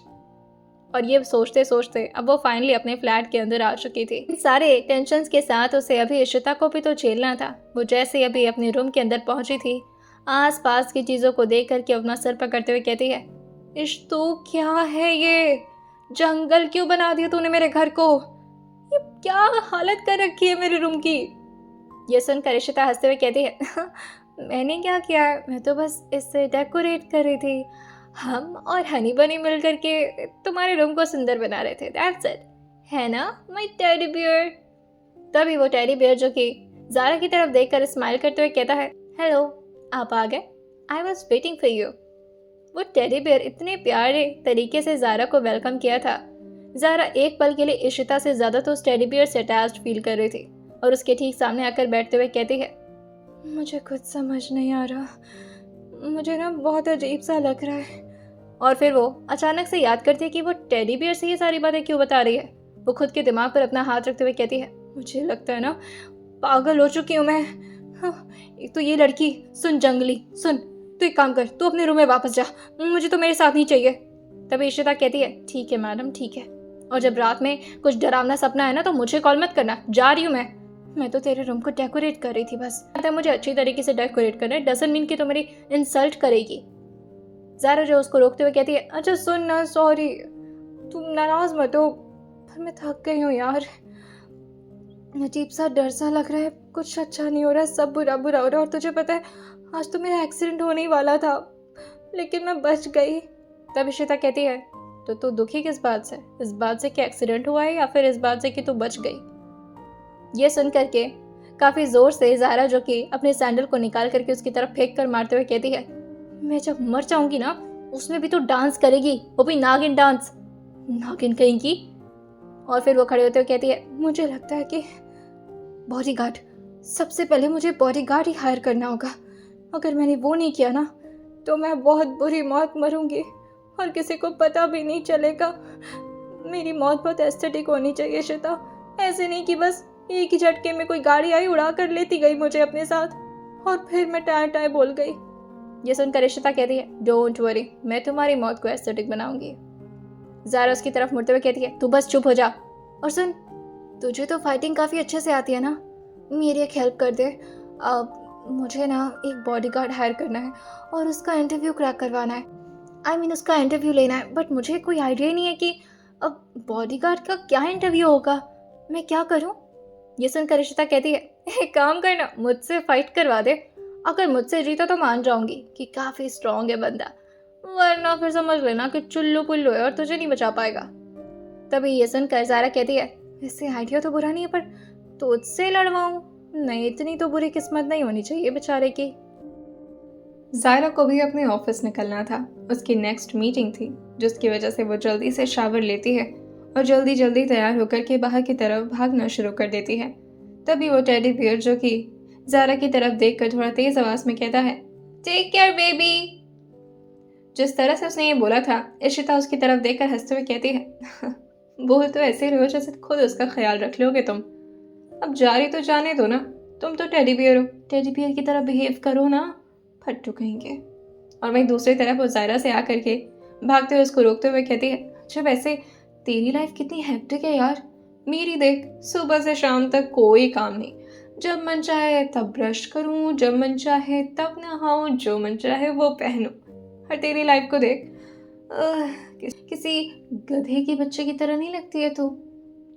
और ये सोचते सोचते अब वो फाइनली अपने फ्लैट के अंदर आ चुकी थी। इन सारे टेंशन्स के साथ उसे अभी इशिता को भी तो झेलना था। वो जैसे अभी अपने रूम के अंदर पहुंची थी, आस पास की चीज़ों को देख करके अपना सर पकड़ते हुए कहती है, इश्तू क्या है ये? जंगल क्यों बना दिया तूने मेरे घर को? ये क्या हालत कर रखी है मेरे रूम की? ये सुनकर इशिता हंसते हुए कहती है, मैंने क्या किया, मैं तो बस इससे डेकोरेट कर रही थी। हम और हनी बनी मिल करके तुम्हारे रूम को सुंदर बना रहे थे, दैट्स इट, है ना माय टेडी बियर? तभी वो टेडी बियर जो कि ज़ारा की तरफ देखकर स्माइल करते हुए कहता है, हेलो, आप आ गए, I was waiting for you. वो टेडी बियर इतने प्यारे तरीके से ज़ारा को वेलकम किया था। ज़ारा एक पल के लिए इशिता से ज़्यादा तो उस टेडी बियर से अटैच्ड फील कर रही थी और उसके ठीक सामने आकर बैठते हुए कहती है, मुझे कुछ समझ नहीं आ रहा, मुझे ना बहुत अजीब सा लग रहा है। और फिर वो अचानक से याद करती है कि वो टेडी बियर से ये सारी बातें क्यों बता रही है। वो खुद के दिमाग पर अपना हाथ रखते हुए कहती है, मुझे लगता है ना पागल हो चुकी हूँ मैं। हाँ, एक तो ये लड़की, सुन जंगली, सुन, तू एक काम कर, तू अपने रूम में वापस जा, मुझे तो मेरे साथ नहीं चाहिए। तभी इशिता कहती है, ठीक है मैडम, ठीक है, और जब रात में कुछ डरावना सपना है ना तो मुझे कॉल मत करना, जा रही हूँ मैं तो तेरे रूम को डेकोरेट कर रही थी बस। मुझे अच्छी तरीके से डेकोरेट करना है, डजंट मीन कि तो मेरी इंसल्ट करेगी। ज़ारा जो उसको रोकते हुए कहती है, अच्छा सुन ना, सॉरी, तुम नाराज़ मत हो, पर मैं थक गई हूँ यार, अजीब सा डर सा लग रहा है, कुछ अच्छा नहीं हो रहा है, सब बुरा बुरा हो रहा है। और तुझे पता है आज तो मेरा एक्सीडेंट होने ही वाला था, लेकिन मैं बच गई। तब इशिता कहती है, तो तू दुखी किस बात से? इस बात से कि एक्सीडेंट हुआ है या फिर इस बात से कि तू बच गई? ये सुन करके काफ़ी ज़ोर से ज़ारा जो कि अपने सैंडल को निकाल करके उसकी तरफ फेंक कर मारते हुए कहती है, मैं जब मर जाऊंगी ना उसमें भी तो डांस करेगी, वो भी नागिन डांस, नागिन कहीं की। और फिर वो खड़े होते हुए कहती है, मुझे लगता है कि बॉडीगार्ड, सबसे पहले मुझे बॉडीगार्ड ही हायर करना होगा। अगर मैंने वो नहीं किया ना तो मैं बहुत बुरी मौत मरूंगी और किसी को पता भी नहीं चलेगा। मेरी मौत बहुत एस्थेटिक होनी चाहिए शिता, ऐसे नहीं कि बस एक ही झटके में कोई गाड़ी आई उड़ा कर लेती गई मुझे अपने साथ और फिर मैं टाय टाय बोल गई। ये सुनकर इशिता कहती है, डोंट वरी, मैं तुम्हारी मौत को एस्थेटिक बनाऊंगी। ज़ारा उसकी तरफ मुड़ते हुए कहती है, तू बस चुप हो जा, और सुन, तुझे तो फाइटिंग काफ़ी अच्छे से आती है ना, मेरी एक हेल्प कर दे। मुझे ना एक बॉडीगार्ड हायर करना है और उसका इंटरव्यू क्रैक करवाना है, उसका इंटरव्यू लेना है, बट मुझे कोई आइडिया नहीं है कि अब बॉडीगार्ड का क्या इंटरव्यू होगा, मैं क्या करूं? ये सुनकर इशिता कहती है, एक काम करना, मुझसे फाइट करवा दे। अगर मुझसे जीता तो मान जाऊंगी कि काफ़ी स्ट्रांग है बंदा, वरना फिर समझ लेना कि चुल्लू पुल्लू है और तुझे नहीं बचा पाएगा। तभी ये सुनकर ज़ारा कहती है, वैसे आइडिया तो बुरा नहीं है, पर तुझसे लड़वाऊं? नहीं, इतनी तो बुरी किस्मत नहीं होनी चाहिए बेचारे की। ज़ायरा को भी अपने ऑफिस निकलना था। उसकी नेक्स्ट मीटिंग थी, जिसकी वजह से वो जल्दी से शावर लेती है और जल्दी जल्दी तैयार होकर के बाहर की तरफ भागना शुरू कर देती है। तभी वो टेडी बियर, जो कि ज़ायरा की तरफ देखकर थोड़ा तेज आवाज में कहता है, टेक केयर बेबी। जिस तरह से उसने ये बोला था, इशिता उसकी तरफ देखकर हंसते हुए कहती है, बोल तो ऐसे रहे हो जैसे खुद उसका ख्याल रख लोगे तुम। अब जारी तो जाने दो ना, तुम तो टेडी बियर हो, टेडी बियर की तरह बिहेव करो ना, फट्टू कहेंगे। और वहीं दूसरी तरफ वो ज़ायरा से आकर के भागते हुए उसको रोकते हुए कहती है, अच्छा वैसे तेरी लाइफ कितनी हेक्टिक है यार। मेरी देख, सुबह से शाम तक कोई काम नहीं, जब मन चाहे तब ब्रश करूं, जब मन चाहे तब नहाऊं, जो मन चाहे वो पहनूं। और तेरी लाइफ को देख, किसी गधे की बच्चे की तरह नहीं लगती है तू।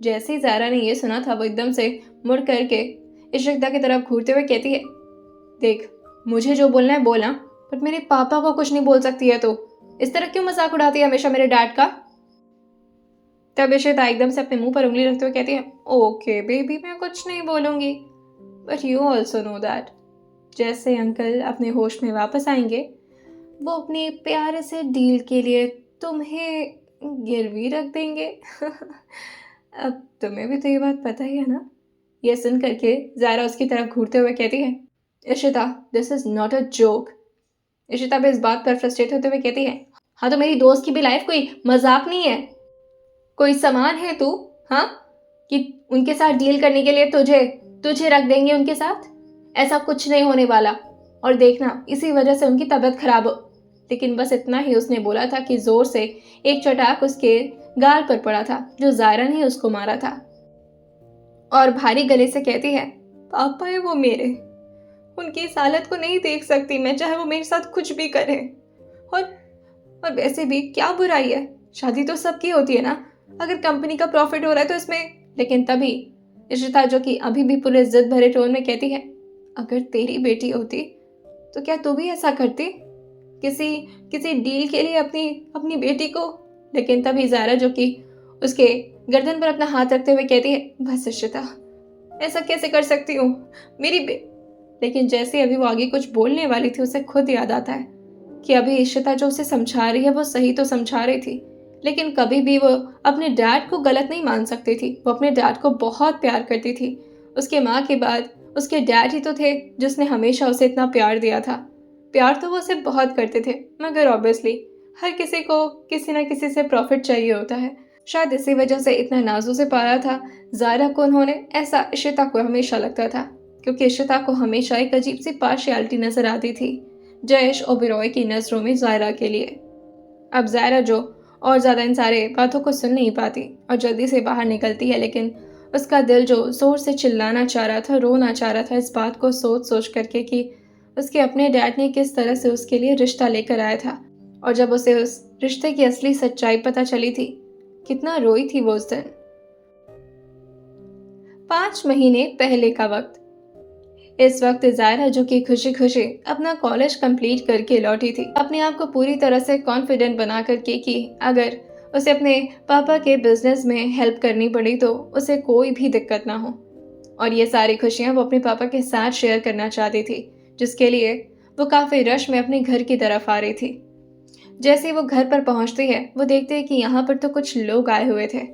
जैसे ही ज़ायरा ने ये सुना था, वो एकदम से मुड़ करके इशिता की तरफ घूरते हुए कहती है, देख, मुझे जो बोलना है बोलना, बट मेरे पापा को कुछ नहीं बोल सकती है तो इस तरह क्यों मजाक उड़ाती है हमेशा मेरे डैड का। तब इशिता एकदम से अपने मुंह पर उंगली रखते हुए कहती है, ओके बेबी, मैं कुछ नहीं बोलूंगी, but you also know that जैसे अंकल अपने होश में वापस आएंगे, वो अपने प्यारे से डील के लिए तुम्हें गिरवी रख देंगे। अब तुम्हें भी तो ये बात पता ही है ना। यह सुन करके ज़ायरा उसकी तरफ घूरते हुए कहती है, Ishita, this is not a joke. Ishita भी इस बात पर फ्रस्ट्रेट होते हुए कहती है, हाँ तो मेरी दोस्त की भी लाइफ कोई मजाक नहीं है, कोई सामान है तू, हाँ, कि उनके साथ डील करने के लिए तुझे तुझे रख देंगे उनके साथ। ऐसा कुछ नहीं होने वाला, और देखना इसी वजह से उनकी तबीयत खराब हो। लेकिन बस इतना ही उसने बोला था कि जोर से एक चटाक उसके गाल पर पड़ा था, जो ज़ायरा ने उसको मारा था। और भारी गले से कहती है, पापा है वो मेरे, उनकी इस हालत को नहीं देख सकती मैं, चाहे वो मेरे साथ कुछ भी करे। और वैसे भी क्या बुराई है, शादी तो सबकी होती है ना, अगर कंपनी का प्रॉफिट हो रहा है तो इसमें। लेकिन तभी इशिता, जो कि अभी भी पूरे जिद भरे टोन में कहती है, अगर तेरी बेटी होती तो क्या तू भी ऐसा करती, किसी किसी डील के लिए अपनी अपनी बेटी को। लेकिन तभी ज़ायरा, जो कि उसके गर्दन पर अपना हाथ रखते हुए कहती है, बस इशिता, ऐसा कैसे कर सकती हूँ मेरी लेकिन जैसे अभी वो आगे कुछ बोलने वाली थी, उसे खुद याद आता है कि अभी इशिता जो उसे समझा रही है वो सही तो समझा रही थी, लेकिन कभी भी वो अपने डैड को गलत नहीं मान सकती थी। वो अपने डैड को बहुत प्यार करती थी। उसके माँ के बाद उसके डैड ही तो थे जिसने हमेशा उसे इतना प्यार दिया था। प्यार तो वो उसे बहुत करते थे, मगर ऑब्वियसली हर किसी को किसी न किसी से प्रॉफिट चाहिए होता है। शायद इसी वजह से इतना नाजों से पाला था ज़ायरा को उन्होंने, ऐसा इशिता को हमेशा लगता था, क्योंकि इशिता को हमेशा एक अजीब सी पार्शियलिटी नजर आती थी जयेश ओबेरॉय की नज़रों में ज़ायरा के लिए। अब ज़ायरा जो और ज़्यादा इन सारे बातों को सुन नहीं पाती और जल्दी से बाहर निकलती है, लेकिन उसका दिल जो ज़ोर से चिल्लाना चाह रहा था, रोना चाह रहा था, इस बात को सोच सोच करके कि उसके अपने डैड ने किस तरह से उसके लिए रिश्ता लेकर आया था, और जब उसे उस रिश्ते की असली सच्चाई पता चली थी, कितना रोई थी वो उस दिन। 5 महीने पहले का वक्त। इस वक्त ज़ायरा, जो कि खुशी खुशी अपना कॉलेज कंप्लीट करके लौटी थी, अपने आप को पूरी तरह से कॉन्फिडेंट बना करके कि अगर उसे अपने पापा के बिजनेस में हेल्प करनी पड़ी तो उसे कोई भी दिक्कत ना हो। और ये सारी खुशियाँ वो अपने पापा के साथ शेयर करना चाहती थी, जिसके लिए वो काफ़ी रश में अपने घर की तरफ आ रही थी। जैसे वो घर पर पहुंचती है, वो देखते हैं कि यहाँ पर तो कुछ लोग आए हुए थे,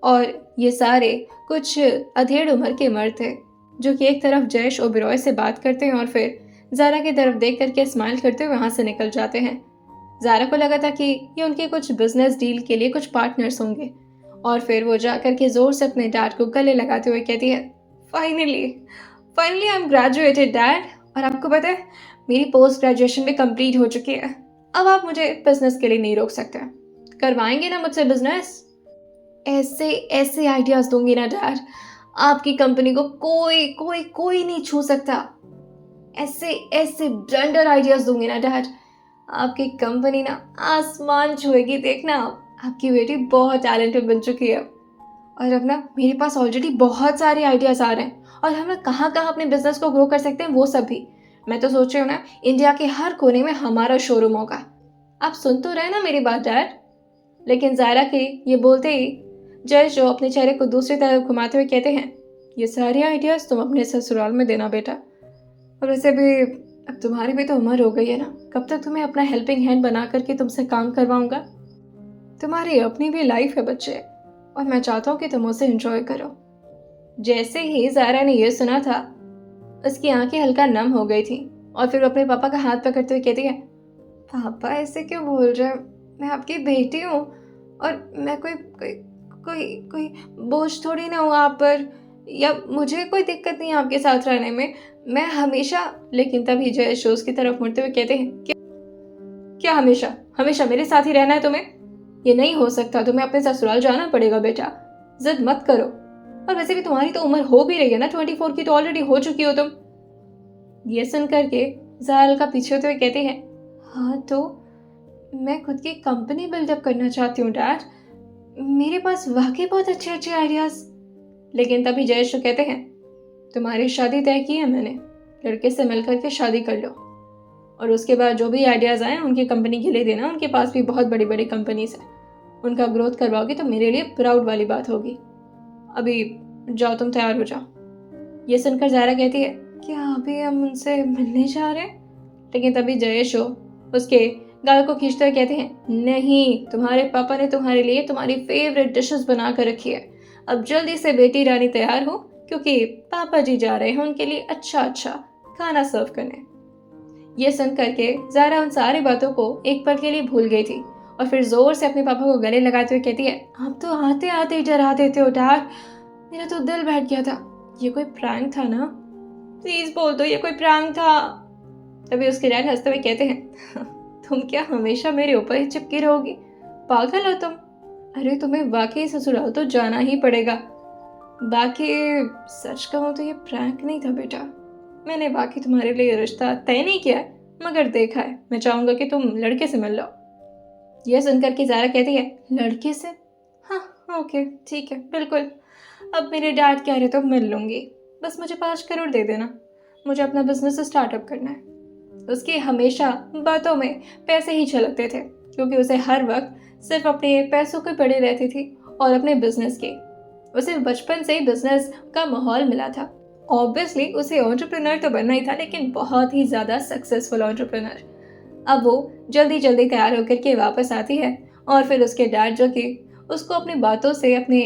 और ये सारे कुछ अधेड़ उम्र के मर्द थे, जो कि एक तरफ जयेश ओबेरॉय से बात करते हैं और फिर ज़ारा की तरफ देख करके स्माइल करते हुए वहाँ से निकल जाते हैं। ज़ारा को लगा था कि ये उनके कुछ बिजनेस डील के लिए कुछ पार्टनर्स होंगे, और फिर वो जा करके ज़ोर से अपने डैड को गले लगाते हुए कहती है, finally finally I am graduated dad, और आपको पता है मेरी पोस्ट ग्रेजुएशन भी कंप्लीट हो चुकी है। अब आप मुझे बिजनेस के लिए नहीं रोक सकते, करवाएंगे ना मुझसे बिजनेस। ऐसे ऐसे आइडियाज दूंगी ना डैड, आपकी कंपनी को कोई कोई कोई नहीं छू सकता। ऐसे ऐसे ब्लंडर आइडियाज दूंगी ना डैड, आपकी कंपनी ना आसमान छुएगी। देखना, आपकी बेटी बहुत टैलेंटेड बन चुकी है, और अब ना मेरे पास ऑलरेडी बहुत सारे आइडियाज आ रहे हैं, और हम ना कहाँ कहाँ अपने बिजनेस को ग्रो कर सकते हैं वो सब भी। मैं तो सोच रही हूँ ना, इंडिया के हर कोने में हमारा शोरूम होगा। आप सुन तो रहे ना मेरी बात डैड? लेकिन जायरा के ये बोलते ही जय जो अपने चेहरे को दूसरी तरफ घुमाते हुए कहते हैं, ये सारे आइडियाज तुम अपने ससुराल में देना बेटा। और वैसे भी अब तुम्हारी भी तो उम्र हो गई है ना, कब तक तुम्हें अपना हेल्पिंग हैंड बना करके तुमसे काम करवाऊंगा। तुम्हारी अपनी भी लाइफ है बच्चे, और मैं चाहता हूँ कि तुम उसे एंजॉय करो। जैसे ही जायरा ने यह सुना था, उसकी आंखें हल्का नम हो गई थी और फिर वो अपने पापा का हाथ पकड़ते हुए कहती है, पापा ऐसे क्यों बोल रहे हैं, मैं आपकी बेटी हूँ और मैं कोई कोई कोई कोई बोझ थोड़ी ना हूँ आप पर, या मुझे कोई दिक्कत नहीं है आपके साथ रहने में, मैं हमेशा। लेकिन तभी जयेश उसकी तरफ मुड़ते हुए कहते हैं, क्या हमेशा हमेशा मेरे साथ ही रहना है तुम्हें? ये नहीं हो सकता, तुम्हें अपने ससुराल जाना पड़ेगा बेटा, जिद मत करो। और वैसे भी तुम्हारी तो उम्र हो भी रही है ना, 24 की तो ऑलरेडी हो चुकी हो तुम। ये सुन करके जायल का पीछे होते हुए कहते हैं, हाँ तो मैं खुद की कंपनी बिल्डअप करना चाहती हूँ डैड, मेरे पास वाकई बहुत अच्छे अच्छे आइडियाज। लेकिन तभी जयेश कहते हैं, तुम्हारी शादी तय की है मैंने, लड़के से मिलकर के शादी कर लो और उसके बाद जो भी आइडियाज आए उनकी कंपनी के लिए देना। उनके पास भी बहुत बड़ी बड़ी कंपनीज हैं, उनका ग्रोथ करवाओगी तो मेरे लिए प्राउड वाली बात होगी। अभी जाओ, तुम तैयार हो जाओ। ये सुनकर जायरा कहती है, क्या अभी हम उनसे मिलने जा रहे हैं? लेकिन तभी जयेश उसके गाल को खींचते हुए कहते हैं, नहीं, तुम्हारे पापा ने तुम्हारे लिए तुम्हारी फेवरेट डिशेस बना कर रखी है, अब जल्दी से बेटी रानी तैयार हो, क्योंकि पापा जी जा रहे हैं उनके लिए अच्छा अच्छा खाना सर्व करने। ये सुन करके जायरा उन सारी बातों को एक पल के लिए भूल गई थी और फिर जोर से अपने पापा को गले लगाते हुए कहती है, आप तो आते आते ही डरा देते हो डैड, मेरा तो दिल बैठ गया था। ये कोई प्रैंक था ना? प्लीज बोल दो ये कोई प्रैंक था। तभी उसके डैड हंसते हुए कहते हैं, तुम क्या हमेशा मेरे ऊपर ही चिपकी रहोगी? पागल हो तुम? अरे तुम्हें वाकई ससुराल तो जाना ही पड़ेगा। बाकी सच कहूँ तो ये प्रैंक नहीं था बेटा, मैंने बाकी तुम्हारे लिए रिश्ता तय नहीं किया है, मगर देखा है। मैं चाहूंगा कि तुम लड़के से मिल लो। यह सुनकर के जारा कहती है, लड़के से? हाँ ओके ठीक है, बिल्कुल, अब मेरे डैड कह रहे तो मिल लूंगी, बस मुझे 5 करोड़ दे देना, मुझे अपना बिजनेस स्टार्टअप करना है। उसकी हमेशा बातों में पैसे ही छलकते थे, क्योंकि उसे हर वक्त सिर्फ अपने पैसों के पड़े रहती थी और अपने बिजनेस के। उसे बचपन से ही बिजनेस का माहौल मिला था। ऑब्वियसली उसे एंटरप्रेन्योर तो बनना ही था, लेकिन बहुत ही ज़्यादा सक्सेसफुल एंटरप्रेन्योर। अब वो जल्दी जल्दी तैयार होकर के वापस आती है और फिर उसके डैड जो कि उसको अपनी बातों से अपने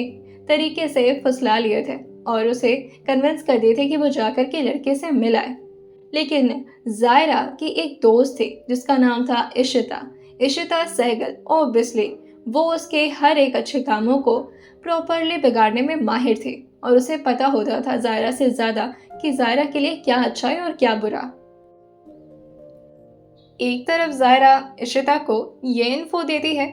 तरीके से फुसला लिए थे और उसे कन्विंस कर दिए थे कि वो जाकर के लड़के से मिल आए। लेकिन जायरा की एक दोस्त थी जिसका नाम था इशिता सहगल। ऑब्वियसली वो उसके हर एक अच्छे कामों को प्रॉपरली बिगाड़ने में माहिर थी और उसे पता होता था जायरा से ज्यादा कि जायरा के लिए क्या अच्छा है और क्या बुरा। एक तरफ जायरा इशिता को ये इन्फो देती है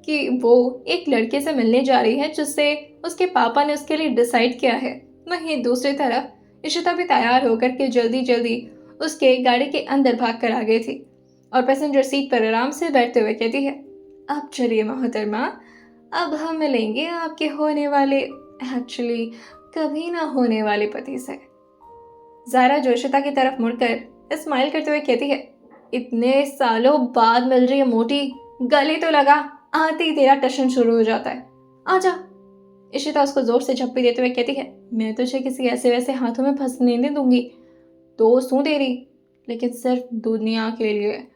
कि वो एक लड़के से मिलने जा रही है जिससे उसके पापा ने उसके लिए डिसाइड किया है। वहीं दूसरी तरफ इशिता भी तैयार होकर के जल्दी जल्दी उसके गाड़ी के अंदर भाग कर आ गई थी और पैसेंजर सीट पर आराम से बैठते हुए कहती है, अब चलिए मोहतरमा, अब हम मिलेंगे आपके होने वाले, एक्चुअली कभी ना होने वाले पति से। जायरा जोशिता की तरफ मुड़कर स्माइल करते हुए कहती है, इतने सालों बाद मिल रही है मोटी, गले तो लगा, आते ही तेरा टशन शुरू हो जाता है, आजा। इशिता उसको जोर से झप्पी देते हुए कहती है, मैं तुझे किसी ऐसे वैसे हाथों में फंसने नहीं दूंगी, दोस्त हूँ तेरी, लेकिन सिर्फ दुनिया के लिए।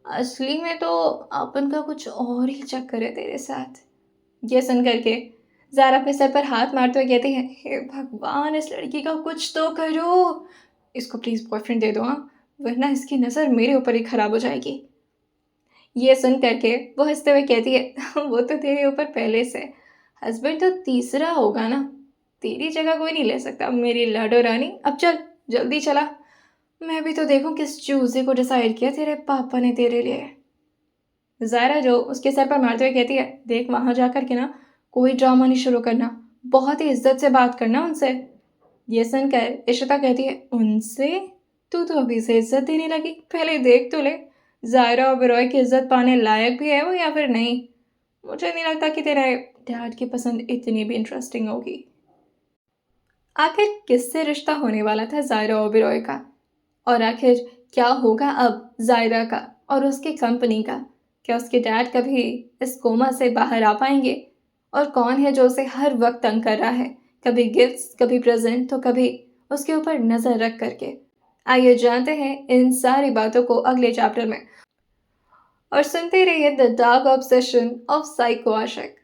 असली में तो अपन का कुछ और ही चक्कर है तेरे साथ। ये सुन करके जारा अपने सर पर हाथ मारते हुए कहती है, हे भगवान, इस लड़की का कुछ तो करो, इसको प्लीज बॉयफ्रेंड दे दो, हाँ, वरना इसकी नजर मेरे ऊपर ही खराब हो जाएगी। ये सुन करके वो हंसते हुए कहती है, वो तो तेरे ऊपर पहले से, हस्बैंड तो तीसरा होगा ना, तेरी जगह कोई नहीं ले सकता मेरी लाडो रानी। अब चल जल्दी चला, मैं भी तो देखूं किस चूजे को डिसाइड किया तेरे पापा ने तेरे लिए। जायरा जो उसके सर पर मारते हुए कहती है, देख वहां जाकर के ना कोई ड्रामा नहीं शुरू करना, बहुत ही इज्जत से बात करना उनसे। ये सुनकर इशिता कहती है, उनसे? तू तो अभी से इज्जत देने लगी, पहले देख तो ले जायरा ओबेरॉय की इज्जत पाने लायक भी है वो या फिर नहीं। मुझे नहीं लगता कि तेरे डैड की पसंद इतनी भी इंटरेस्टिंग होगी। आखिर किससे रिश्ता होने वाला था ज़ायरा ओबेरॉय का? और आखिर क्या होगा अब ज़ायरा का और उसकी कंपनी का? क्या उसके डैड कभी इस कोमा से बाहर आ पाएँगे? और कौन है जो उसे हर वक़्त तंग कर रहा है? कभी गिफ्ट्स, कभी प्रेज़ेंट तो कभी उसके ऊपर नज़र रख कर के। आइए जानते हैं इन सारी बातों को अगले चैप्टर में और सुनते रहिए the dark obsession of psycho Ashique.